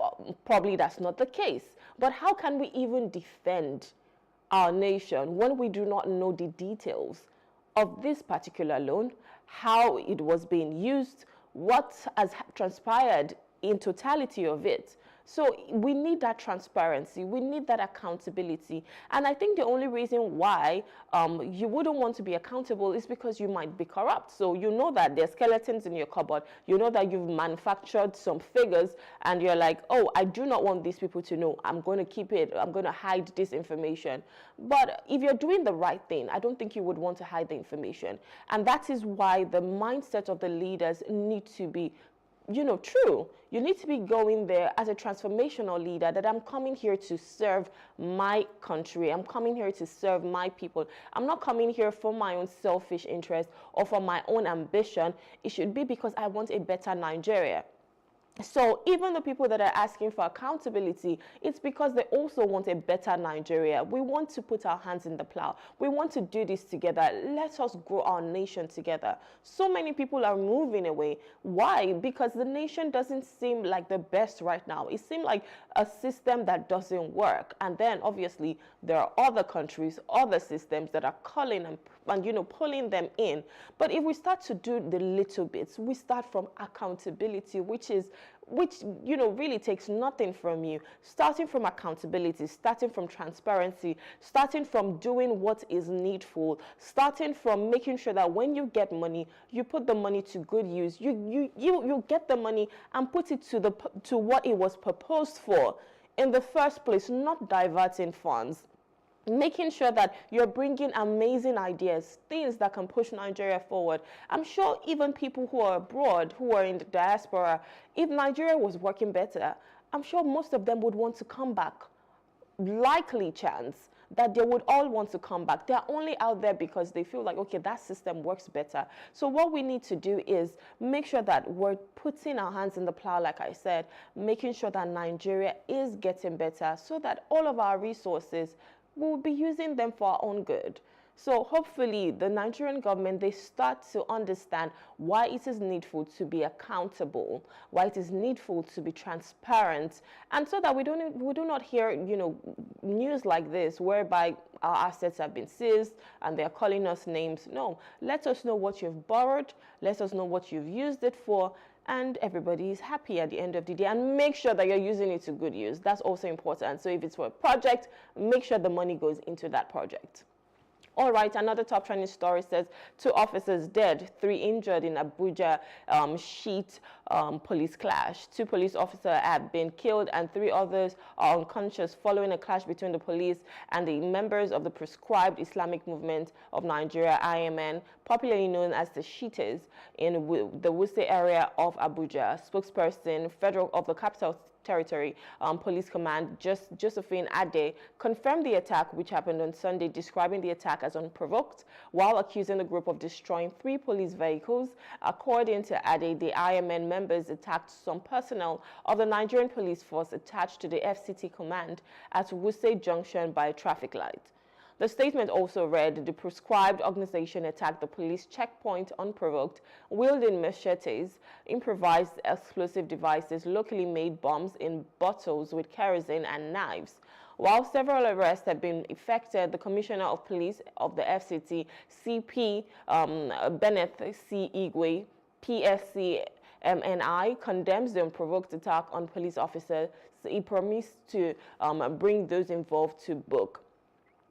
probably that's not the case. But how can we even defend our nation when we do not know the details of this particular loan, how it was being used, what has transpired in totality of it? So we need that transparency. We need that accountability. And I think the only reason why you wouldn't want to be accountable is because you might be corrupt. So you know that there's skeletons in your cupboard. You know that you've manufactured some figures and you're like, oh, I do not want these people to know. I'm going to keep it. I'm going to hide this information. But if you're doing the right thing, I don't think you would want to hide the information. And that is why the mindset of the leaders need to be true. You need to be going there as a transformational leader, that I'm coming here to serve my country. I'm coming here to serve my people. I'm not coming here for my own selfish interest or for my own ambition. It should be because I want a better Nigeria. So even the people that are asking for accountability, it's because they also want a better Nigeria. We want to put our hands in the plow. We want to do this together. Let us grow our nation together. So many people are moving away. Why? Because the nation doesn't seem like the best right now. It seems like a system that doesn't work. And then obviously there are other countries, other systems that are calling and pulling them in. But if we start to do the little bits, we start from accountability, which really takes nothing from you. Starting from accountability, starting from transparency, starting from doing what is needful, starting from making sure that when you get money, you put the money to good use. You get the money and put it to what it was proposed for in the first place, not diverting funds. Making sure that you're bringing amazing ideas, things that can push Nigeria forward. I'm sure even people who are abroad, who are in the diaspora, if Nigeria was working better, I'm sure most of them would want to come back. Likely chance that they would all want to come back. They're only out there because they feel like, okay, that system works better. So what we need to do is make sure that we're putting our hands in the plow, like I said, making sure that Nigeria is getting better so that all of our resources, we'll be using them for our own good. So hopefully the Nigerian government, they start to understand why it is needful to be accountable, why it is needful to be transparent, and so that we do not hear, news like this whereby our assets have been seized and they're calling us names. No, let us know what you've borrowed, let us know what you've used it for, and everybody is happy at the end of the day. And make sure that you're using it to good use. That's also important. So if it's for a project, make sure the money goes into that project. All right, another top trending story says 2 officers dead, 3 injured in Abuja Sheet police clash. 2 police officers have been killed and 3 others are unconscious following a clash between the police and the members of the Prescribed Islamic Movement of Nigeria, IMN, popularly known as the Shiites, in the Wuse area of Abuja. Spokesperson of the Capital Territory Police Command, Josephine Ade, confirmed the attack, which happened on Sunday, describing the attack as unprovoked, while accusing the group of destroying 3 police vehicles. According to Ade, the IMN members attacked some personnel of the Nigerian police force attached to the FCT command at Wuse Junction by a traffic light. The statement also read, the proscribed organization attacked the police checkpoint unprovoked, wielding machetes, improvised explosive devices, locally made bombs in bottles with kerosene and knives. While several arrests have been effected, the Commissioner of Police of the FCT, CP Bennett C. Igwe, PSC MNI, condemns the unprovoked attack on police officers. He promised to bring those involved to book.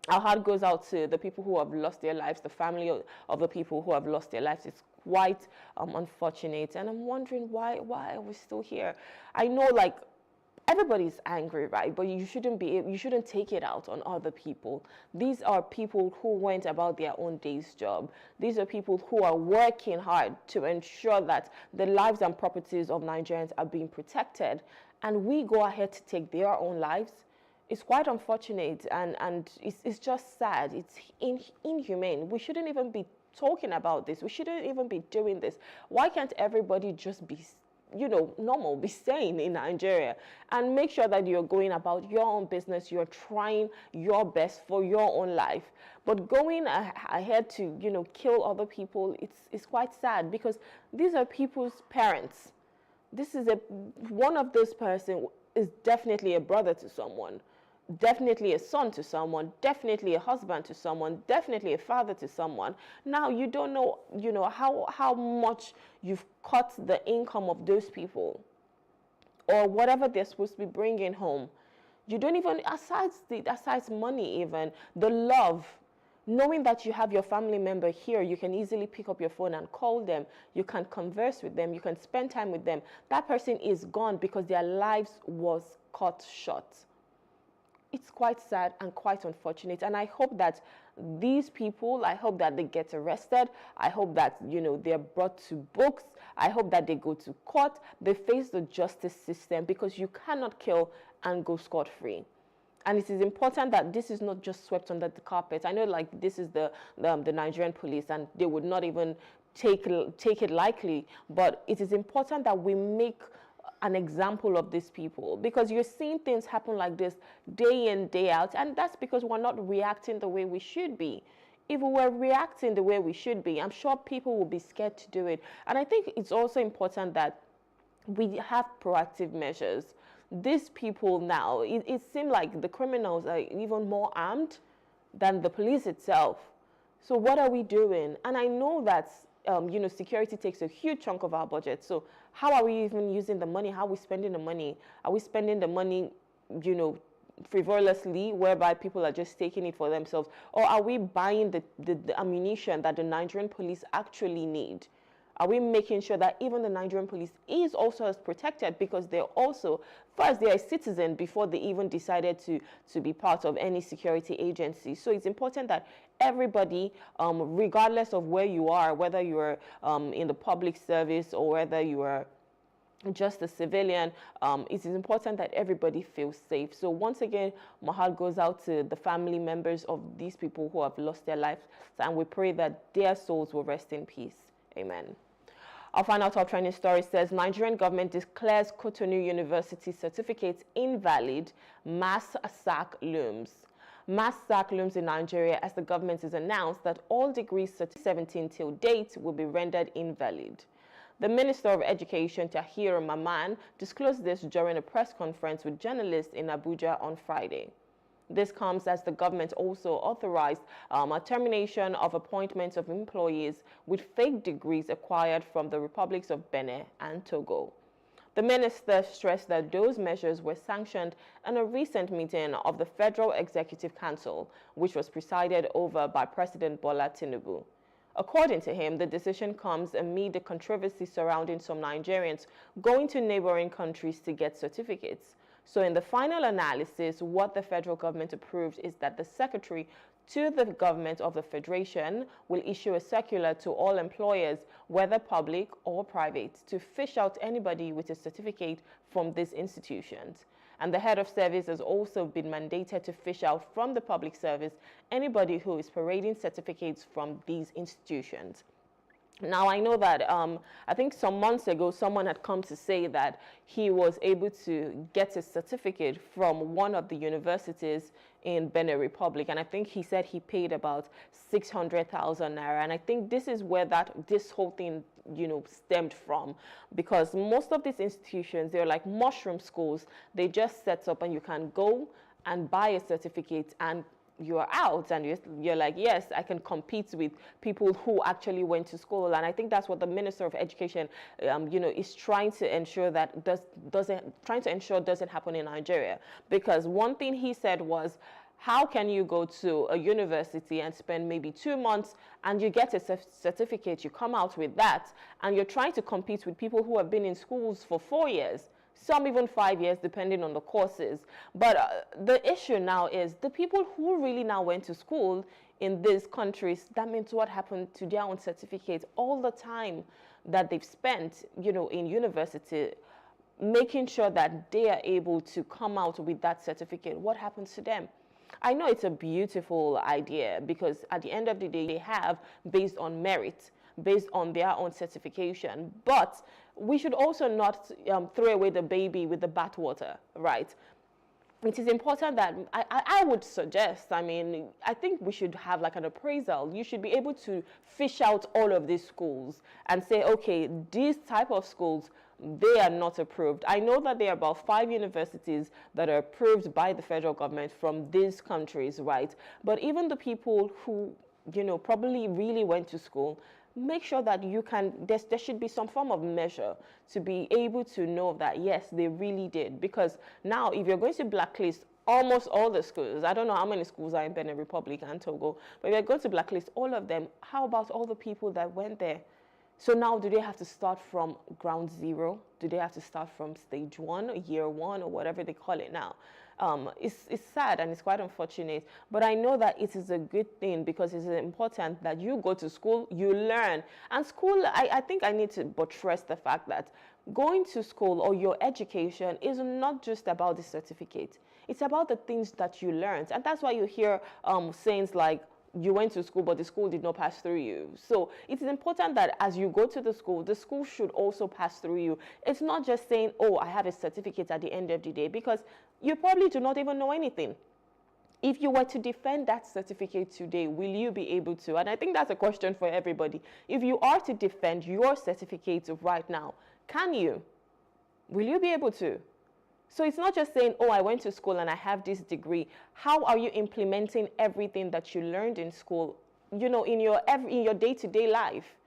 Our heart goes out to the people who have lost their lives, the family of the people who have lost their lives. It's quite unfortunate, and I'm wondering why are we still here? I know, like, everybody's angry, right? But you shouldn't take it out on other people. These are people who went about their own day's job. These are people who are working hard to ensure that the lives and properties of Nigerians are being protected, and we go ahead to take their own lives. It's quite unfortunate, and it's just sad. It's inhumane. We shouldn't even be talking about this. We shouldn't even be doing this. Why can't everybody just be, normal, be sane in Nigeria, and make sure that you're going about your own business, you're trying your best for your own life. But going ahead to, kill other people, it's quite sad, because these are people's parents. This is one of those person is definitely a brother to someone, definitely a son to someone, definitely a husband to someone, definitely a father to someone. Now you don't know, how much you've cut the income of those people, or whatever they're supposed to be bringing home. You don't even, aside money, even the love, knowing that you have your family member here, you can easily pick up your phone and call them. You can converse with them. You can spend time with them. That person is gone because their lives was cut short. It's quite sad and quite unfortunate, and I hope that these people, I hope that they get arrested. I hope that, they're brought to books. I hope that they go to court. They face the justice system, because you cannot kill and go scot-free. And it is important that this is not just swept under the carpet. I know, like, this is the Nigerian police, and they would not even take it lightly, but it is important that we make an example of these people, because you're seeing things happen like this day in, day out, and that's because we're not reacting the way we should be. If we were reacting the way we should be, I'm sure people will be scared to do it. And I think it's also important that we have proactive measures. These people now, it seems like the criminals are even more armed than the police itself. So what are we doing? And I know that security takes a huge chunk of our budget. So how are we even using the money? How are we spending the money? Are we spending the money, frivolously, whereby people are just taking it for themselves? Or are we buying the ammunition that the Nigerian police actually need? Are we making sure that even the Nigerian police is also as protected, because they're also, first, they're a citizen before they even decided to be part of any security agency. So it's important that everybody, regardless of where you are, whether you're in the public service or whether you are just a civilian, it is important that everybody feels safe. So once again, my heart goes out to the family members of these people who have lost their lives, and we pray that their souls will rest in peace. Amen. Our final top trending story says, Nigerian government declares Cotonou University certificates invalid. Mass sack looms. Mass sack looms in Nigeria as the government has announced that all degrees 2017 till date will be rendered invalid. The Minister of Education, Tahir Maman, disclosed this during a press conference with journalists in Abuja on Friday. This comes as the government also authorized a termination of appointments of employees with fake degrees acquired from the republics of Benin and Togo. The minister stressed that those measures were sanctioned in a recent meeting of the Federal Executive Council, which was presided over by President Bola Tinubu. According to him, the decision comes amid the controversy surrounding some Nigerians going to neighboring countries to get certificates. So in the final analysis, what the federal government approved is that the secretary to the government of the Federation will issue a circular to all employers, whether public or private, to fish out anybody with a certificate from these institutions. And the head of service has also been mandated to fish out from the public service anybody who is parading certificates from these institutions. Now, I know that I think some months ago, someone had come to say that he was able to get a certificate from one of the universities in Benin Republic. And I think he said he paid about 600,000 naira. And I think this is where this whole thing, stemmed from. Because most of these institutions, they're like mushroom schools. They just set up and you can go and buy a certificate and you're out and you're like, yes, I can compete with people who actually went to school. And I think that's what the Minister of Education, is trying to ensure that doesn't happen in Nigeria. Because one thing he said was, how can you go to a university and spend maybe 2 months and you get a certificate, you come out with that, and you're trying to compete with people who have been in schools for 4 years, some even 5 years, depending on the courses. But the issue now is the people who really now went to school in these countries, that means what happened to their own certificates, all the time that they've spent, in university, making sure that they are able to come out with that certificate. What happens to them? I know it's a beautiful idea because at the end of the day, they have based on merit, based on their own certification. But we should also not throw away the baby with the bathwater, right? It is important that I would suggest, I think we should have like an appraisal. You should be able to fish out all of these schools and say, okay, these type of schools, they are not approved. I know that there are about 5 universities that are approved by the federal government from these countries, right? But even the people who, probably really went to school, make sure that there should be some form of measure to be able to know that, yes, they really did. Because now, if you're going to blacklist almost all the schools, I don't know how many schools are in Benin Republic and Togo, but if you're going to blacklist all of them, how about all the people that went there? So now, do they have to start from ground zero? Do they have to start from stage 1, year 1, or whatever they call it now? It's sad and it's quite unfortunate, but I know that it is a good thing because it's important that you go to school, you learn. And school, I think I need to buttress the fact that going to school or your education is not just about the certificate. It's about the things that you learned. And that's why you hear sayings like, you went to school, but the school did not pass through you. So it is important that as you go to the school should also pass through you. It's not just saying, oh, I have a certificate at the end of the day, because you probably do not even know anything. If you were to defend that certificate today, will you be able to? And I think that's a question for everybody. If you are to defend your certificate right now, can you? Will you be able to? So it's not just saying, oh, I went to school and I have this degree. How are you implementing everything that you learned in school, in your day-to-day life?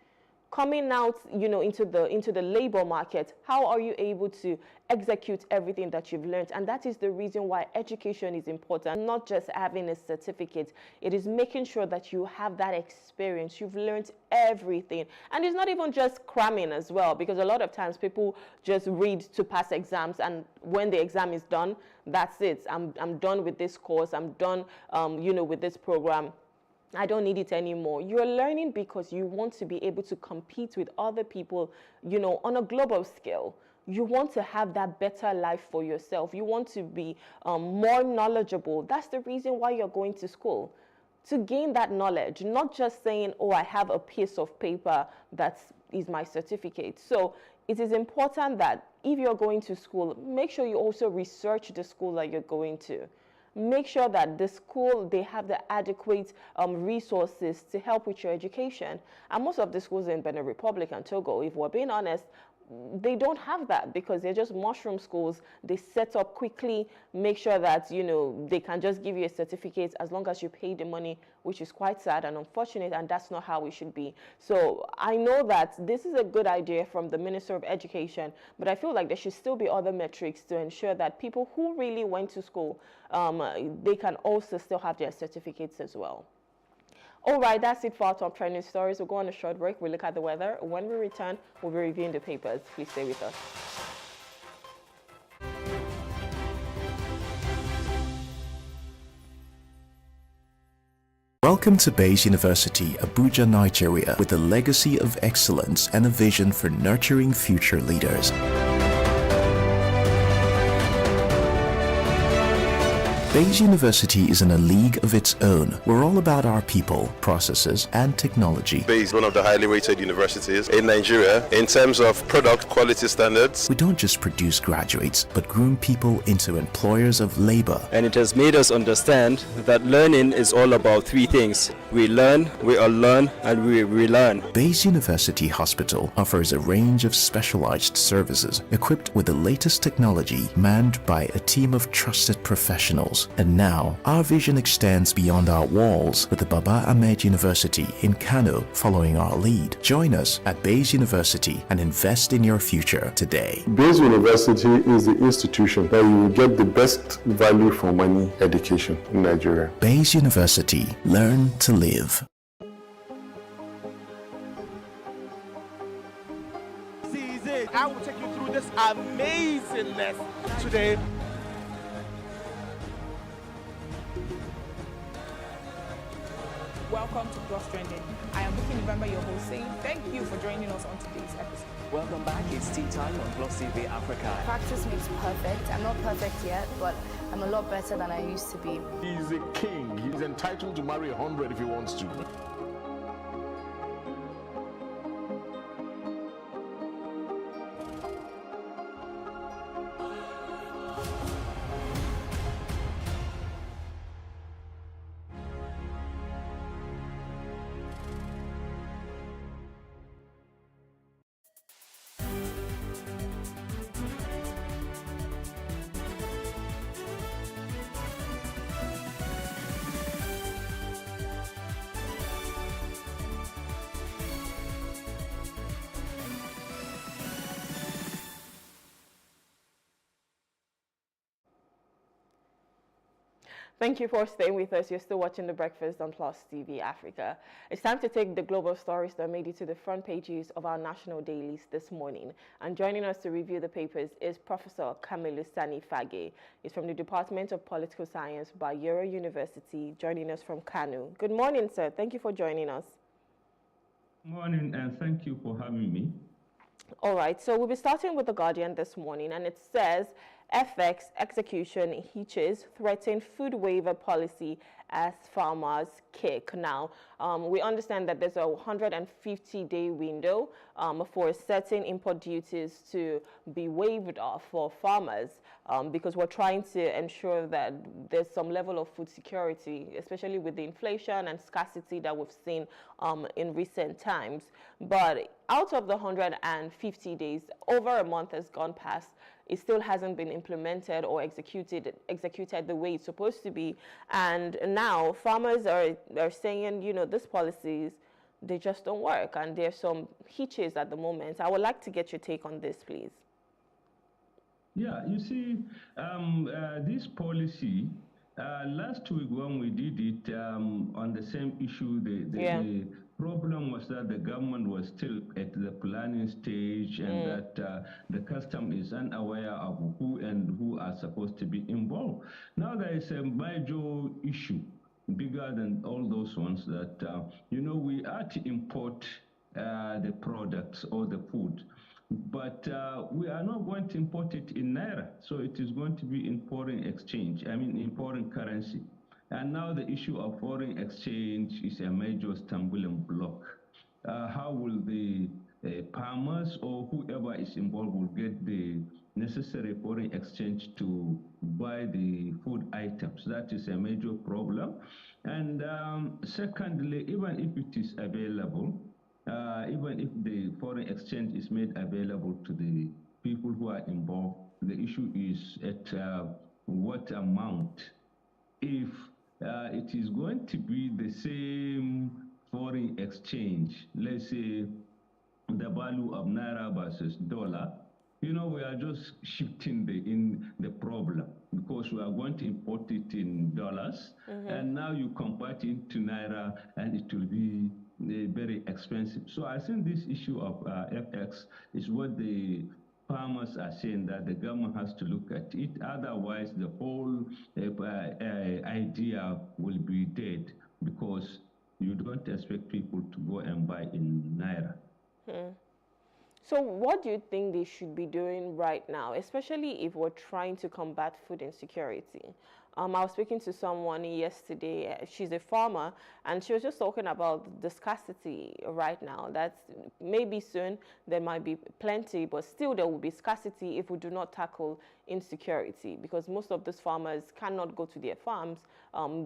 Coming out, into the labor market, how are you able to execute everything that you've learned? And that is the reason why education is important, not just having a certificate. It is making sure that you have that experience. You've learned everything. And it's not even just cramming as well, because a lot of times people just read to pass exams, and when the exam is done, that's it. I'm done with this course. I'm done, with this program. I don't need it anymore. You're learning because you want to be able to compete with other people, on a global scale. You want to have that better life for yourself. You want to be more knowledgeable. That's the reason why you're going to school, to gain that knowledge, not just saying, oh, I have a piece of paper that is my certificate. So it is important that if you're going to school, make sure you also research the school that you're going to. Make sure that the school, they have the adequate resources to help with your education. And most of the schools in Benin Republic and Togo, if we're being honest, they don't have that because they're just mushroom schools. They set up quickly, make sure that, they can just give you a certificate as long as you pay the money, which is quite sad and unfortunate, and that's not how it should be. So I know that this is a good idea from the Minister of Education, but I feel like there should still be other metrics to ensure that people who really went to school, they can also still have their certificates as well. All right, that's it for our top trending stories. We'll go on a short break. We'll look at the weather. When we return, we'll be reviewing the papers. Please stay with us. Welcome to Bayes University, Abuja, Nigeria, with a legacy of excellence and a vision for nurturing future leaders. Bayes University is in a league of its own. We're all about our people, processes, and technology. Bayes is one of the highly rated universities in Nigeria in terms of product quality standards. We don't just produce graduates, but groom people into employers of labor. And it has made us understand that learning is all about three things. We learn, we unlearn, and we relearn. Bayes University Hospital offers a range of specialized services equipped with the latest technology, manned by a team of trusted professionals. And now, our vision extends beyond our walls with the Baba Ahmed University in Kano following our lead. Join us at Bayes University and invest in your future today. Bayes University is the institution that you will get the best value for money education in Nigeria. Bayes University. Learn to live. I will take you through this amazingness today. Welcome to Plus Trending. I am Buki November, your host, saying thank you for joining us on today's episode. Welcome back. It's tea time on Plus TV Africa. Practice makes perfect. I'm not perfect yet, but I'm a lot better than I used to be. He's a king. He's entitled to marry 100 if he wants to. Thank you for staying with us. You're still watching The Breakfast on Plus TV Africa. It's time to take the global stories that made it to the front pages of our national dailies this morning. And joining us to review the papers is Professor Kamilu Sani Fage. He's from the Department of Political Science, Bayero University, joining us from Kano. Good morning, sir. Thank you for joining us. Morning, and thank you for having me. All right, so we'll be starting with The Guardian this morning, and it says, FX execution hitches threaten food waiver policy as farmers kick. Now, we understand that there's a 150-day window for certain import duties to be waived off for farmers because we're trying to ensure that there's some level of food security, especially with the inflation and scarcity that we've seen in recent times. But out of the 150 days, over a month has gone past. It still hasn't been implemented or executed the way it's supposed to be. And now farmers are saying, you know, these policies, they just don't work. And there's some hitches at the moment. I would like to get your take on this, please. Yeah, you see, this policy, last week when we did it on the same issue, the problem was that the government was still at the planning stage and that the custom is unaware of who are supposed to be involved. Now there is a major issue, bigger than all those ones, that, you know, we are to import the products or the food, but we are not going to import it in Naira. So it is going to be in foreign exchange, in foreign currency. And now the issue of foreign exchange is a major stumbling block. How will the farmers or whoever is involved will get the necessary foreign exchange to buy the food items? That is a major problem. And secondly, even if it is available, even if the foreign exchange is made available to the people who are involved, the issue is at what amount. If it is going to be the same foreign exchange, let's say the value of Naira versus dollar, you know, we are just shifting the problem because we are going to import it in dollars, and now you convert it to Naira and it will be very expensive. So I think this issue of FX is what the farmers are saying, that the government has to look at it. Otherwise, the whole idea will be dead. because you don't expect people to go and buy in Naira. So what do you think they should be doing right now, especially if we're trying to combat food insecurity? I was speaking to someone yesterday. She's a farmer, and she was just talking about the scarcity right now. That maybe soon there might be plenty, but still there will be scarcity if we do not tackle insecurity, because most of these farmers cannot go to their farms.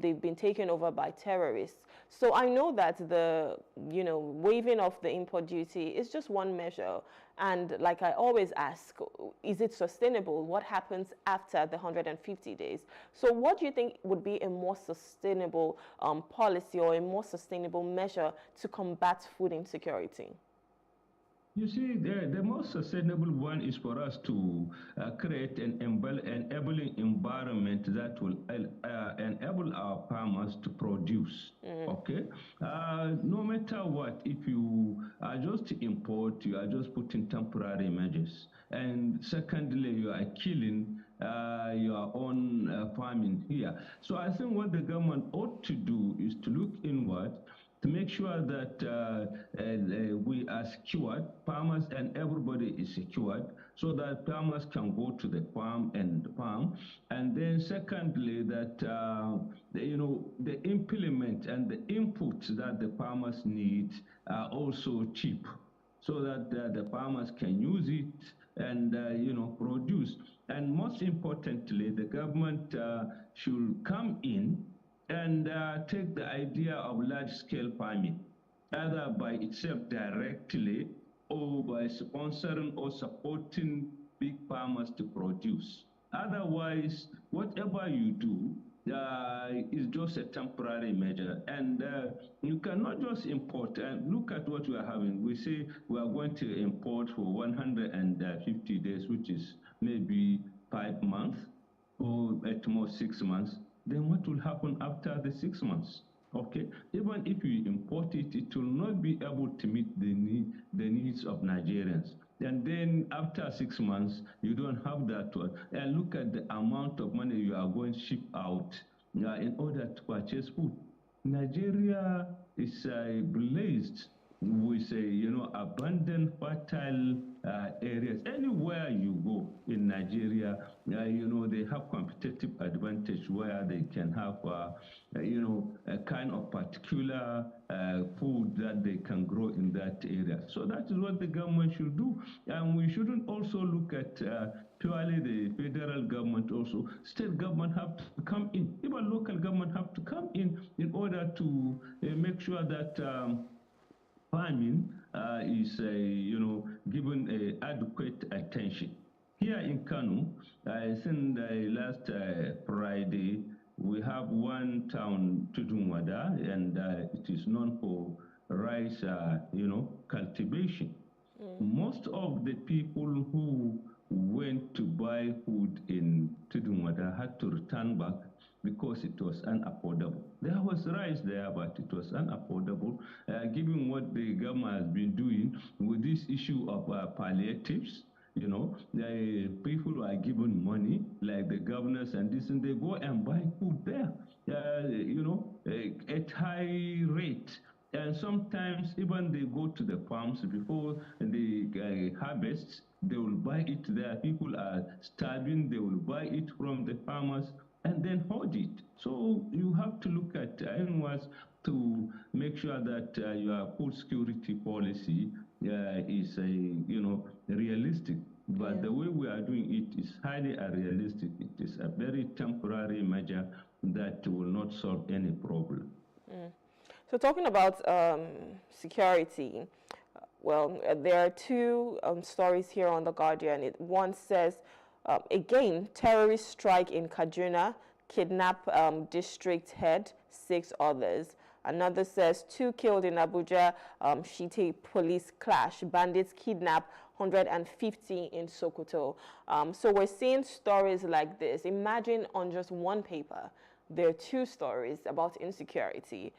They've been taken over by terrorists. So I know that the waiving of the import duty is just one measure. And like I always ask, is it sustainable? What happens after the 150 days? So what do you think would be a more sustainable policy or a more sustainable measure to combat food insecurity? You see, the most sustainable one is for us to create an enabling environment that will enable our farmers to produce, okay? No matter what, if you are just import, you are just putting temporary measures. And secondly, you are killing your own farming here. So I think what the government ought to do is to look inward, to make sure that we are secured, farmers and everybody is secured, so that farmers can go to the farm and farm. And then secondly, that the implement and the inputs that the farmers need are also cheap, so that the farmers can use it and produce. And most importantly, the government should come in and take the idea of large-scale farming, either by itself directly or by sponsoring or supporting big farmers to produce. Otherwise, whatever you do is just a temporary measure. And you cannot just import. And look at what we are having. We say we are going to import for 150 days, which is maybe 5 months or at most 6 months. Then what will happen after the 6 months? Okay, even if you import it, it will not be able to meet the needs of Nigerians. And then after 6 months, you don't have that one. And look at the amount of money you are going to ship out in order to purchase food. Nigeria is blessed with abundant, fertile areas. Anywhere you go in Nigeria, they have competitive advantage where they can have, a kind of particular food that they can grow in that area. So that is what the government should do. And we shouldn't also look at purely the federal government also. State government have to come in. Even local government have to come in order to make sure that farming is, given adequate attention. Here in Kano, I think last Friday, we have one town, Tudunwada, and it is known for rice, cultivation. Most of the people who went to buy food in Tudunwada had to return back because it was unaffordable. There was rice there, but it was unaffordable, given what the government has been doing with this issue of palliatives. The people are given money, like the governors and this, and they go and buy food there, at high rate. And sometimes even they go to the farms before the harvest, they will buy it there. People are starving, they will buy it from the farmers and then hold it. So you have to look at inwards to make sure that your food security policy is realistic. But the way we are doing it is highly unrealistic. It is a very temporary measure that will not solve any problem. So talking about security, well, there are two stories here on The Guardian. One says, again, terrorist strike in Kaduna, kidnap district head, 6 others. Another says 2 killed in Abuja, Shite police clash, bandits kidnap 150 in Sokoto. So we're seeing stories like this. Imagine on just one paper, there are 2 stories about insecurity.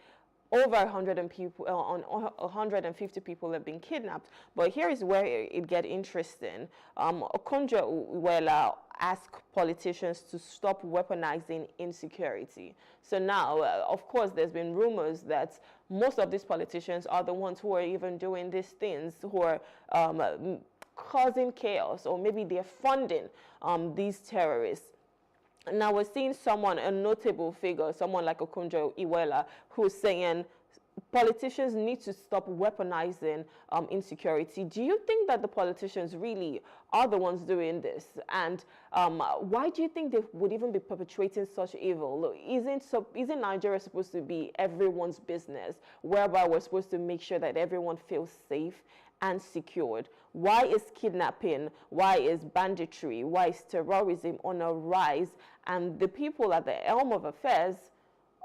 over 150 people have been kidnapped. But here is where it gets interesting. Okonjo-Iweala asked politicians to stop weaponizing insecurity. So now, of course, there's been rumors that most of these politicians are the ones who are even doing these things, who are causing chaos, or maybe they're funding these terrorists. Now we're seeing someone, a notable figure, someone like Okonjo-Iweala, who's saying politicians need to stop weaponizing insecurity. Do you think that the politicians really are the ones doing this? And why do you think they would even be perpetrating such evil? Isn't Nigeria supposed to be everyone's business, whereby we're supposed to make sure that everyone feels safe and secured? Why is kidnapping, why is banditry, why is terrorism on a rise, and the people at the helm of affairs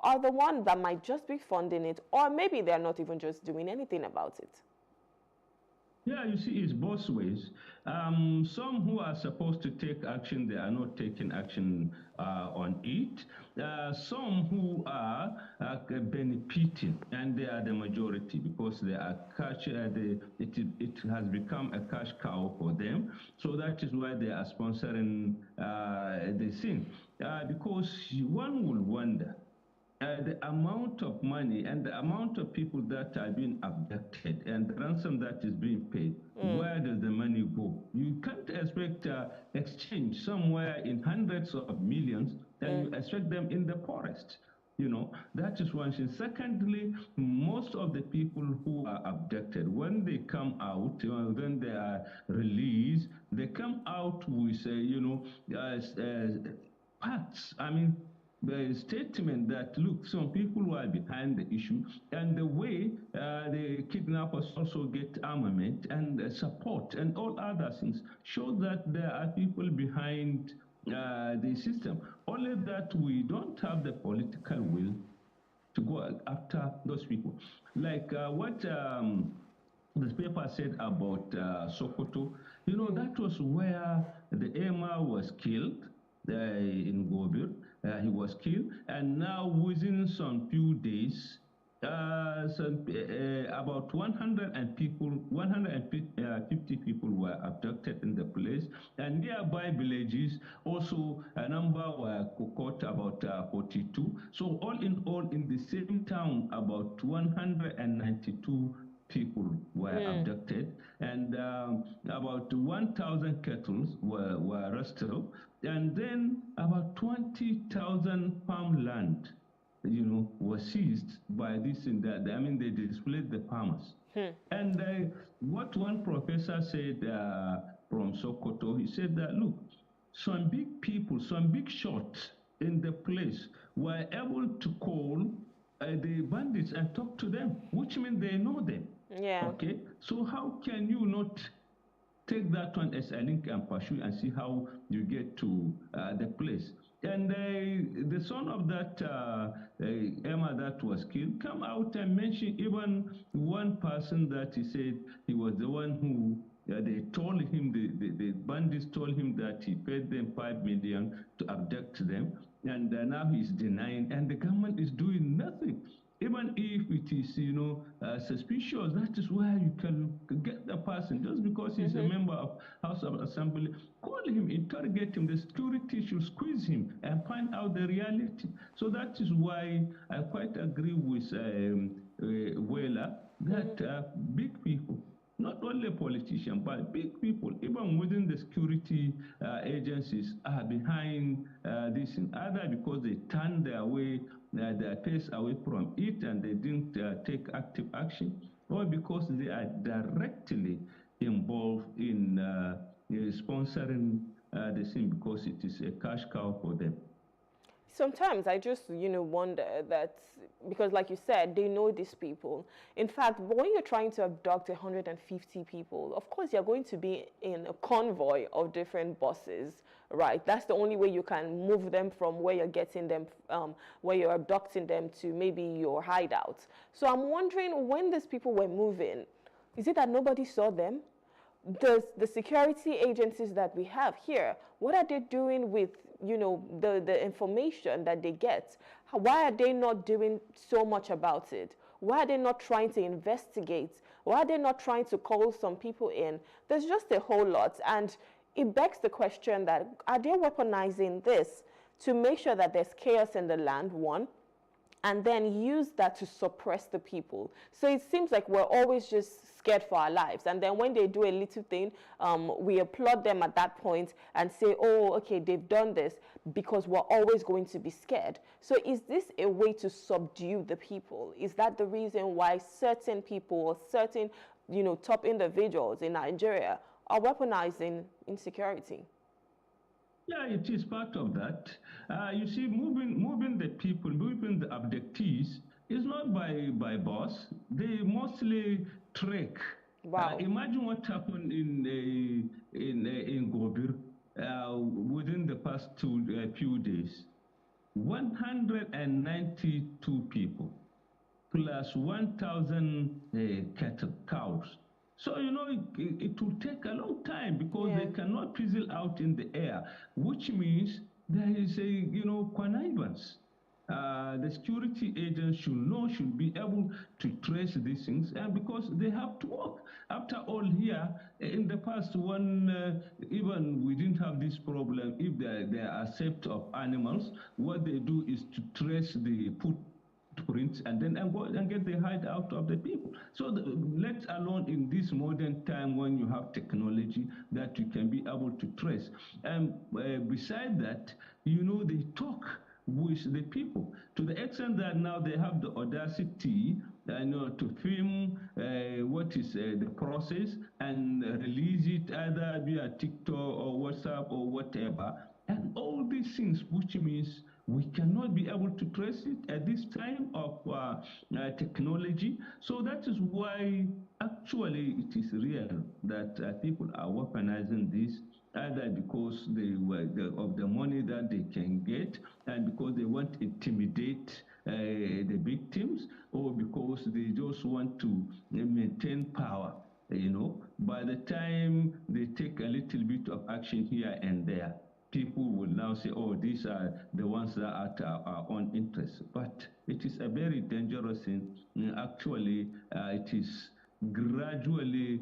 are the ones that might just be funding it, or maybe they're not even just doing anything about it? Yeah, you see, it's both ways. Some who are supposed to take action, they are not taking action on it. Some who are benefiting, and they are the majority because they are cash. It has become a cash cow for them. So that is why they are sponsoring the thing. Because one will wonder, the amount of money and the amount of people that are being abducted and the ransom that is being paid, where does the money go? You can't expect exchange somewhere in hundreds of millions, and you expect them in the forest. You know, that is one thing. Secondly, most of the people who are abducted, when they come out, when they are released, they come out with, facts. I mean, the statement that, look, some people were behind the issue, and the way the kidnappers also get armament and support and all other things show that there are people behind the system. Only that we don't have the political will to go after those people. Like what the paper said about Sokoto, you know, that was where the Emir was killed in Gobir. He was killed, and now within some few days, about 150 people were abducted in the place, and nearby villages also a number were caught, about 42. So all in all, in the same town, about 192 people were abducted, and about 1,000 cattle were arrested, and then about 20,000 farmland, was seized by this and that. I mean, they displaced the farmers. And what one professor said from Sokoto, he said that, look, some big people, some big shots in the place were able to call the bandits and talk to them, which means they know them. Yeah. Okay. So how can you not take that one as a link and pursue and see how you get to the place? And the son of that Emma that was killed come out and mention even one person that he said he was the one who they told him, the bandits told him that he paid them 5 million to abduct them, and now he's denying, and the government is doing nothing. Even if it is, suspicious, that is where you can get the person. Just because he's a member of House of Assembly, call him, interrogate him. The security should squeeze him and find out the reality. So that is why I quite agree with Wela that big people, not only politicians, but big people, even within the security agencies, are behind this, either because they turned their face away from it and they didn't take active action, or because they are directly involved in sponsoring the thing because it is a cash cow for them. Sometimes I just, wonder that, because like you said, they know these people. In fact, when you're trying to abduct 150 people, of course, you're going to be in a convoy of different buses, right? That's the only way you can move them from where you're getting them, where you're abducting them to maybe your hideout. So I'm wondering, when these people were moving, is it that nobody saw them? The security agencies that we have here, what are they doing with the information that they get? Why are they not doing so much about it? Why are they not trying to investigate? Why are they not trying to call some people in? There's just a whole lot. And it begs the question that, are they weaponizing this to make sure that there's chaos in the land, one, and then use that to suppress the people? So it seems like we're always just scared for our lives. And then when they do a little thing, we applaud them at that point and say, oh, okay, they've done this, because we're always going to be scared. So is this a way to subdue the people? Is that the reason why certain people or certain, top individuals in Nigeria are weaponizing insecurity? Yeah, it is part of that. You see, moving the people, moving the abductees is not by bus. They mostly trek. Wow. Imagine what happened in Gobir within the past few days. 192 people plus 1,000 cows. So, it will take a long time because they cannot fizzle out in the air, which means there is a, connivance. The security agents should be able to trace these things, and because they have to work. After all, here, in the past, even we didn't have this problem. If there are theft of animals, what they do is to trace the footprints and then go and get the hide out of the people. So let alone in this modern time when you have technology that you can be able to trace. And beside that, they talk with the people to the extent that now they have the audacity to film what is the process and release it either via TikTok or WhatsApp or whatever. And all these things, which means we cannot be able to trace it at this time of technology. So that is why actually it is real that people are weaponizing this, either because of the money that they can get and because they want to intimidate the victims, or because they just want to maintain power. By the time they take a little bit of action here and there, people will now say, oh, these are the ones that are at our own interest. But it is a very dangerous thing. Actually, it is gradually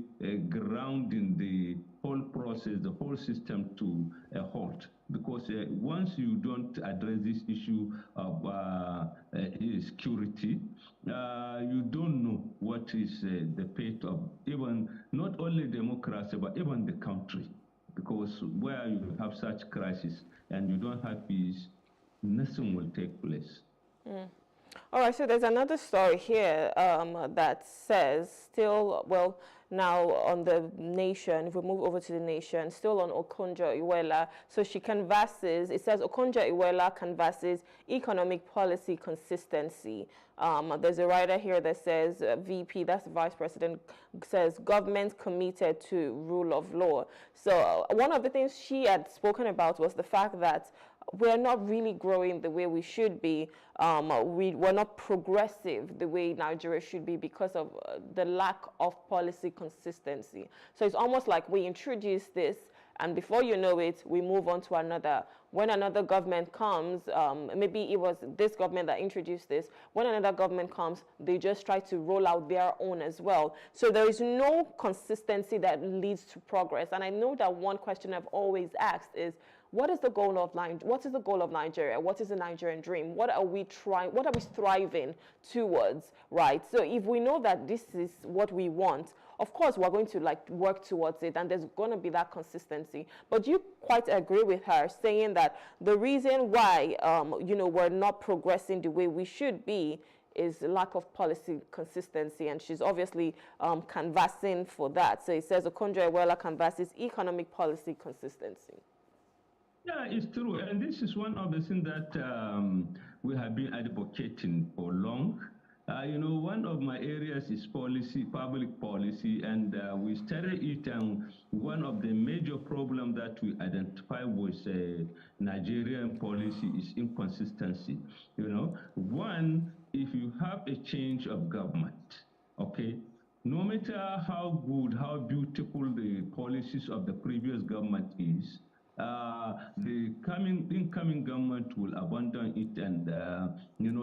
grounding the whole process, the whole system to a halt. Because once you don't address this issue of security, you don't know what is the fate of even not only democracy, but even the country. Because where you have such crisis and you don't have peace, nothing will take place. All right, so there's another story here that says now on the Nation, if we move over to the Nation, still on Okonjo-Iweala. So she canvasses, it says Okonjo-Iweala canvasses economic policy consistency. There's a writer here that says VP, that's the Vice President, says government committed to rule of law. So one of the things she had spoken about was the fact that we're not really growing the way we should be. We're not progressive the way Nigeria should be because of the lack of policy consistency. So it's almost like we introduce this, and before you know it, we move on to another. When another government comes, maybe it was this government that introduced this, when another government comes, they just try to roll out their own as well. So there is no consistency that leads to progress. And I know that one question I've always asked is, what is the goal of Nigeria? What is the Nigerian dream? What are we striving towards, right? So if we know that this is what we want, of course we're going to work towards it, and there's going to be that consistency. But you quite agree with her saying that the reason why we're not progressing the way we should be is lack of policy consistency, and she's obviously canvassing for that. So it says Okonjo-Iweala canvasses economic policy consistency. Yeah, it's true. And this is one of the things that we have been advocating for long. One of my areas is policy, public policy, and we studied it, and one of the major problems that we identify with Nigerian policy is inconsistency. One, if you have a change of government, okay, no matter how good, how beautiful the policies of the previous government is, the incoming government will abandon it and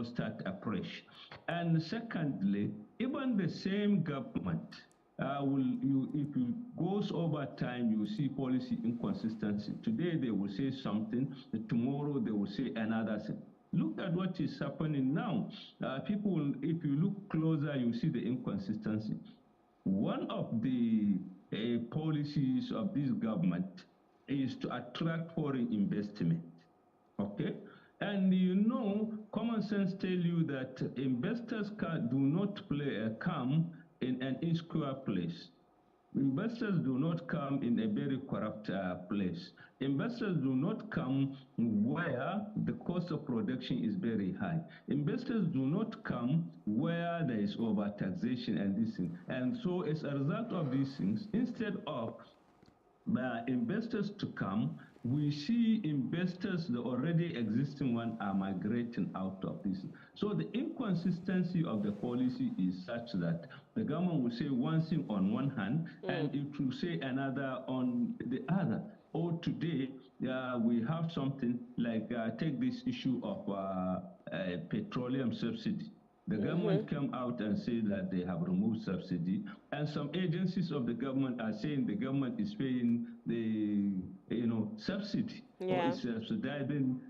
start afresh. And secondly, even the same government if it goes over time, you see policy inconsistency. Today they will say something, tomorrow they will say another thing. Look at what is happening now. People, if you look closer, you see the inconsistency. One of the policies of this government is to attract foreign investment, okay? And common sense tell you that investors do not come in an insecure place. Investors do not come in a very corrupt place. Investors do not come where the cost of production is very high. Investors do not come where there is over-taxation and this thing. And so as a result of these things, instead of investors to come, we see investors, the already existing one, are migrating out of this. So the inconsistency of the policy is such that the government will say one thing on one hand and it will say another on the other. Or today, we have something like, take this issue of petroleum subsidy. The government came out and said that they have removed subsidy, and some agencies of the government are saying the government is paying the subsidy or is subsidizing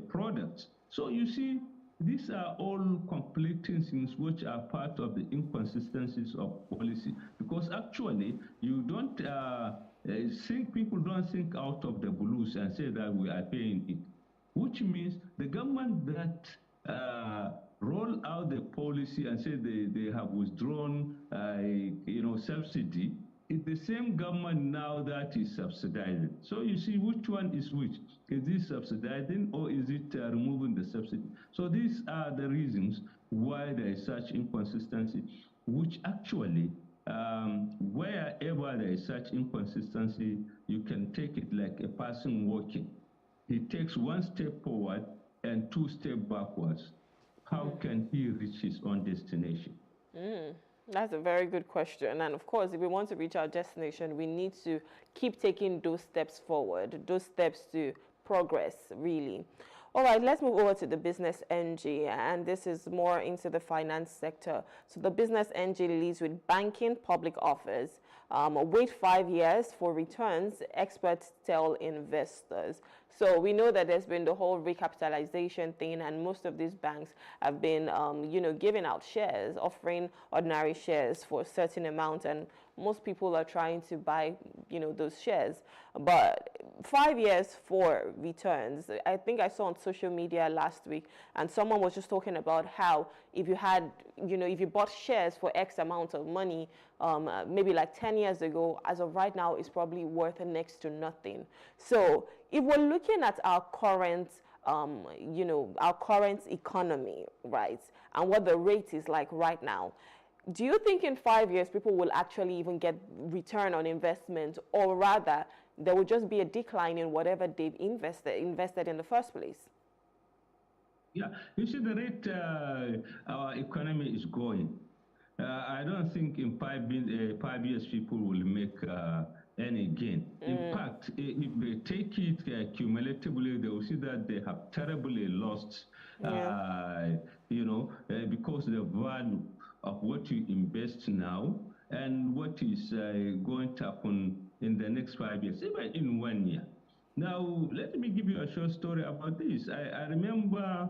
products. So you see, these are all conflicting things which are part of the inconsistencies of policy, because actually you don't people don't think out of the blues and say that we are paying it, which means the government that roll out the policy and say they have withdrawn subsidy, it's the same government now that is subsidizing. So you see which one is which. Is this subsidizing or is it removing the subsidy? So these are the reasons why there is such inconsistency, which actually, wherever there is such inconsistency, you can take it like a person walking. He takes one step forward and 2 steps backwards. How can he reach his own destination? That's a very good question. And of course, if we want to reach our destination, we need to keep taking those steps forward, those steps to progress, really. All right, let's move over to the Business NG, and this is more into the finance sector. So the Business NG leads with banking public offers. Wait 5 years for returns, experts tell investors. So we know that there's been the whole recapitalization thing, and most of these banks have been, giving out shares, offering ordinary shares for a certain amount, and most people are trying to buy, those shares. But 5 years for returns, I think I saw on social media last week, and someone was just talking about how if you had, if you bought shares for X amount of money, maybe like 10 years ago, as of right now, it's probably worth next to nothing. So if we're looking at our current, our current economy, right, and what the rate is like right now, do you think in 5 years people will actually even get return on investment, or rather there will just be a decline in whatever they've invested in the first place? Yeah, you see the rate our economy is going. I don't think in 5 years people will make any gain. In fact, if they take it cumulatively, they will see that they have terribly lost, because the value of what you invest now and what is going to happen in the next 5 years, even in 1 year. Now, let me give you a short story about this. I remember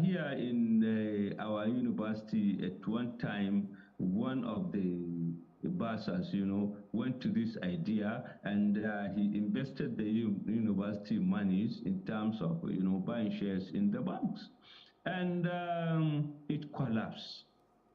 here in our university at one time, one of the bursars, went to this idea, and he invested the university monies in terms of, buying shares in the banks. And it collapsed.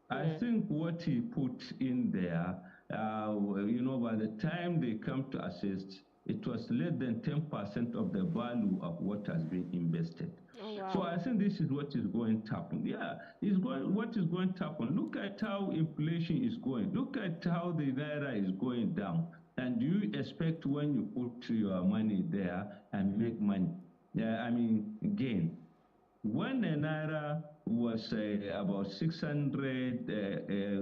I think what he put in there, by the time they come to assess, it was less than 10% of the value of what has been invested. Oh, wow. So I think this is what is going to happen. Yeah, what is going to happen? Look at how inflation is going. Look at how the Naira is going down. And do you expect when you put your money there and make money, gain? When a Naira was about 600,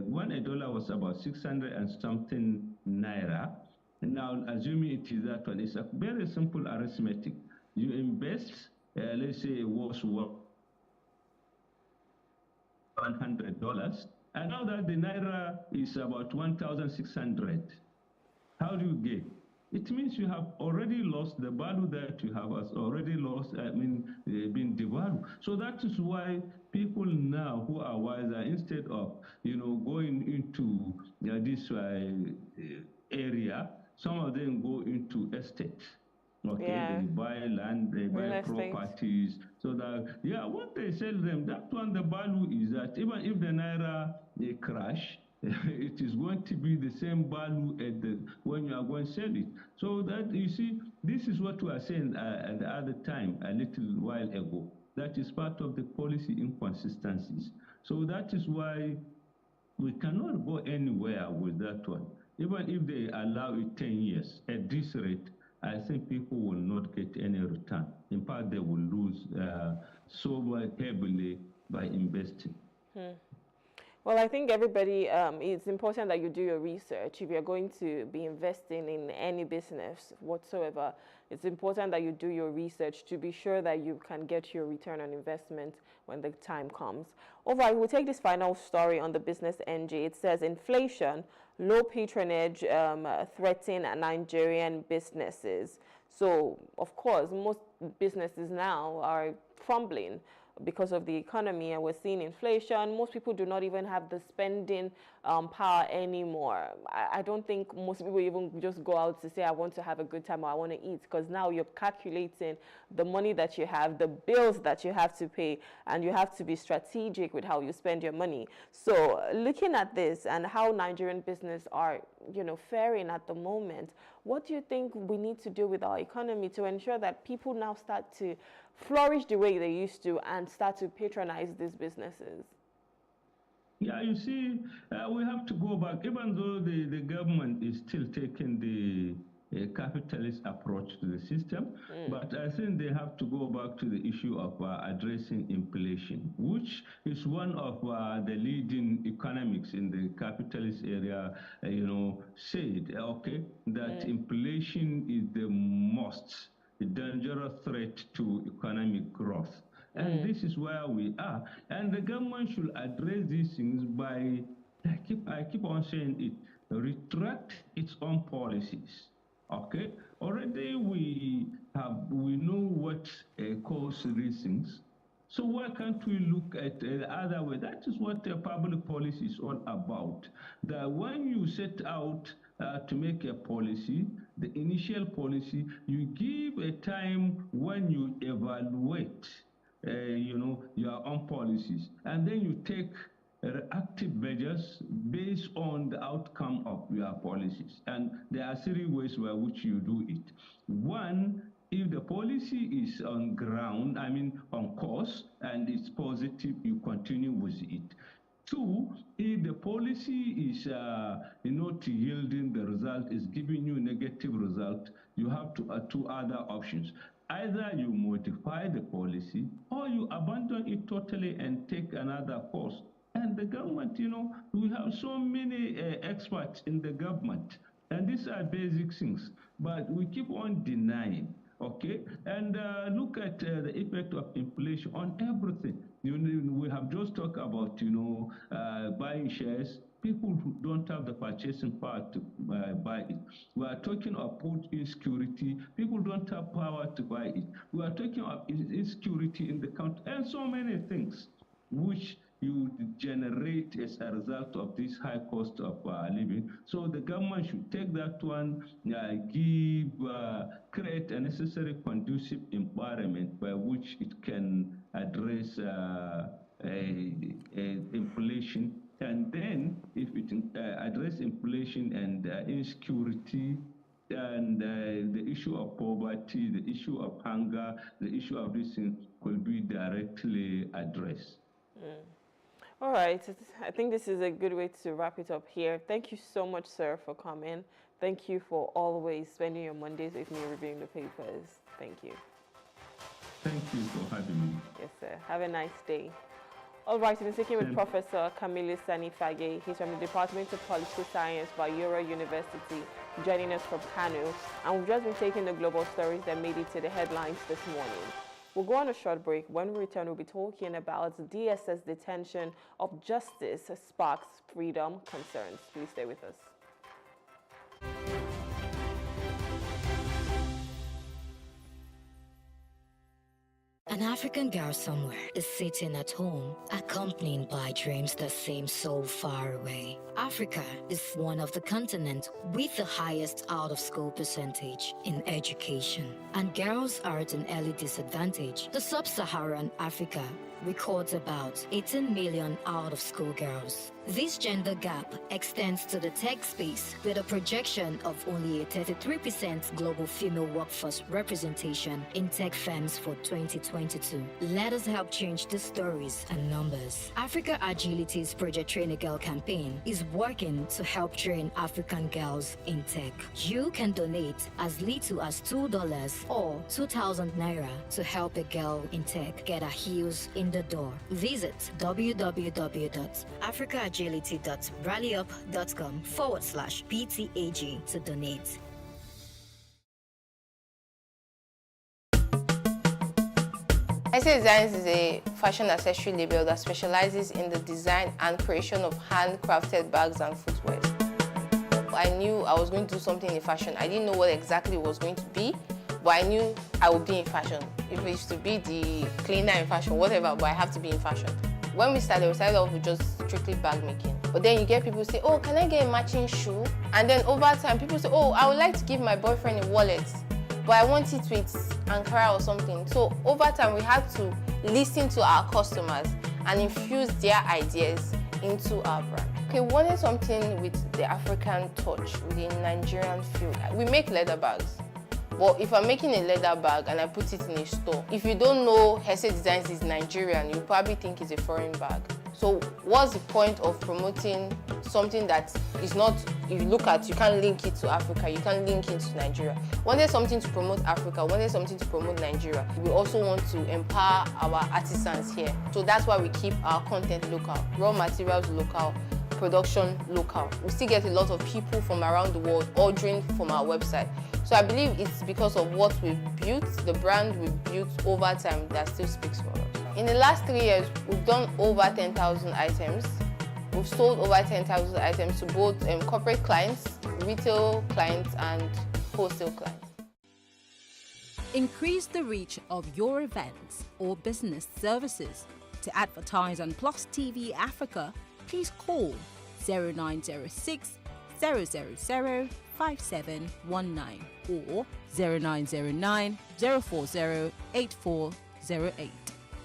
when a dollar was about 600 and something Naira, Now, assuming it is that one, it's a very simple arithmetic. You invest, let's say it was worth $100, and now that the Naira is about 1,600, how do you get? It means you have already lost the value that you have has already lost, been devalued. So that is why people now who are wiser, instead of, going into this area, some of them go into estates. Okay, they buy land, they buy properties. So that, what they sell them, that one, the value is that even if the Naira they crash, it is going to be the same value when you are going to sell it. So that, you see, this is what we are saying at the other time, a little while ago. That is part of the policy inconsistencies. So that is why we cannot go anywhere with that one. Even if they allow it 10 years, at this rate, I think people will not get any return. In fact, they will lose so heavily by investing. Well, I think everybody, it's important that you do your research. If you're going to be investing in any business whatsoever, it's important that you do your research to be sure that you can get your return on investment when the time comes. All right, we'll take this final story on the Business NG. It says inflation, low patronage threaten Nigerian businesses. So, of course, most businesses now are crumbling because of the economy, and we're seeing inflation. Most people do not even have the spending power anymore. I don't think most people even just go out to say, I want to have a good time or I want to eat, because now you're calculating the money that you have, the bills that you have to pay, and you have to be strategic with how you spend your money. So looking at this and how Nigerian business are, faring at the moment, what do you think we need to do with our economy to ensure that people now start to flourish the way they used to and start to patronize these businesses? Yeah, you see, we have to go back, even though the government is still taking the capitalist approach to the system, but I think they have to go back to the issue of addressing inflation, which is one of the leading economics in the capitalist area, said, okay, that inflation is the most dangerous threat to economic growth. And this is where we are. And the government should address these things by, I keep on saying it, retract its own policies. Okay? Already we know what causes these things. So why can't we look at the other way? That is what public policy is all about. That when you set out to make a policy, the initial policy, you give a time when you evaluate, your own policies, and then you take active measures based on the outcome of your policies. And there are three ways by which you do it. One, if the policy is on ground, on course, and it's positive, you continue with it. Two, if the policy is not yielding the result, is giving you negative result, you have two other options. Either you modify the policy or you abandon it totally and take another course. And the government, we have so many experts in the government, and these are basic things, but we keep on denying. Okay, and look at the effect of inflation on everything. We have just talked about, buying shares. People who don't have the purchasing power to buy it. We are talking of food insecurity. People don't have power to buy it. We are talking of insecurity in the country, and so many things which you generate as a result of this high cost of living. So the government should take that one, create a necessary conducive environment by which it can address inflation. And then if it address inflation and insecurity, and the issue of poverty, the issue of hunger, the issue of this thing could be directly addressed. All right, I think this is a good way to wrap it up here. Thank you so much, sir, for coming. Thank you for always spending your Mondays with me reviewing the papers. Thank you. Thank you for having me. Yes, sir. Have a nice day. All right, we're speaking with Professor Kamilu Sani Fage. He's from the Department of Political Science, Bayero University, joining us from Kano. And we've just been taking the global stories that made it to the headlines this morning. We'll go on a short break. When we return, we'll be talking about DSS detention of justice sparks freedom concerns. Please stay with us. An African girl somewhere is sitting at home, accompanied by dreams that seem so far away. Africa is one of the continents with the highest out-of-school percentage in education, and girls are at an early disadvantage. The sub-Saharan Africa records about 18 million out-of-school girls. This gender gap extends to the tech space with a projection of only a 33% global female workforce representation in tech firms for 2022. Let us help change the stories and numbers. Africa Agility's Project Train a Girl campaign is working to help train African girls in tech. You can donate as little as $2 or 2,000 naira to help a girl in tech get her heels in the door. Visit www.africaagility.rallyup.com/PTAG to donate. ICA Designs is a fashion accessory label that specializes in the design and creation of handcrafted bags and footwear. I knew I was going to do something in fashion. I didn't know what exactly it was going to be, but I knew I would be in fashion. If it used to be the cleaner in fashion, whatever, but I have to be in fashion. When we started off with just strictly bag making. But then you get people say, oh, can I get a matching shoe? And then over time, people say, oh, I would like to give my boyfriend a wallet, but I want it with Ankara or something. So over time, we had to listen to our customers and infuse their ideas into our brand. Okay, we wanted something with the African touch, with the Nigerian feel. We make leather bags. Well, if I'm making a leather bag and I put it in a store, if you don't know Hesse Designs is Nigerian, you probably think it's a foreign bag. So what's the point of promoting something that is not, if you look at, you can't link it to Africa, you can't link it to Nigeria. Wanted something to promote Africa, wanted something to promote Nigeria. We also want to empower our artisans here. So that's why we keep our content local, raw materials local, production local. We still get a lot of people from around the world ordering from our website. So I believe it's because of what we've built, the brand we've built over time that still speaks for us. In the last 3 years, we've done over 10,000 items. We've sold over 10,000 items to both corporate clients, retail clients, and wholesale clients. Increase the reach of your events or business services. To advertise on Plus TV Africa, please call 0906 000 5719 or 0909 040 8408,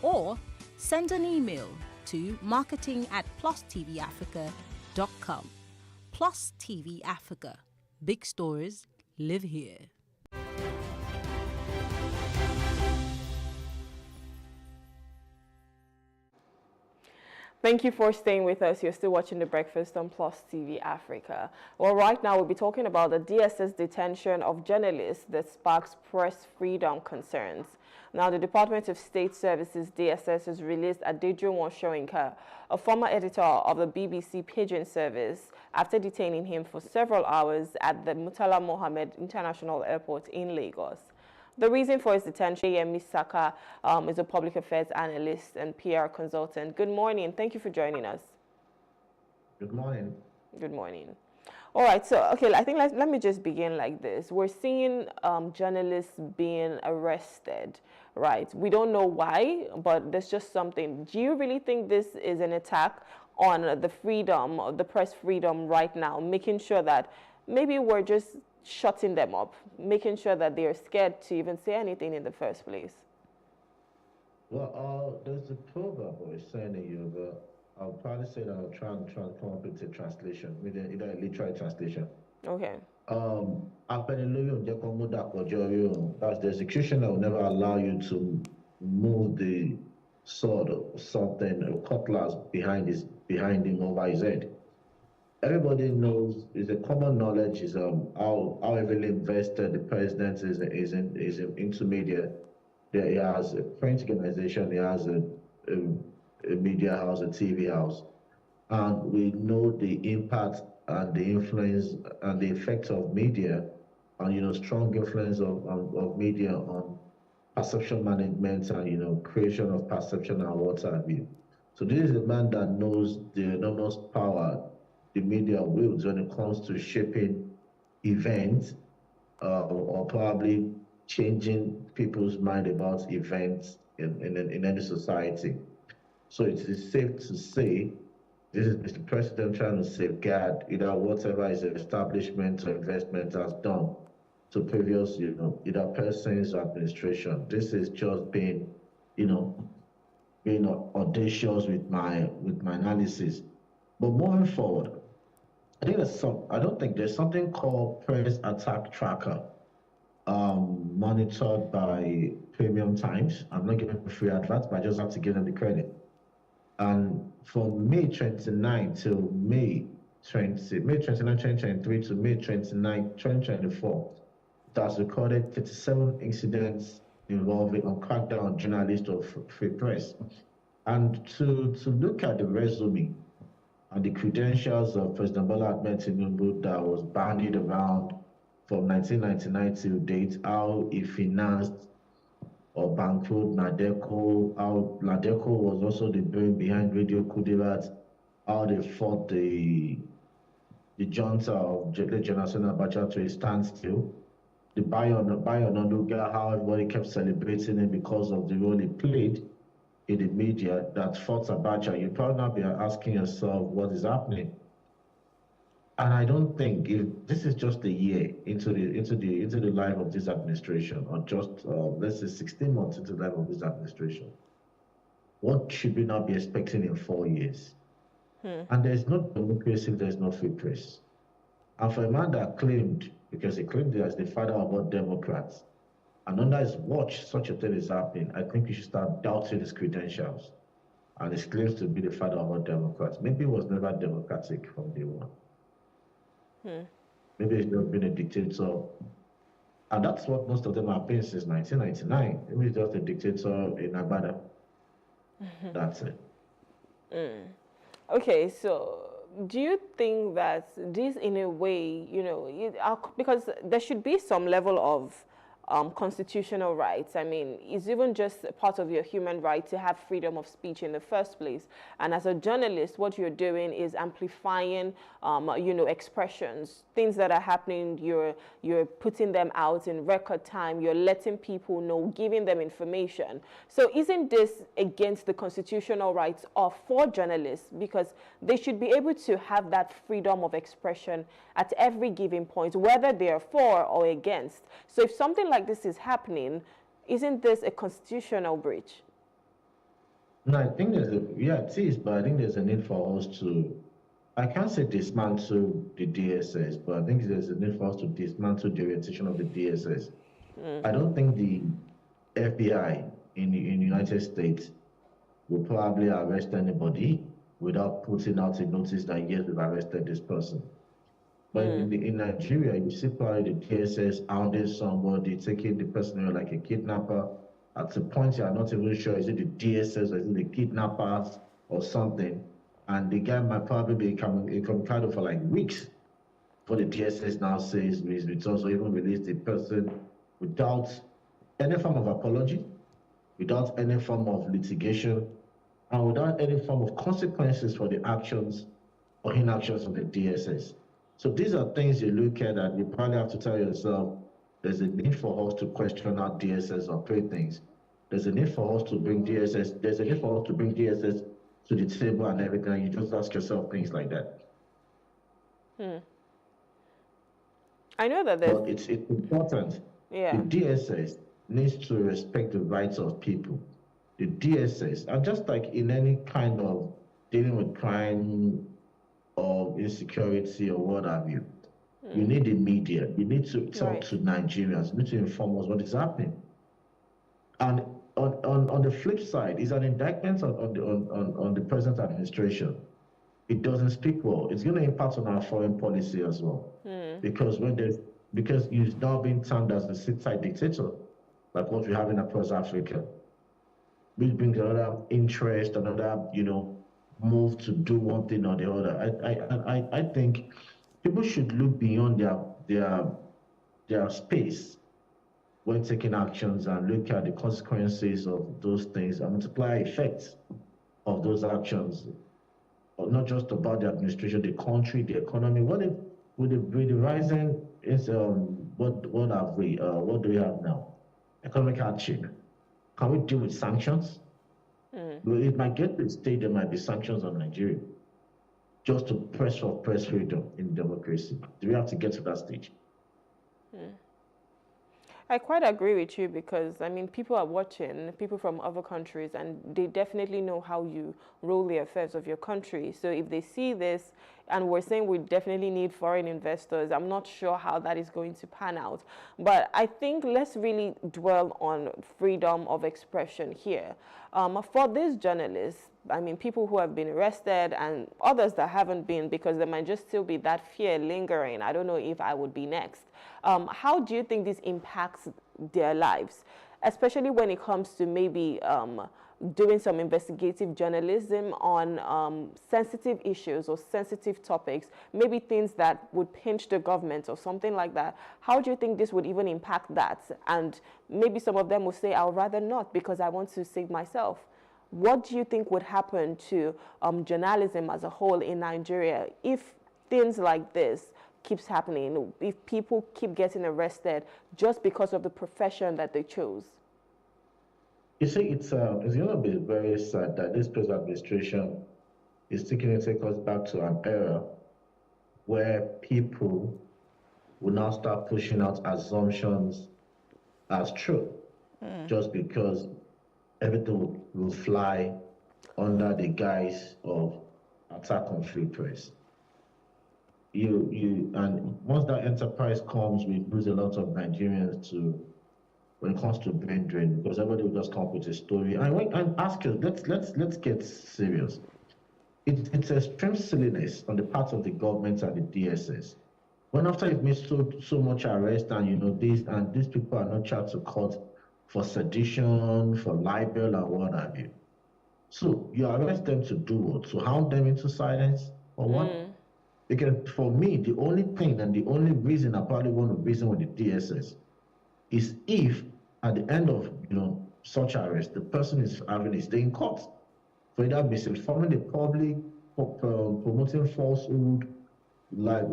or send an email to marketing@plustvafrica.com. Plus TV Africa. Big stories live here. Thank you for staying with us. You're still watching The Breakfast on Plus TV Africa. Well, right now we'll be talking about the DSS detention of journalists that sparks press freedom concerns. Now, the Department of State Services, DSS, has released Adejuwon Soyinka, a former editor of the BBC Pidgin service, after detaining him for several hours at the Murtala Mohammed International Airport in Lagos. The reason for his detention, Yemi Saka is a public affairs analyst and PR consultant. Good morning. Thank you for joining us. Good morning. Good morning. All right. So, okay, I think let me just begin like this. We're seeing journalists being arrested, right? We don't know why, but there's just something. Do you really think this is an attack on the freedom, the press freedom right now, making sure that maybe we're just shutting them up, making sure that they're scared to even say anything in the first place? Well, there's a proverb or a saying in Yoruba. I'll probably say that I'll try and come up with a translation, with either a literal translation. Okay. That's the executioner will never allow you to move the sword or something or cutlass behind him over his head. Everybody knows, is a common knowledge, is how heavily invested the president is into media. He has a print organization, he has a a media house, a TV house, and we know the impact and the influence and the effect of media, and strong influence of media on perception management and creation of perception and what have you. So this is a man that knows the enormous power the media wields when it comes to shaping events or probably changing people's mind about events in any society. So it is safe to say this is Mr. President trying to safeguard either whatever his establishment or investment has done to previous, either persons or administration. This is just being audacious with my analysis. But moving forward, I don't think there's something called Press Attack Tracker, monitored by Premium Times. I'm not giving free adverts, but I just have to give them the credit. And from May 29 till May 29, 2023 to May 29, 2024, it has recorded 37 incidents involving on crackdown on journalists of free press. And to look at the resume and the credentials of President Bola Ahmed Tinubu that was bandied around from 1999 till date, how he financed or bankrolled Nadeco, how Nadeco was also the brain behind Radio Kudirat, how they fought the junta of General Abacha to a standstill, the Bayon Onuga, how everybody kept celebrating him because of the role he played in the media that fought Abacha. You probably now be asking yourself what is happening. And I don't think if this is just a year into the life of this administration, or just let's say 16 months into the life of this administration, what should we now be expecting in 4 years? And there's no democracy if there's no free press. And for a man that claimed, because he claimed it as the father of all Democrats, and under his watch such a thing is happening, I think we should start doubting his credentials and his claims to be the father of all Democrats. Maybe he was never democratic from day one. Maybe he's just been a dictator. And that's what most of them have been since 1999. Maybe he's just a dictator in Agbada. That's it. Okay, so do you think that this, in a way, because there should be some level of constitutional rights. I mean, it's even just part of your human right to have freedom of speech in the first place. And as a journalist, what you're doing is amplifying, expressions, things that are happening. You're putting them out in record time. You're letting people know, giving them information. So isn't this against the constitutional rights for journalists? Because they should be able to have that freedom of expression at every given point, whether they are for or against. So if something like this is happening, isn't this a constitutional breach? No, I think it is, but I think there's a need for us to, I can't say dismantle the DSS, but I think there's a need for us to dismantle the orientation of the DSS. I don't think the FBI in the United States will probably arrest anybody without putting out a notice that, yes, we've arrested this person. But in Nigeria, you see probably the DSS hounding somebody, taking the person like a kidnapper. At the point you are not even sure, is it the DSS or is it the kidnappers or something? And the guy might probably be incommunicado for like weeks before the DSS now says he's returned, or even release the person without any form of apology, without any form of litigation, and without any form of consequences for the actions or inactions of the DSS. So these are things you look at and you probably have to tell yourself, there's a need for us to question how DSS operate things. There's a need for us to bring DSS, to the table and everything, and you just ask yourself things like that. I know that there's... But it's important. Yeah. The DSS needs to respect the rights of people. The DSS, and just like in any kind of dealing with crime or insecurity or what have you, you need the media. You need to talk to Nigerians. You need to inform us what is happening. And on the flip side, is an indictment on the present administration. It doesn't speak well. It's going to impact on our foreign policy as well. Because you've now been termed as the sit-side dictator, like what we have in across Africa. which brings another interest, another, move to do one thing or the other. I think people should look beyond their space when taking actions and look at the consequences of those things and multiply effects of those actions, not just about the administration, the country, the economy. What if with the rising is what do we have now? Economic hardship. Can we deal with sanctions? Well, it might get to the stage there might be sanctions on Nigeria just to press for press freedom in democracy. Do we have to get to that stage? I quite agree with you because, I mean, people are watching, people from other countries, and they definitely know how you rule the affairs of your country. So if they see this, and we're saying we definitely need foreign investors, I'm not sure how that is going to pan out. But I think let's really dwell on freedom of expression here. For these journalists, I mean, people who have been arrested and others that haven't been, because there might just still be that fear lingering. I don't know if I would be next. How do you think this impacts their lives, especially when it comes to maybe doing some investigative journalism on sensitive issues or sensitive topics, maybe things that would pinch the government or something like that? How do you think this would even impact that? And maybe some of them will say, I'd rather not because I want to save myself. What do you think would happen to journalism as a whole in Nigeria if things like this keeps happening, if people keep getting arrested just because of the profession that they chose? You see, it's going to be very sad that this present administration is taking to take us back to an era where people will now start pushing out assumptions as true, just because everything will fly under the guise of attack on free press. And once that enterprise comes, we lose a lot of Nigerians when it comes to brain drain, because everybody will just come up with a story. And ask you, let's get serious. It's extreme silliness on the part of the government and the DSS. When after you've made so much arrest and these people are not charged to court for sedition, for libel and what have you. So you arrest them to do what? To hound them into silence or what? Because for me, the only thing and the only reason I probably want to reason with the DSS is if at the end of such arrest, the person is having his day in court for either misinforming the public, promoting falsehood, like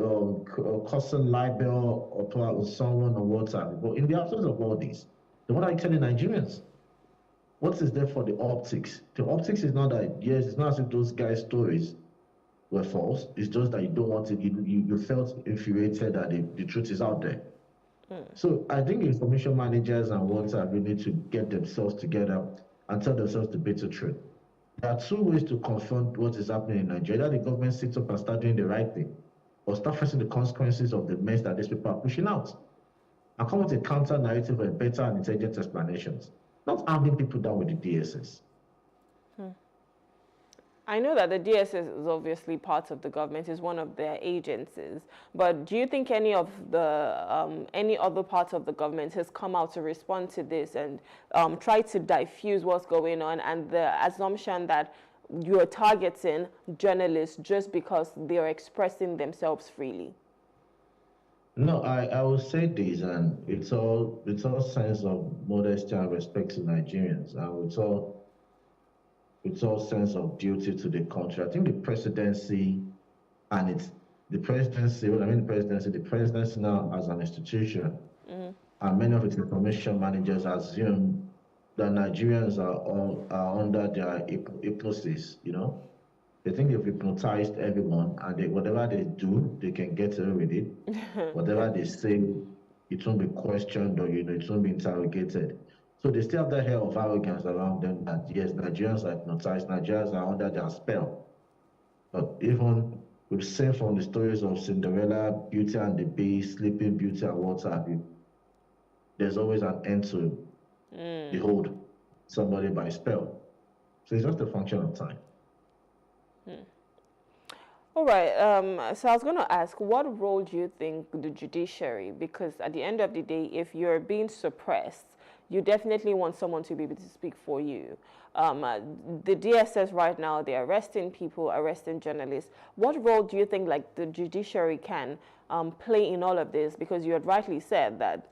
causing libel or someone or whatever. But in the absence of all this, then what are you telling Nigerians? What is there for the optics? The optics is not that, yes, it's not as if those guys' stories were false. It's just that you don't want it. You felt infuriated that the truth is out there. So I think information managers and whatsoever need to get themselves together and tell themselves the bitter truth. There are two ways to confront what is happening in Nigeria. Either the government sits up and start doing the right thing, or start facing the consequences of the mess that these people are pushing out, and come with a counter narrative or a better and intelligent explanations. Not arming people down with the DSS. I know that the DSS is obviously part of the government, is one of their agencies, but do you think any of the any other part of the government has come out to respond to this and try to diffuse what's going on and the assumption that you're targeting journalists just because they're expressing themselves freely? No, I will say this, and it's all sense of modesty and respect to Nigerians, and it's all sense of duty to the country. I think the presidency the presidency now as an institution, and many of its information managers assume that Nigerians are under their hypnosis, They think they've hypnotized everyone, and whatever they do, they can get away with it. Whatever they say, it won't be questioned or it won't be interrogated. So they still have that air of arrogance around them that, yes, Nigerians are hypnotized, Nigerians are under their spell. But even we've seen from the stories of Cinderella, Beauty and the Beast, Sleeping Beauty and what have you, there's always an end to behold somebody by spell. So it's just a function of time. All right, so I was going to ask, what role do you think the judiciary, because at the end of the day, if you're being suppressed, you definitely want someone to be able to speak for you. The DSS right now, they're arresting people, arresting journalists. What role do you think like the judiciary can play in all of this? Because you had rightly said that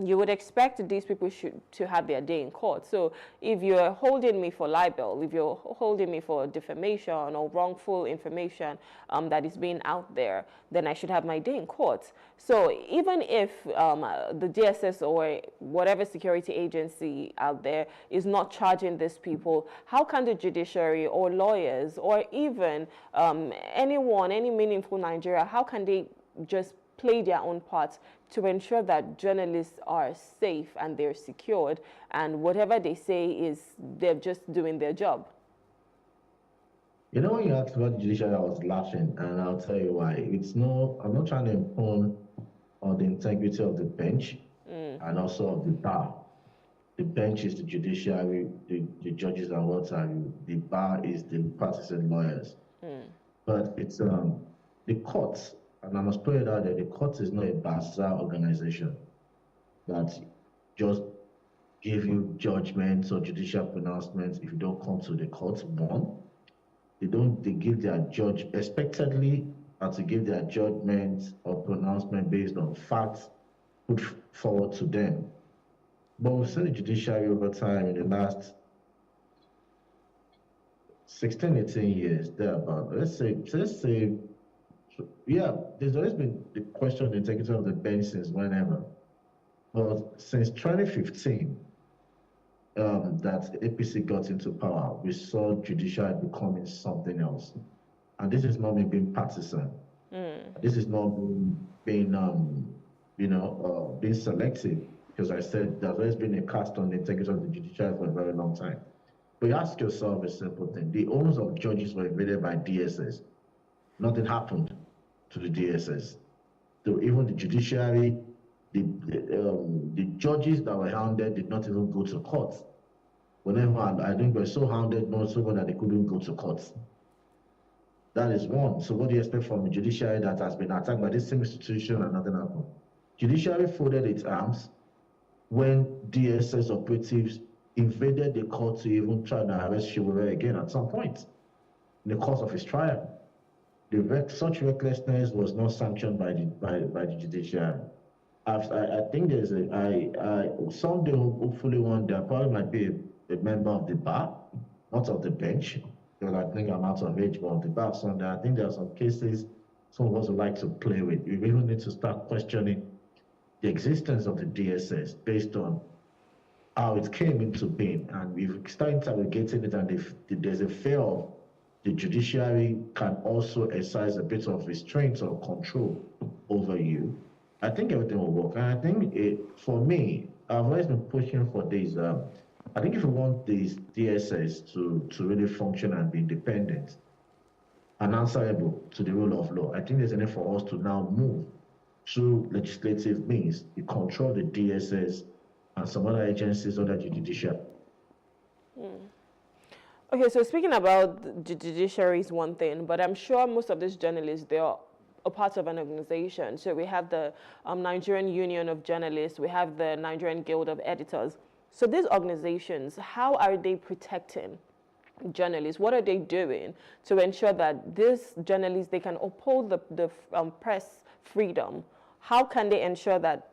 you would expect these people to have their day in court. So if you're holding me for libel, if you're holding me for defamation or wrongful information that is being out there, then I should have my day in court. So even if the DSS or whatever security agency out there is not charging these people, how can the judiciary or lawyers or even anyone, any meaningful Nigeria, how can they just play their own part to ensure that journalists are safe and they're secured, and whatever they say is they're just doing their job? You know, when you asked about the judiciary, I was laughing, and I'll tell you why. I'm not trying to impugn on the integrity of the bench and also of the bar. The bench is the judiciary, the judges and what have you. The bar is the practicing lawyers. But it's the courts. And I must put it out there, the court is not a bazaar organization that just give you judgments or judicial pronouncements if you don't come to the court. One, they give their judge expectedly and to give their judgments or pronouncement based on facts put forward to them. But we've seen the judiciary over time in the last 16, 18 years, thereabout. Let's say, yeah, there's always been the question of the integrity of the bench since whenever. But since 2015, that APC got into power, we saw judiciary becoming something else. And this is not me being partisan. This is not being, being selective, because I said there's always been a cast on the integrity of the judiciary for a very long time. But you ask yourself a simple thing. The owners of judges were invaded by DSS. Nothing happened to the DSS. So even the judiciary, the judges that were hounded did not even go to court. Whenever I think were so hounded, not so that they couldn't go to court. That is one. So what do you expect from a judiciary that has been attacked by this same institution and nothing happened? Judiciary folded its arms when DSS operatives invaded the court to even try to arrest Shiwere again at some point in the course of his trial. Such recklessness was not sanctioned by the judiciary. I think there's someday, hopefully one day, I probably might be a member of the bar, not of the bench, because I think I'm out of age, but of the bar Sunday. I think there are some cases some of us would like to play with. We really need to start questioning the existence of the DSS based on how it came into being. And if we start interrogating it, and if there's a fear of the judiciary can also exercise a bit of restraint or control over you, I think everything will work. And I think for me, I've always been pushing for this. I think if we want these DSS to really function and be independent and answerable to the rule of law, I think there's a need for us to now move through legislative means to control the DSS and some other agencies under the judiciary. Okay, so speaking about the judiciary is one thing, but I'm sure most of these journalists, they are a part of an organization. So we have the Nigerian Union of Journalists, we have the Nigerian Guild of Editors. So these organizations, how are they protecting journalists? What are they doing to ensure that these journalists, they can uphold the press freedom? How can they ensure that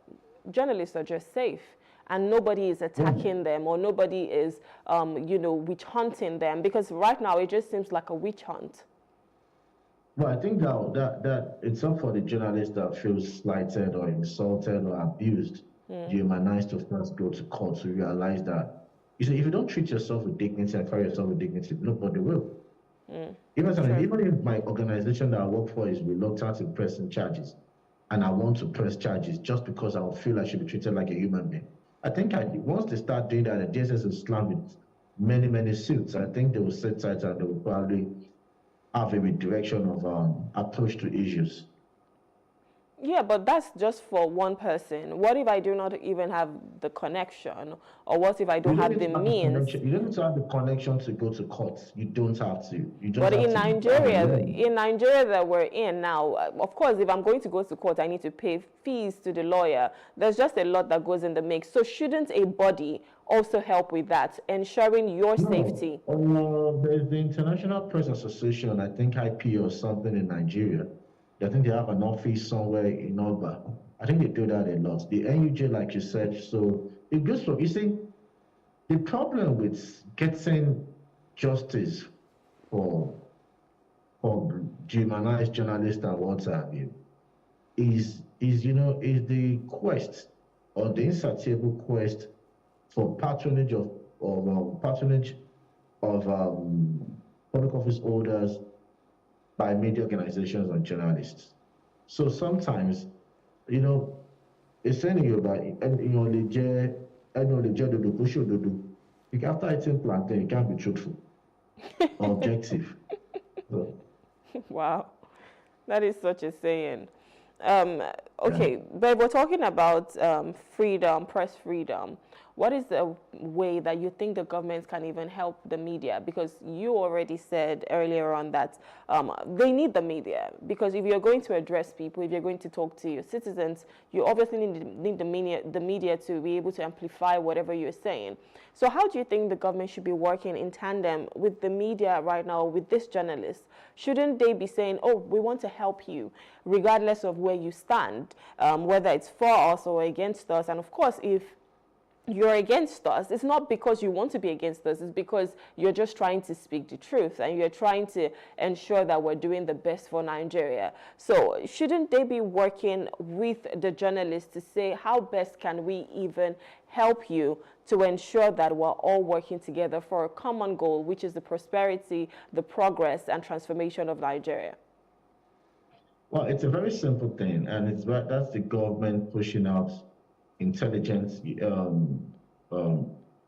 journalists are just safe and nobody is attacking them, or nobody is, witch hunting them? Because right now it just seems like a witch hunt. Well, I think that it's up for the journalist that feels slighted or insulted or abused, dehumanized, to first go to court to realize that, you see, if you don't treat yourself with dignity and carry yourself with dignity, nobody will. Even if my organization that I work for is reluctant in pressing charges, and I want to press charges just because I feel I should be treated like a human being, I think once they start doing that, the DSS is slammed with many, many suits. I think they will sit tight and they will probably have a redirection of approach to issues. Yeah, but that's just for one person. What if I do not even have the connection? Or what if I don't have the means? You don't need to have the connection to go to court. You don't have to. You just But have in to Nigeria that we're in now, of course, if I'm going to go to court, I need to pay fees to the lawyer. There's just a lot that goes in the mix. So shouldn't a body also help with that, ensuring your safety? There's the International Press Association, I think IP or something in Nigeria. I think they have an office somewhere in Oba. I think they do that a lot. The NUJ, like you said, so it goes from, you see, the problem with getting justice for demonized journalists and what have you is the quest or the insatiable quest for patronage of public office holders by media organizations and journalists. So sometimes, it's saying you about after eating plantain, you can't be truthful or objective. So. Wow, that is such a saying. Okay, but we're talking about freedom, press freedom. What is the way that you think the government can even help the media? Because you already said earlier on that they need the media. Because if you're going to address people, if you're going to talk to your citizens, you obviously need the media to be able to amplify whatever you're saying. So how do you think the government should be working in tandem with the media right now, with these journalists? Shouldn't they be saying, oh, we want to help you, regardless of where you stand, whether it's for us or against us? And of course, if you're against us, it's not because you want to be against us, it's because you're just trying to speak the truth and you're trying to ensure that we're doing the best for Nigeria. So shouldn't they be working with the journalists to say how best can we even help you to ensure that we're all working together for a common goal, which is the prosperity, the progress and transformation of Nigeria? Well, it's a very simple thing, and that's the government pushing out intelligence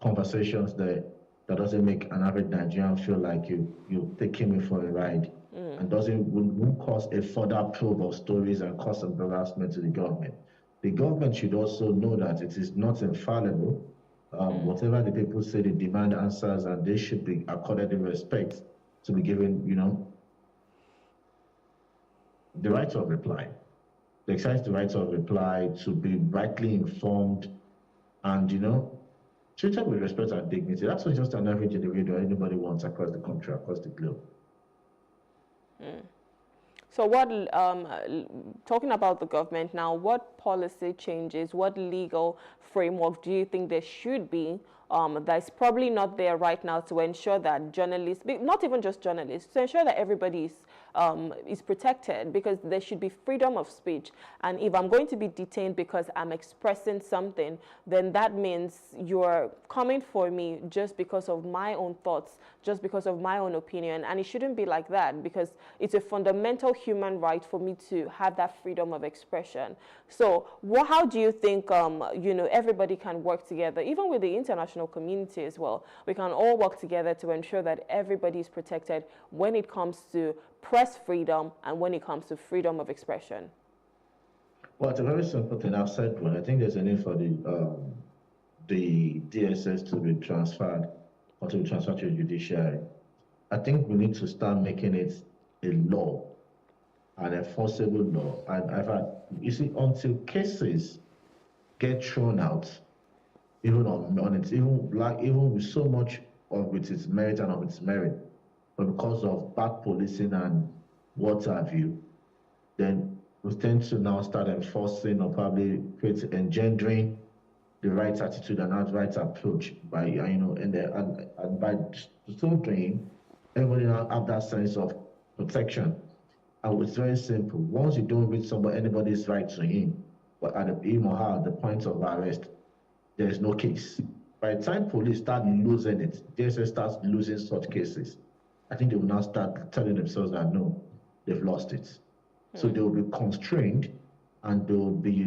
conversations that doesn't make an average Nigerian feel like you're taking me for a ride, and won't cause a further probe of stories and cause embarrassment to the government. The government should also know that it is not infallible. Whatever the people say, they demand answers, and they should be accorded the respect to be given, the right of reply. They exercise the right of reply, to be rightly informed, and treated with respect and dignity. That's what just an average individual anybody wants across the country, across the globe. So what, talking about the government now, what policy changes, what legal framework do you think there should be that's probably not there right now to ensure that journalists, not even just journalists, to ensure that everybody is protected, because there should be freedom of speech. And if I'm going to be detained because I'm expressing something, then that means you're coming for me just because of my own thoughts, just because of my own opinion. And it shouldn't be like that, because it's a fundamental human right for me to have that freedom of expression. So how do you think everybody can work together, even with the international community as well? We can all work together to ensure that everybody is protected when it comes to press freedom and when it comes to freedom of expression. Well, it's a very simple thing. I've said one. I think there's a need for the DSS to be transferred or to be transferred to the judiciary. I think we need to start making it a law, an enforceable law. And you see, until cases get thrown out, even on its, even with so much of its merit and of its merit, but because of bad policing and what have you, then we tend to now start enforcing or probably engendering the right attitude and that right approach by and by so doing, everybody now have that sense of protection. And it's very simple. Once you don't reach anybody's right to him, but at him or her at the point of arrest, there is no case. By the time police start losing it, DSS starts losing such cases, I think they will now start telling themselves that no, they've lost it. So they will be constrained and they will be,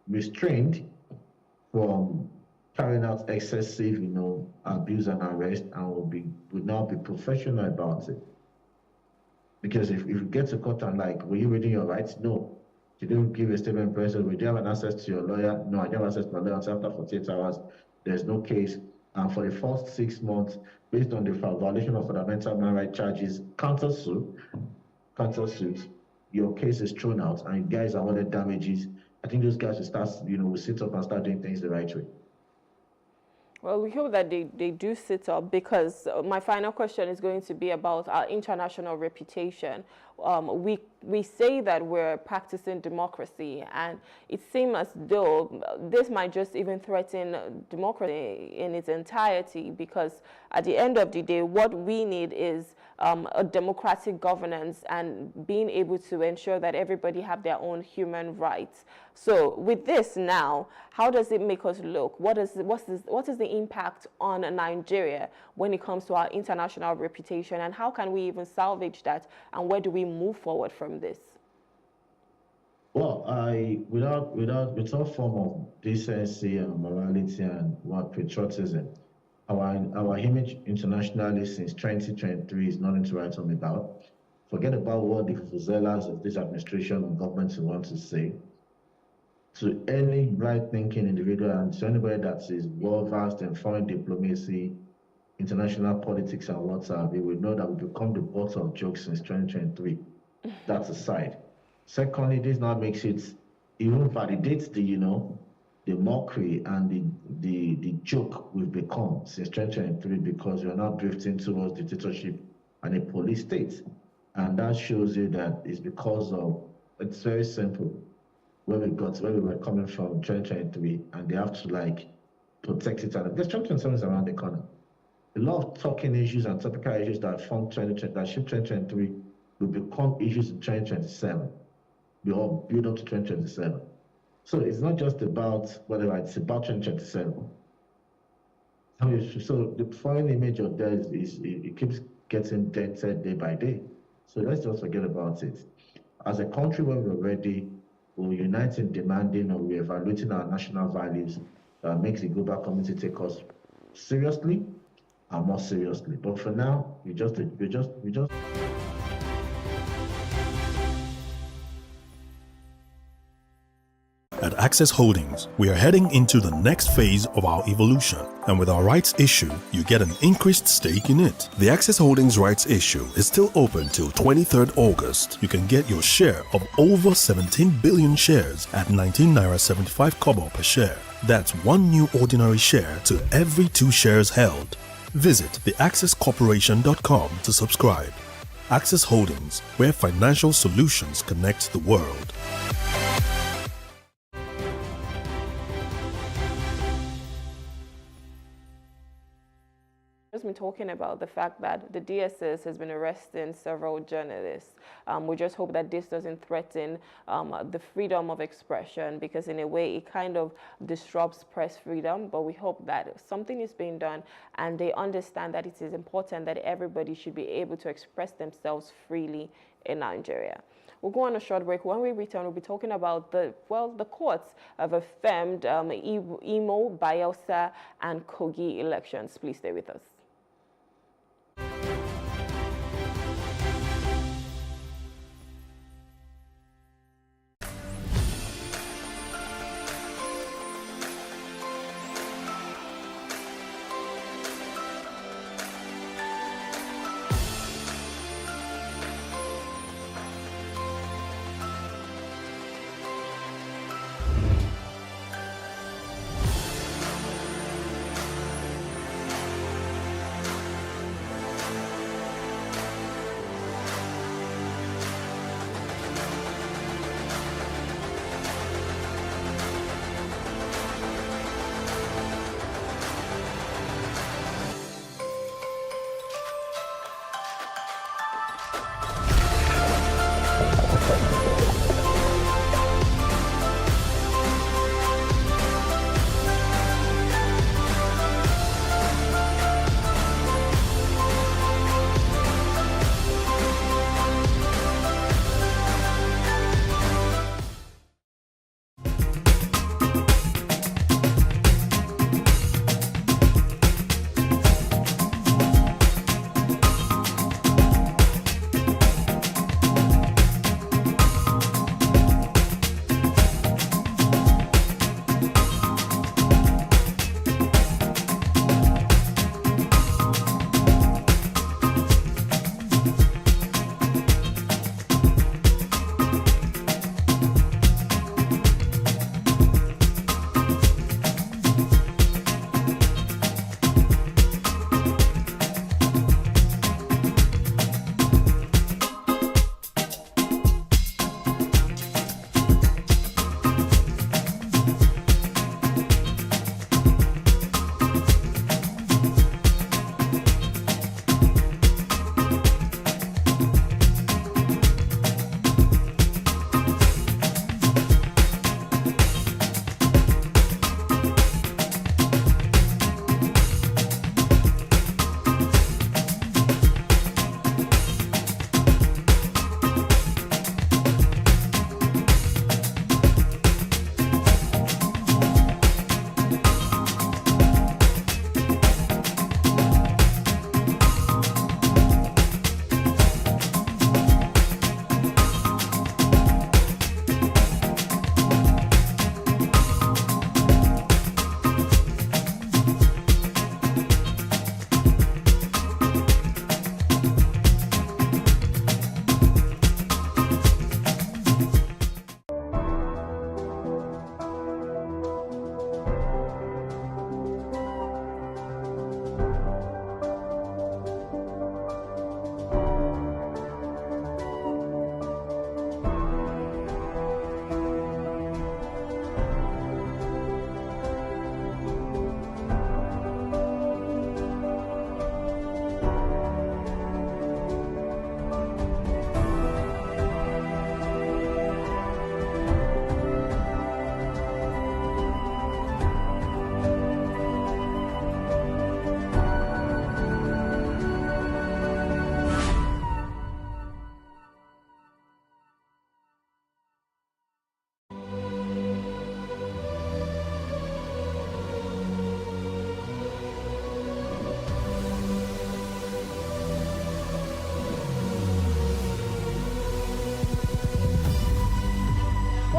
restrained from carrying out excessive, abuse and arrest, and will now be professional about it. Because if you get to court and like, were you reading your rights? No. Did you give a statement present? Did you have an access to your lawyer? No, I didn't have access to my lawyer until after 48 hours. There's no case. And for the first 6 months, based on the violation of fundamental human rights charges, countersuit, your case is thrown out and you guys are awarded damages. I think those guys will start, will sit up and start doing things the right way. Well, we hope that they do sit up, because my final question is going to be about our international reputation. We say that we're practicing democracy, and it seems as though this might just even threaten democracy in its entirety, because at the end of the day, what we need is a democratic governance and being able to ensure that everybody have their own human rights. So with this now, how does it make us look? What is the impact on Nigeria when it comes to our international reputation, and how can we even salvage that, and where do we move forward from this? Well, with all form of decency and morality and patriotism, our image internationally since 2023 is nothing to write home about. Forget about what the fuzelas of this administration and government want to say. To any right-thinking individual and to anybody that is well-versed in foreign diplomacy, international politics and whatsoever, we will know that we've become the butt of jokes since 2023. That's aside. Secondly, this now makes it, even validates the mockery and the joke we've become since 2023, because we are now drifting towards dictatorship and a police state. And that shows you that it's because of, it's very simple, where we were coming from 2023, and they have to protect it. And because 2027 is around the corner. A lot of talking issues and topical issues that formed 2023 will become issues in 2027. We all build up to 2027. So it's not just about whatever, it's about 2027. So the foreign image of that it keeps getting dented day by day. So let's just forget about it. As a country where we're ready, we're uniting, demanding, or we're evaluating our national values that makes the global community take us seriously and more seriously. But for now, we just. At Access Holdings, we are heading into the next phase of our evolution, and with our rights issue, you get an increased stake in it. The Access Holdings rights issue is still open till 23rd August. You can get your share of over 17 billion shares at 19.75 Naira per share. That's one new ordinary share to every 2 shares held. Visit theaccesscorporation.com to subscribe. Access Holdings, where financial solutions connect the world. Just been talking about the fact that the DSS has been arresting several journalists. We just hope that this doesn't threaten the freedom of expression, because in a way it kind of disrupts press freedom, but we hope that something is being done and they understand that it is important that everybody should be able to express themselves freely in Nigeria. We'll go on a short break. When we return, we'll be talking about the courts have affirmed Imo, Bayelsa, and Kogi elections. Please stay with us.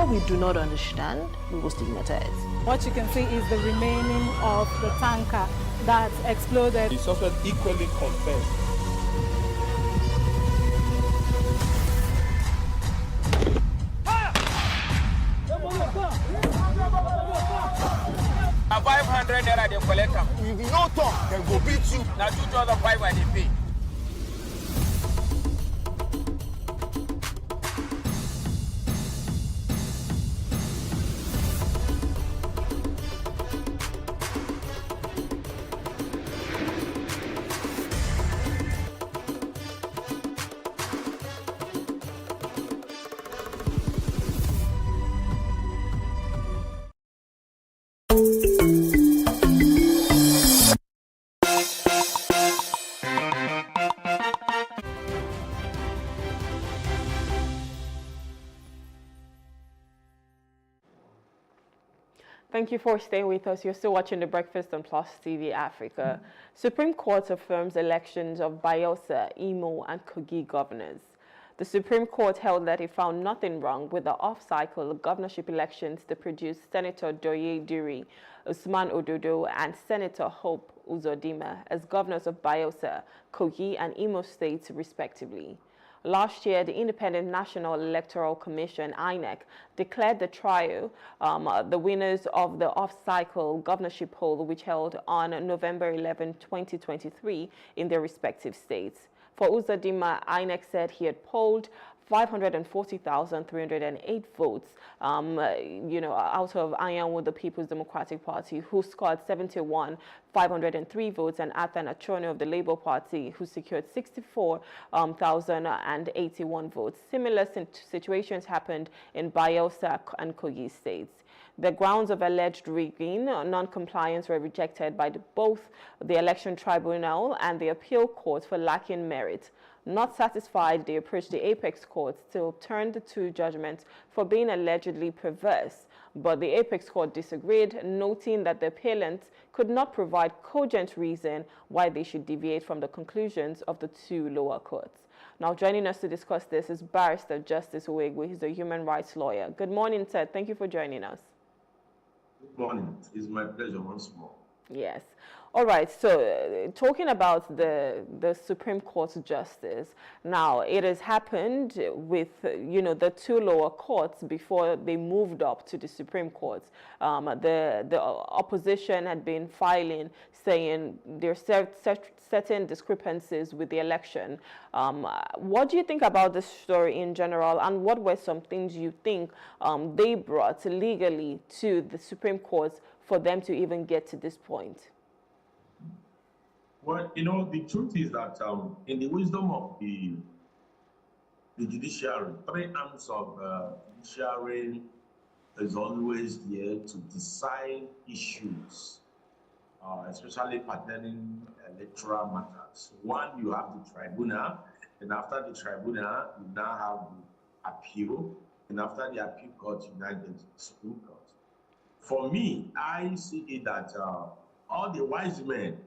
What we do not understand, we will stigmatize. What you can see is the remaining of the tanker that exploded. The suspect equally confessed. A 500 naira they collect them. If you no talk, they go beat you. Now 2,500 they pay. Thank you for staying with us. You're still watching The Breakfast on Plus TV Africa. Supreme Court affirms elections of Bayelsa, Imo, and Kogi governors. The Supreme Court held that it found nothing wrong with the off-cycle governorship elections to produce Senator Doye Duri, Usman Ododo, and Senator Hope Uzodinma as governors of Bayelsa, Kogi, and Imo states, respectively. Last year, the Independent National Electoral Commission, INEC, declared the trio the winners of the off-cycle governorship poll, which held on November 11, 2023, in their respective states. For Uzodinma, INEC said he had polled 540,308 votes, out of Anyanwu, the People's Democratic Party, who scored 71,503 votes, and Athan Achone of the Labour Party, who secured 64,081 votes. Similar situations happened in Bayelsa and Kogi states. The grounds of alleged rigging, non-compliance were rejected by both the Election Tribunal and the Appeal Court for lacking merit. Not satisfied, they approached the Apex Court to overturn the two judgments for being allegedly perverse. But the Apex Court disagreed, noting that the appellants could not provide cogent reason why they should deviate from the conclusions of the two lower courts. Now, joining us to discuss this is Barrister Justice Uwegwe. He's a human rights lawyer. Good morning, Ted. Thank you for joining us. Good morning. It's my pleasure once more. Yes. All right. So talking about the Supreme Court justice, now it has happened with, the two lower courts before they moved up to the Supreme Court. The opposition had been filing saying there are certain discrepancies with the election. What do you think about this story in general, and what were some things you think they brought legally to the Supreme Court for them to even get to this point? Well, the truth is that in the wisdom of the judiciary, three arms of judiciary is always there to decide issues, especially pertaining electoral matters. One, you have the tribunal, and after the tribunal, you now have the appeal, and after the appeal court, you now get the Supreme Court. For me, I see it that all the wise men,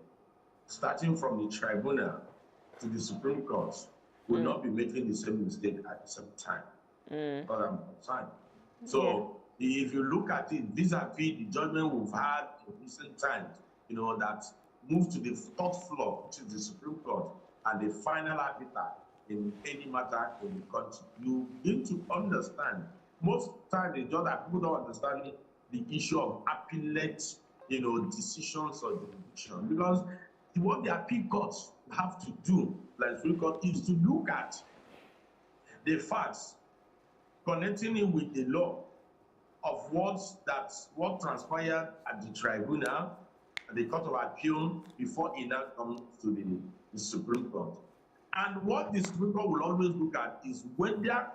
starting from the tribunal to the Supreme Court, will not be making the same mistake at the same time. Because I'm concerned. So if you look at it vis-a-vis the judgment we've had in recent times, that moved to the third floor, which is the Supreme Court, and the final arbiter in any matter in the country, you need to understand. Most times, the judge that people don't understand the issue of appellate, decisions or jurisdiction, because what the appeal courts have to do, like Supreme Court, is to look at the facts, connecting it with the law of what transpired at the tribunal, the Court of Appeal, before it now comes to the Supreme Court. And what the Supreme Court will always look at is whether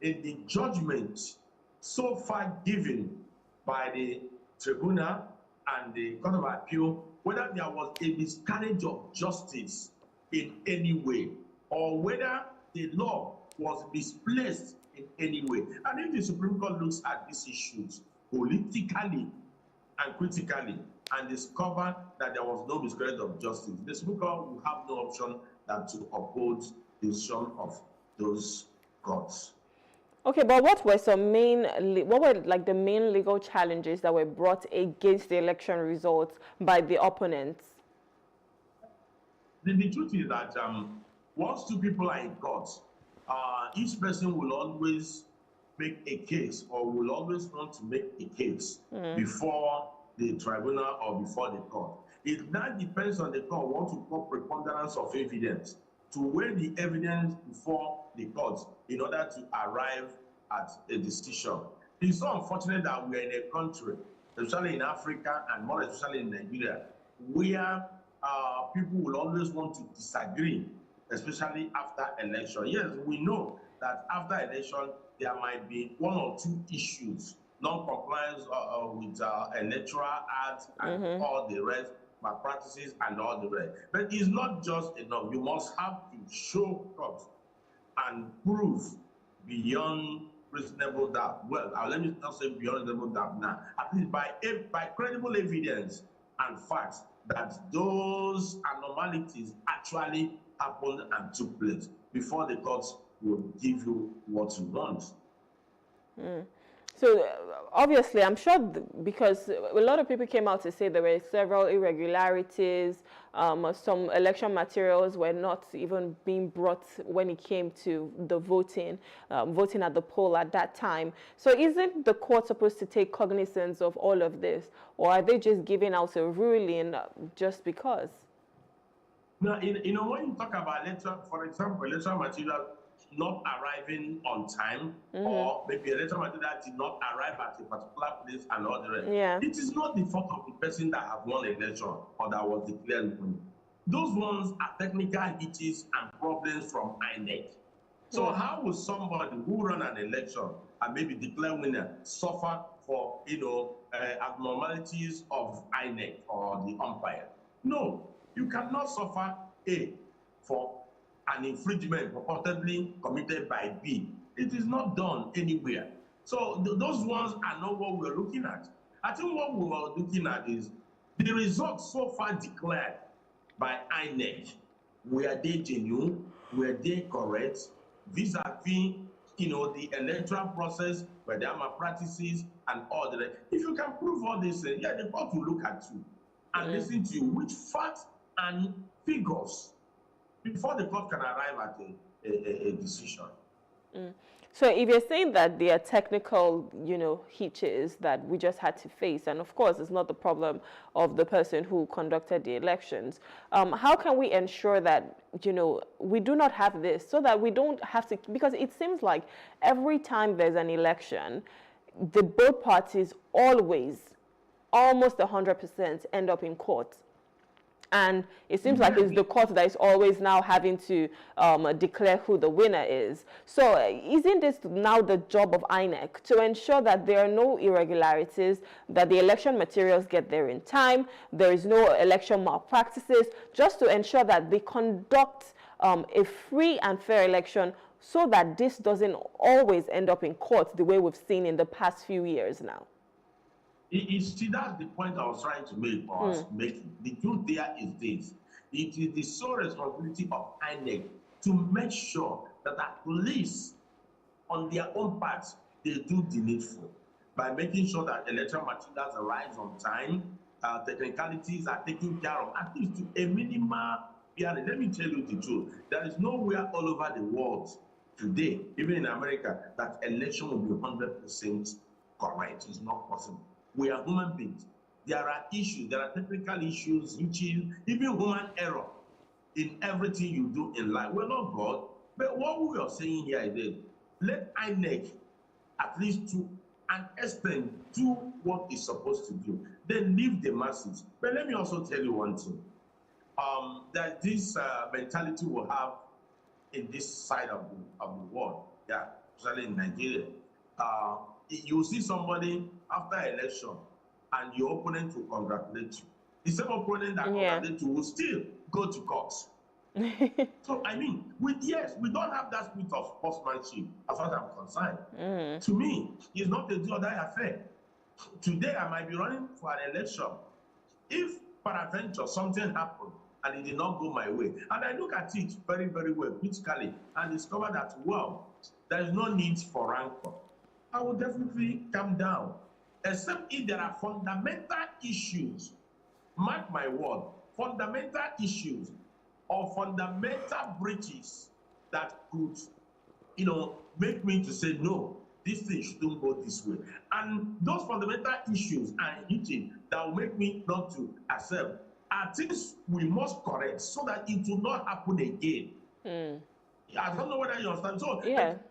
in the judgment so far given by the tribunal and the Court of Appeal, whether there was a miscarriage of justice in any way, or whether the law was misplaced in any way. And if the Supreme Court looks at these issues politically and critically and discover that there was no miscarriage of justice, the Supreme Court will have no option than to uphold the decision of those courts. Okay, but what were like the main legal challenges that were brought against the election results by the opponents? The truth is that once two people are in court, each person will always make a case or will always want to make a case before the tribunal or before the court. It now depends on the court what to call preponderance of evidence, to weigh the evidence before the court in order to arrive at a decision. It's so unfortunate that we're in a country, especially in Africa and more especially in Nigeria, where people will always want to disagree, especially after election. Yes, we know that after election, there might be one or two issues, non-compliance with electoral acts and all the rest, malpractices and all the rest. But it's not just enough. You must have to show cause and prove beyond reasonable doubt. Well, let me not say beyond reasonable doubt now. At least by credible evidence and facts that those anomalies actually happened and took place before the courts will give you what you want. So obviously, I'm sure because a lot of people came out to say there were several irregularities, some election materials were not even being brought when it came to the voting at the poll at that time. So isn't the court supposed to take cognizance of all of this, or are they just giving out a ruling just because? Now, when you talk about for example, electoral material not arriving on time, or maybe electoral material did not arrive at a particular place and all the rest. Yeah. It is not the fault of the person that have won the election or that was declared winning. Those ones are technical hitches and problems from INEC. So how will somebody who run an election and maybe declare winner suffer for abnormalities of INEC or the umpire? No, you cannot suffer for an infringement purportedly committed by B. It is not done anywhere. So those ones are not what we're looking at. I think what we are looking at is the results so far declared by INEC. Were they genuine? Were they correct? Vis-a-vis, the electoral process, where there are malpractices and all the rest. If you can prove all this, the court will look at you and listen to you with facts and figures before the court can arrive at a decision. So if you're saying that there are technical, hitches that we just had to face, and of course it's not the problem of the person who conducted the elections, how can we ensure that, we do not have this, so that we don't have to, because it seems like every time there's an election, the both parties always, almost 100% end up in court. And it seems like it's the court that is always now having to declare who the winner is. So isn't this now the job of INEC to ensure that there are no irregularities, that the election materials get there in time, there is no election malpractices, just to ensure that they conduct a free and fair election, so that this doesn't always end up in court the way we've seen in the past few years now? See, that's the point I was trying to make, or making. The truth there is this. It is the sole responsibility of INEC to make sure that at least on their own part, they do the needful by making sure that electoral materials arrive on time, technicalities are taken care of, at least to a minimal period. Let me tell you the truth. There is nowhere all over the world today, even in America, that election will be 100% correct. It's not possible. We are human beings. There are issues, there are technical issues, which is even human error in everything you do in life. We're not God, but what we are saying here is that let INEC, at least to an extent, do what it's supposed to do. Then leave the masses. But let me also tell you one thing. That this mentality we have in this side of the world, especially in Nigeria. You see somebody after election and your opponent will congratulate you. The same opponent that congratulates you will still go to court. So, we don't have that spirit of sportsmanship as far as I'm concerned. To me, it's not a do or die affair. Today, I might be running for an election. If peradventure something happened and it did not go my way, and I look at it very, very well critically and discover that, well, there is no need for rancor, I will definitely come down. Except if there are fundamental issues, mark my word, fundamental issues or fundamental breaches that could, make me to say, no, this thing shouldn't go this way. And those fundamental issues are anything that will make me not to accept are things we must correct so that it will not happen again. I don't know whether you understand. So,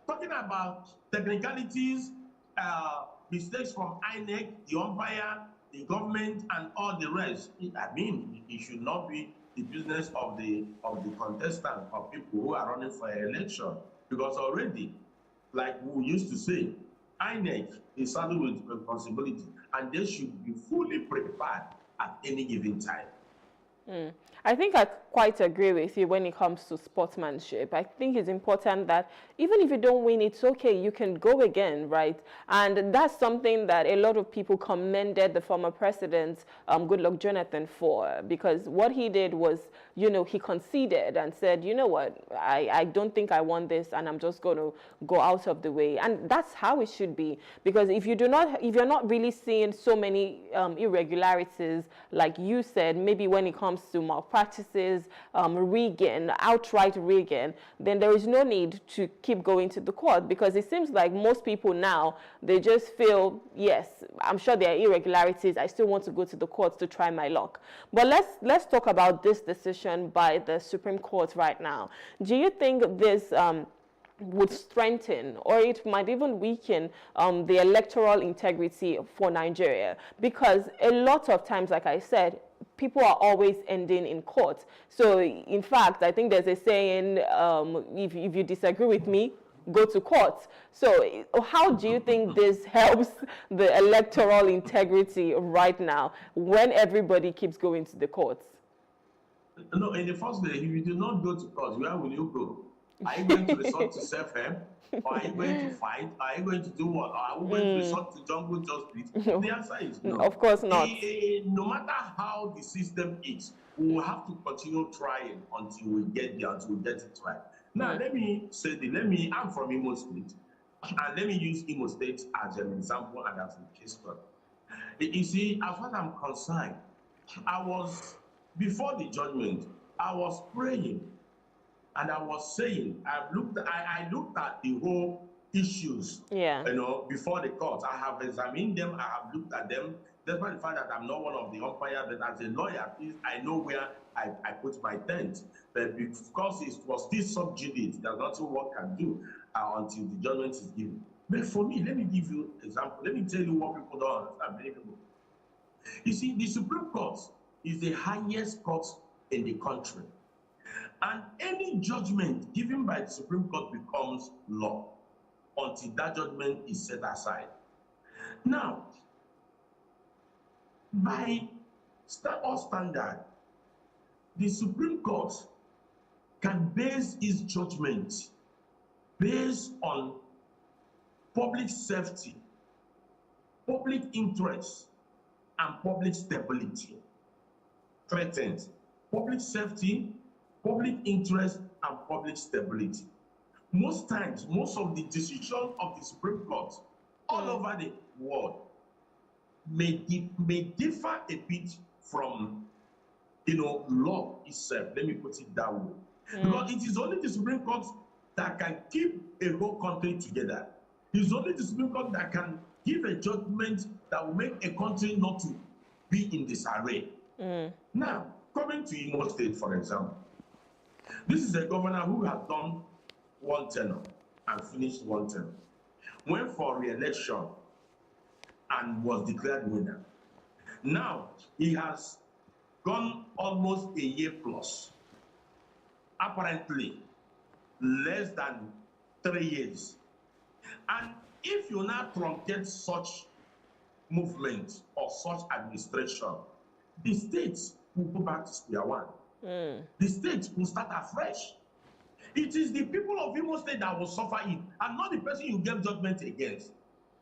talking about technicalities, mistakes from INEC, the umpire, the government, and all the rest, I mean, it should not be the business of the contestant, of people who are running for an election. Because already, like we used to say, INEC is saddled with responsibility, and they should be fully prepared at any given time. I think I quite agree with you when it comes to sportsmanship. I think it's important that even if you don't win, it's okay. You can go again, right? And that's something that a lot of people commended the former president, Goodluck Jonathan, for, because what he did was, he conceded and said, you know what, I don't think I want this, and I'm just going to go out of the way. And that's how it should be, because if you're not really seeing so many irregularities, like you said, maybe when it comes to malpractices, rigging, outright rigging, then there is no need to keep going to the court, because it seems like most people now, they just feel, yes, I'm sure there are irregularities, I still want to go to the courts to try my luck. But let's talk about this decision by the Supreme Court right now. Do you think this would strengthen, or it might even weaken the electoral integrity for Nigeria? Because a lot of times, like I said, people are always ending in court. So in fact, I think there's a saying, if you disagree with me, go to court. So how do you think this helps the electoral integrity right now when everybody keeps going to the courts? No, in the first place, if you do not go to court, where will you go? Are you going to resort to self-help? Or are you going to fight? Are you going to do what? Or are we going to resort to jungle justice? The answer is no. Of course not. No matter how the system is, we will have to continue trying until we get there, until we get it right. Now, let me say I'm from Imo State, and let me use Imo State as an example and as a case study. You see, as far as I'm concerned, before the judgment, I was praying. And I was saying, I looked at the whole issues, before the court. I have examined them, I have looked at them. Despite the fact that I'm not one of the umpires, but as a lawyer, I know where I put my tent. But because it was still sub judice, there's nothing one can do until the judgment is given. But for me, let me give you an example. Let me tell you what people don't understand. You see, the Supreme Court is the highest court in the country. And any judgment given by the Supreme Court becomes law until that judgment is set aside. Now, by all standard, the Supreme Court can base its judgment based on public safety, public interest, and public stability. Three things: public safety, public interest, and public stability. Most times, most of the decisions of the Supreme Court all over the world may differ a bit from, law itself. Let me put it that way. Because it is only the Supreme Court that can keep a whole country together. It's only the Supreme Court that can give a judgment that will make a country not to be in disarray. Now, coming to Imo State, for example, this is a governor who has done one tenure and finished one tenure, went for re-election and was declared winner. Now, he has gone almost a year plus, apparently less than 3 years. And if you now truncate such movement or such administration, the states will go back to square one. The state will start afresh. It is the people of Imo State that will suffer it, and not the person you gave judgment against.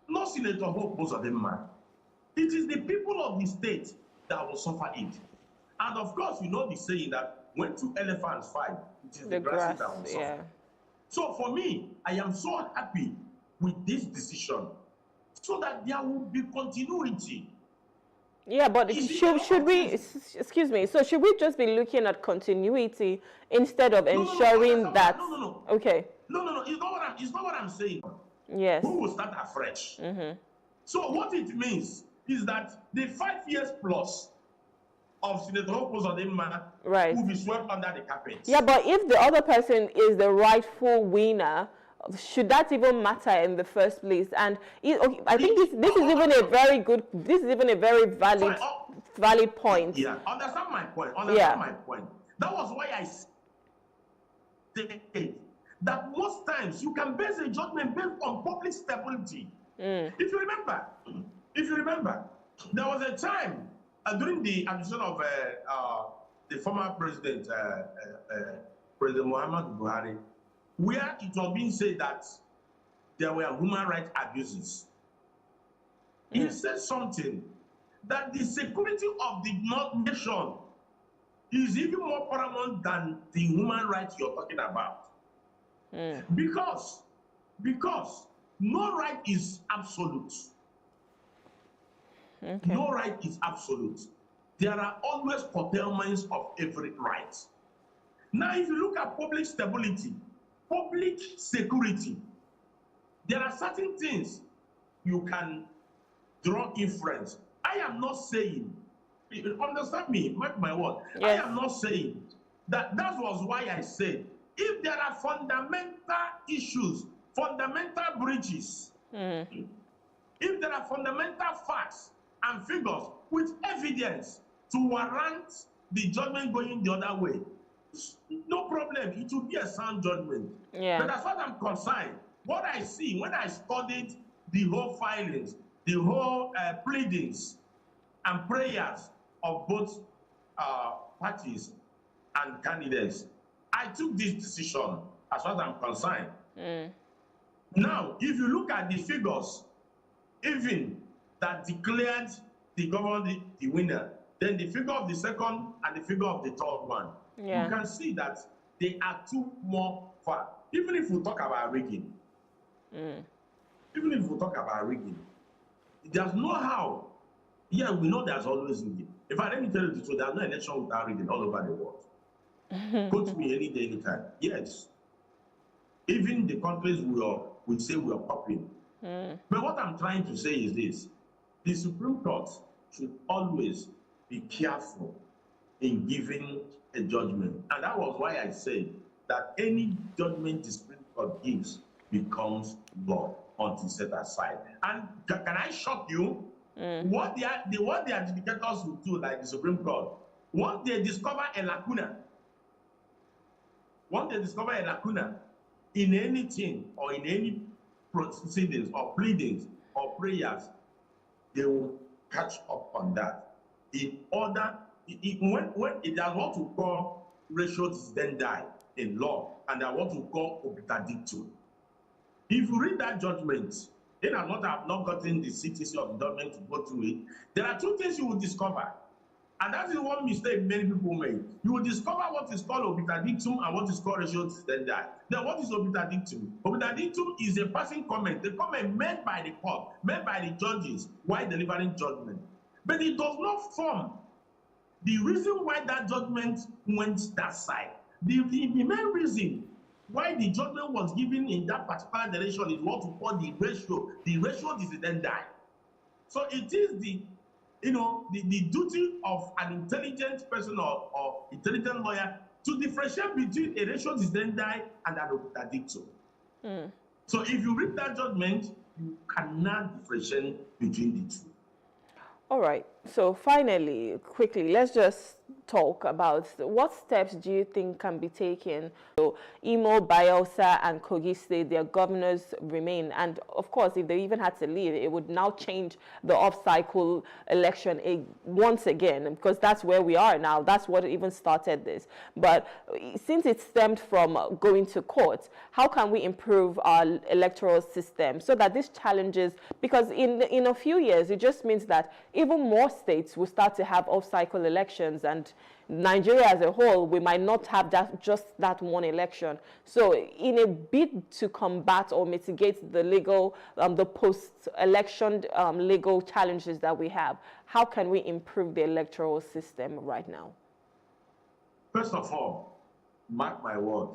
No Senator Hope was of them man. It is the people of the state that will suffer it. And of course, you know the saying that when two elephants fight, it is the grass that will suffer. So for me, I am so happy with this decision so that there will be continuity. Yeah, but should we, excuse me, so should we just be looking at continuity instead of ensuring that? No. Okay. No. It's not what I'm saying. Yes. We will start afresh. So what it means is that the 5 years plus of Senator Uzodimma will be swept under the carpet. Yeah, but if the other person is the rightful winner, should that even matter in the first place? And I think this is even a very good, this is even a very valid point. Yeah, understand my point. My point. That was why I said that most times you can base a judgment based on public stability. If you remember, there was a time during the administration of the former president, President Muhammadu Buhari, where it was being said that there were human rights abuses. He said something that the security of the nation is even more paramount than the human rights you're talking about. Because no right is absolute. No right is absolute. There are always curtailments of every right. Now, if you look at public stability, public security, there are certain things you can draw inference. I am not saying, understand me, mark my word, I am not saying that was why I said, if there are fundamental issues, fundamental breaches, if there are fundamental facts and figures with evidence to warrant the judgment going the other way, no problem, it will be a sound judgment. But as far as I'm concerned, what I see when I studied the whole filings, the whole pleadings and prayers of both parties and candidates, I took this decision as far as I'm concerned. Now, if you look at the figures, even that declared the governor the winner, then the figure of the second and the figure of the third one, you can see that they are too more far. Even if we talk about rigging, there's no how. Yeah, we know there's always rigging. In fact, let me tell you the truth, there's no election without rigging all over the world. Quote me any day, anytime. Yes. Even the countries we say we are copying. But what I'm trying to say is this: the Supreme Court should always be careful in giving a judgment. And that was why I said that any judgment the Supreme Court gives becomes law until set aside. And can I shock you? What the adjudicators will do, like the Supreme Court, once they discover a lacuna, in anything or in any proceedings or pleadings or prayers, they will catch up on that. In order, when it has what we call ratio decidendi in law, and what we call obiter dictum. If you read that judgment, then I have not gotten the CTC of the judgment to go through it. There are two things you will discover, and that is one mistake many people make. You will discover what is called obiter dictum and what is called ratio decidendi. Then what is obiter dictum? Obiter dictum is a passing comment, the comment made by the court, made by the judges while delivering judgment. But it does not form the reason why that judgment went that side. The main reason why the judgment was given in that particular direction is what we call the ratio decidendi. So it is the duty of an intelligent person or intelligent lawyer to differentiate between a ratio decidendi and an obiter dictum. So if you read that judgment, you cannot differentiate between the two. All right. So finally, quickly, let's just talk about what steps do you think can be taken. So Imo, Bayelsa, and Kogi State, their governors remain. And of course, if they even had to leave, it would now change the off-cycle election once again, because that's where we are now. That's what even started this. But since it stemmed from going to court, how can we improve our electoral system so that these challenges, because in a few years, it just means that even more states will start to have off-cycle elections, and Nigeria as a whole, we might not have just that one election. So in a bid to combat or mitigate the legal, the post-election legal challenges that we have, how can we improve the electoral system right now? First of all, mark my word,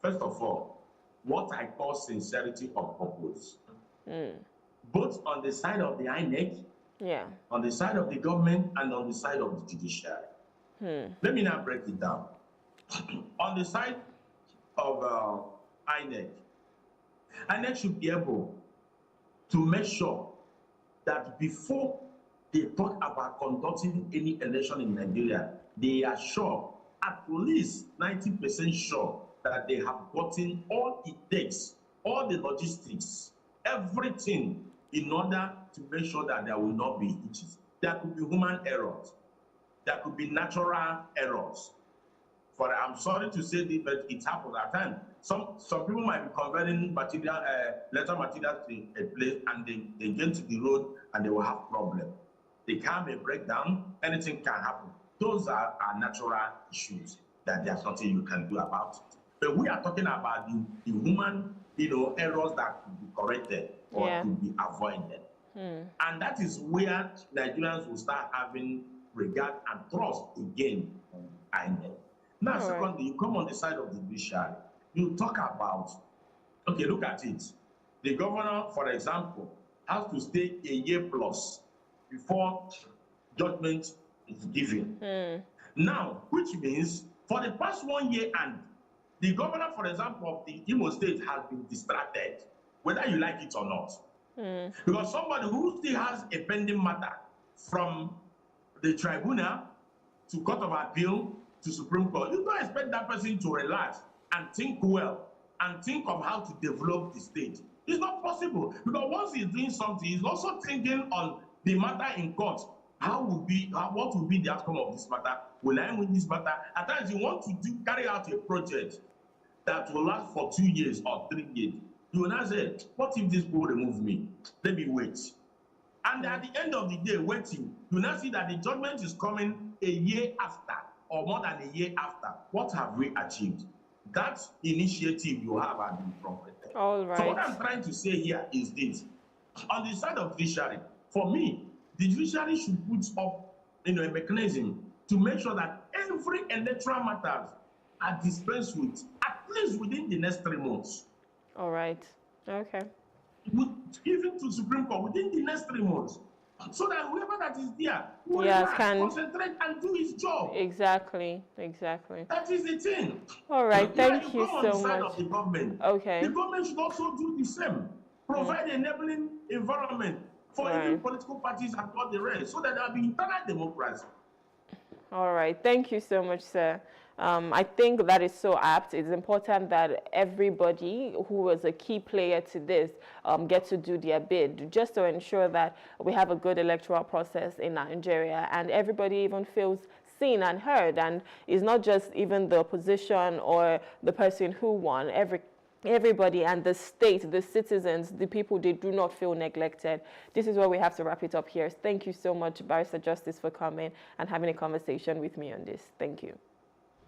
first of all, what I call sincerity of purpose. Both on the side of the INEC, on the side of the government, and on the side of the judiciary. Let me now break it down. On the side of INEC should be able to make sure that before they talk about conducting any election in Nigeria, they are sure, at least 90% sure, that they have gotten all it takes, all the logistics, everything in order to make sure that there will not be hitches. There could be human errors. There could be natural errors. I'm sorry to say this, but it happens at times. Some people might be converting material, letter material to a place, and they get to the road and they will have problems. The car may break down, anything can happen. Those are natural issues that there's nothing you can do about it. But we are talking about the human, errors that could be corrected or could be avoided. And that is where Nigerians will start having regard and trust again on INEC. Now, secondly, you come on the side of the judiciary, you talk about, okay, look at it. The governor, for example, has to stay a year plus before judgment is given. Now, which means for the past 1 year, and the governor, for example, of the Imo State has been distracted, whether you like it or not. Because somebody who still has a pending matter from the tribunal to Court of Appeal to Supreme Court, you don't expect that person to relax and think well and think of how to develop the state. It's not possible, because once he's doing something, he's also thinking on the matter in court. What will be the outcome of this matter? Will I win this matter? At times, you want to carry out a project that will last for 2 years or 3 years. You will not say, what if this will remove me? Let me wait. And at the end of the day, waiting, you now see that the judgment is coming a year after, or more than a year after. What have we achieved? That initiative you have has been progressed. All right. So what I'm trying to say here is this. On the side of judiciary, for me, the judiciary should put up a mechanism to make sure that every electoral matters are dispensed with, at least within the next 3 months. All right. Okay. Even to Supreme Court within the next 3 months, so that whoever that is there will can concentrate and do his job. Exactly. That is the thing. All right. Thank you so on the side much. of the government. Okay. The government should also do the same. Provide an enabling environment for every political parties and all the rest, so that there will be internal democracy. All right. Thank you so much, sir. I think that is so apt. It's important that everybody who was a key player to this get to do their bid, just to ensure that we have a good electoral process in Nigeria, and everybody even feels seen and heard, and it's not just even the opposition or the person who won. Everybody and the state, the citizens, the people, they do not feel neglected. This is where we have to wrap it up here. Thank you so much, Barrister Justice, for coming and having a conversation with me on this. Thank you.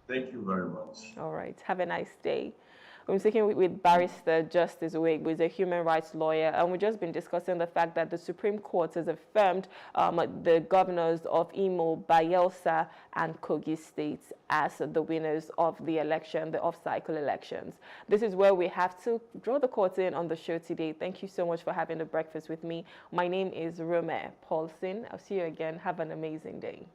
Thank you very much. All right. Have a nice day. I'm speaking with Barrister Justice Wig, who is a human rights lawyer, and we've just been discussing the fact that the Supreme Court has affirmed the governors of Imo, Bayelsa, and Kogi states as the winners of the election, the off-cycle elections. This is where we have to draw the curtain on the show today. Thank you so much for having the breakfast with me. My name is Rome Paulson. I'll see you again. Have an amazing day.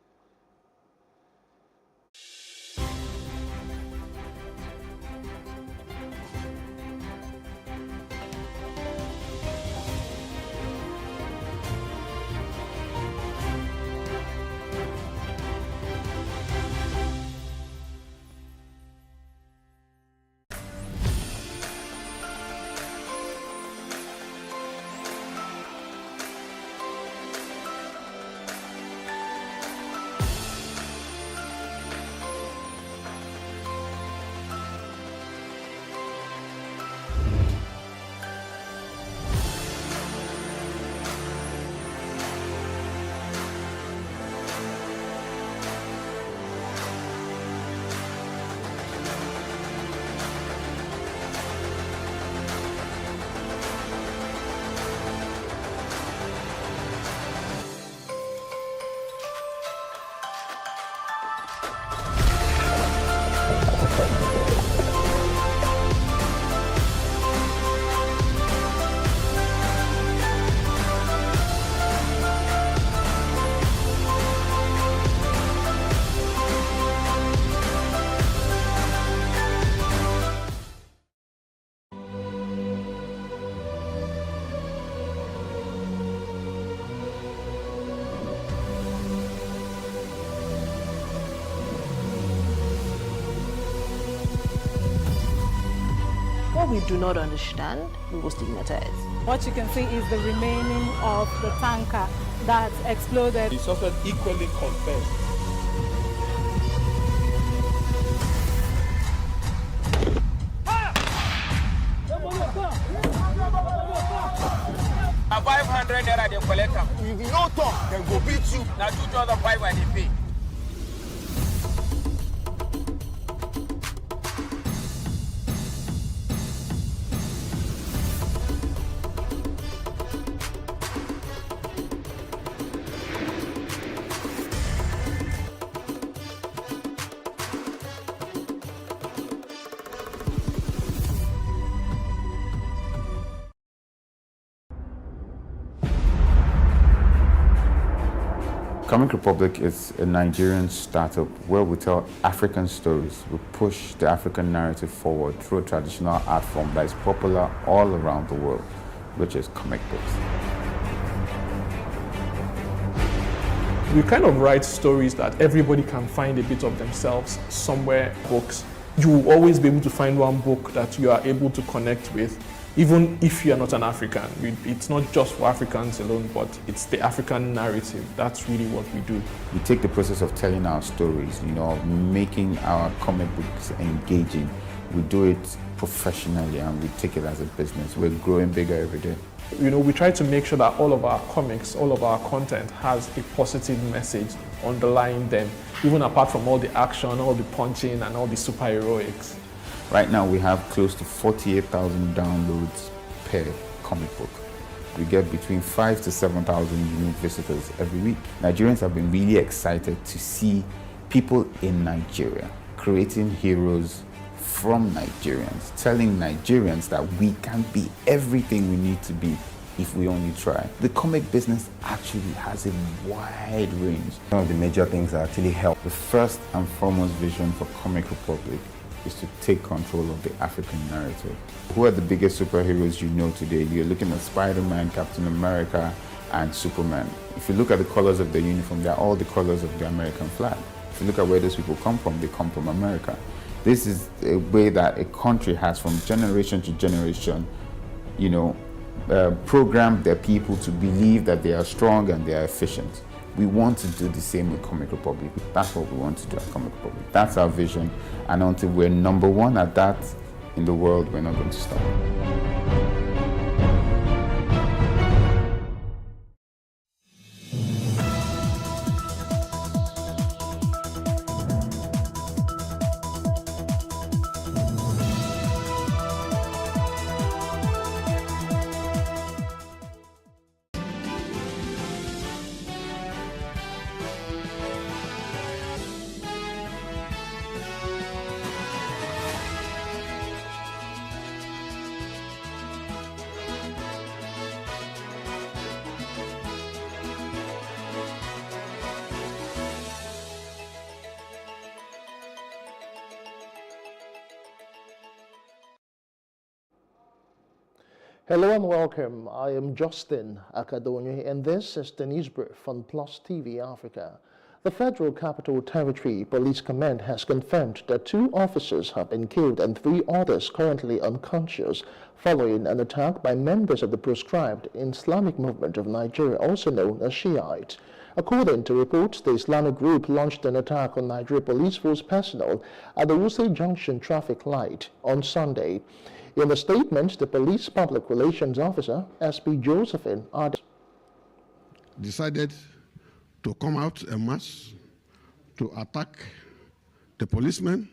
we do not understand, we will stigmatize. What you can see is the remaining of the tanker that exploded. The suspect equally confessed. A 500 naira they collect them. If you no talk, then go beat you. Now 2,500 they pay. Comic Republic is a Nigerian startup where we tell African stories. We push the African narrative forward through a traditional art form that is popular all around the world, which is comic books. We kind of write stories that everybody can find a bit of themselves somewhere. Books. You will always be able to find one book that you are able to connect with, even if you are not an African. It's not just for Africans alone, but it's the African narrative. That's really what we do. We take the process of telling our stories, of making our comic books engaging. We do it professionally and we take it as a business. We're growing bigger every day. We try to make sure that all of our comics, all of our content has a positive message underlying them, even apart from all the action, all the punching, and all the superheroics. Right now we have close to 48,000 downloads per comic book. We get between 5,000 to 7,000 unique visitors every week. Nigerians have been really excited to see people in Nigeria creating heroes from Nigerians, telling Nigerians that we can be everything we need to be if we only try. The comic business actually has a wide range. Some of the major things that actually help. The first and foremost vision for Comic Republic is to take control of the African narrative. Who are the biggest superheroes you know today? You're looking at Spider-Man, Captain America, and Superman. If you look at the colors of their uniform, they're all the colors of the American flag. If you look at where those people come from, they come from America. This is a way that a country has from generation to generation, programmed their people to believe that they are strong and they are efficient. We want to do the same with Comic Republic. That's what we want to do at Comic Republic. That's our vision. And until we're number one at that in the world, we're not going to stop. Hello and welcome. I am Justin Akadonyi and this is the news brief on Plus TV Africa. The Federal Capital Territory Police Command has confirmed that 2 officers have been killed and 3 others currently unconscious following an attack by members of the proscribed Islamic Movement of Nigeria, also known as Shiite. According to reports, the Islamic group launched an attack on Nigeria Police Force personnel at the Wuse Junction traffic light on Sunday. In a statement, the police public relations officer, SP Josephine, decided to come out en masse to attack the policemen.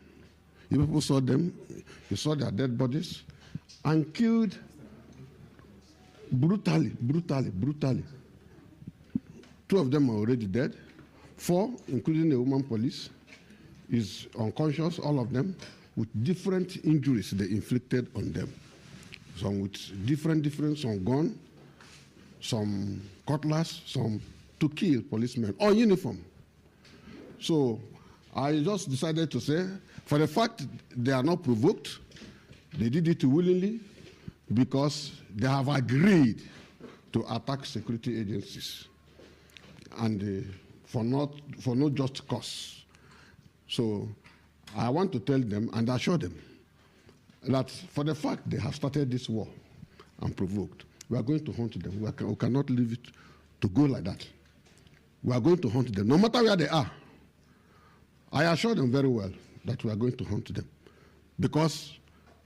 You people saw them, you saw their dead bodies, and killed brutally. 2 of them are already dead. 4, including the woman police, is unconscious, all of them, with different injuries they inflicted on them. Some with different, some gun, some cutlass, some to kill policemen on uniform. So I just decided to say, for the fact they are not provoked, they did it willingly because they have agreed to attack security agencies and for no just cause. So I want to tell them and assure them that for the fact they have started this war unprovoked, we are going to hunt them. We cannot leave it to go like that. We are going to hunt them, no matter where they are. I assure them very well that we are going to hunt them. Because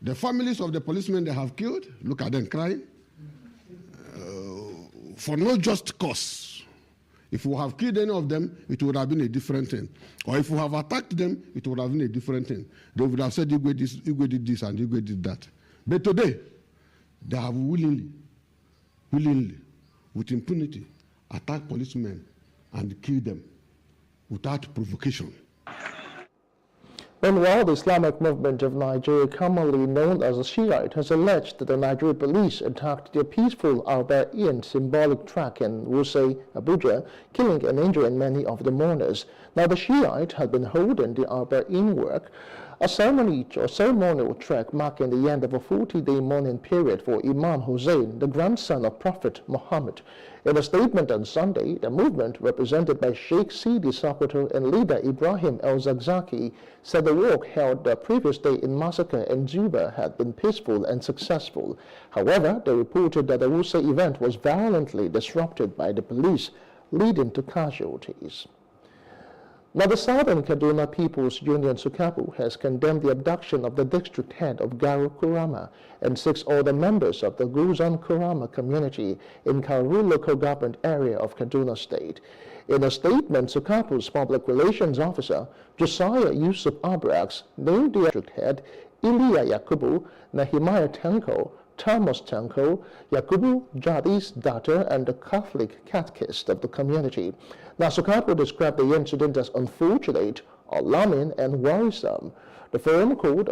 the families of the policemen they have killed, look at them crying, for no just cause. If we have killed any of them, it would have been a different thing. Or if we have attacked them, it would have been a different thing. They would have said, Igwe did this and Igwe did that. But today, they have willingly, with impunity, attacked policemen and killed them without provocation. Meanwhile, the Islamic Movement of Nigeria, commonly known as the Shiite, has alleged that the Nigerian police attacked their peaceful Al-Ba'in symbolic track in Wuse, Abuja, killing and injuring many of the mourners. Now, the Shiite had been holding the Al-Ba'in work, a ceremonial trek marking the end of a 40-day mourning period for Imam Hussein, the grandson of Prophet Muhammad. In a statement on Sunday, the movement, represented by Sheikh Sidi Sokoto and leader Ibrahim El-Zakzaki, said the walk held the previous day in Massacre in Juba had been peaceful and successful. However, they reported that the Wuse event was violently disrupted by the police, leading to casualties. Now, the Southern Kaduna People's Union Sukapu has condemned the abduction of the district head of Garu Kurama and 6 other members of the Guzan Kurama community in Karu local government area of Kaduna State. In a statement, Sukapu's public relations officer, Josiah Yusuf Abrax, named the district head Iliya Yakubu, Nehemiah Tanko, Thomas Tanko, Yakubu Jadi's daughter, and the Catholic catechist of the community. Now, Sukapu described the incident as unfortunate, alarming, and worrisome. The forum called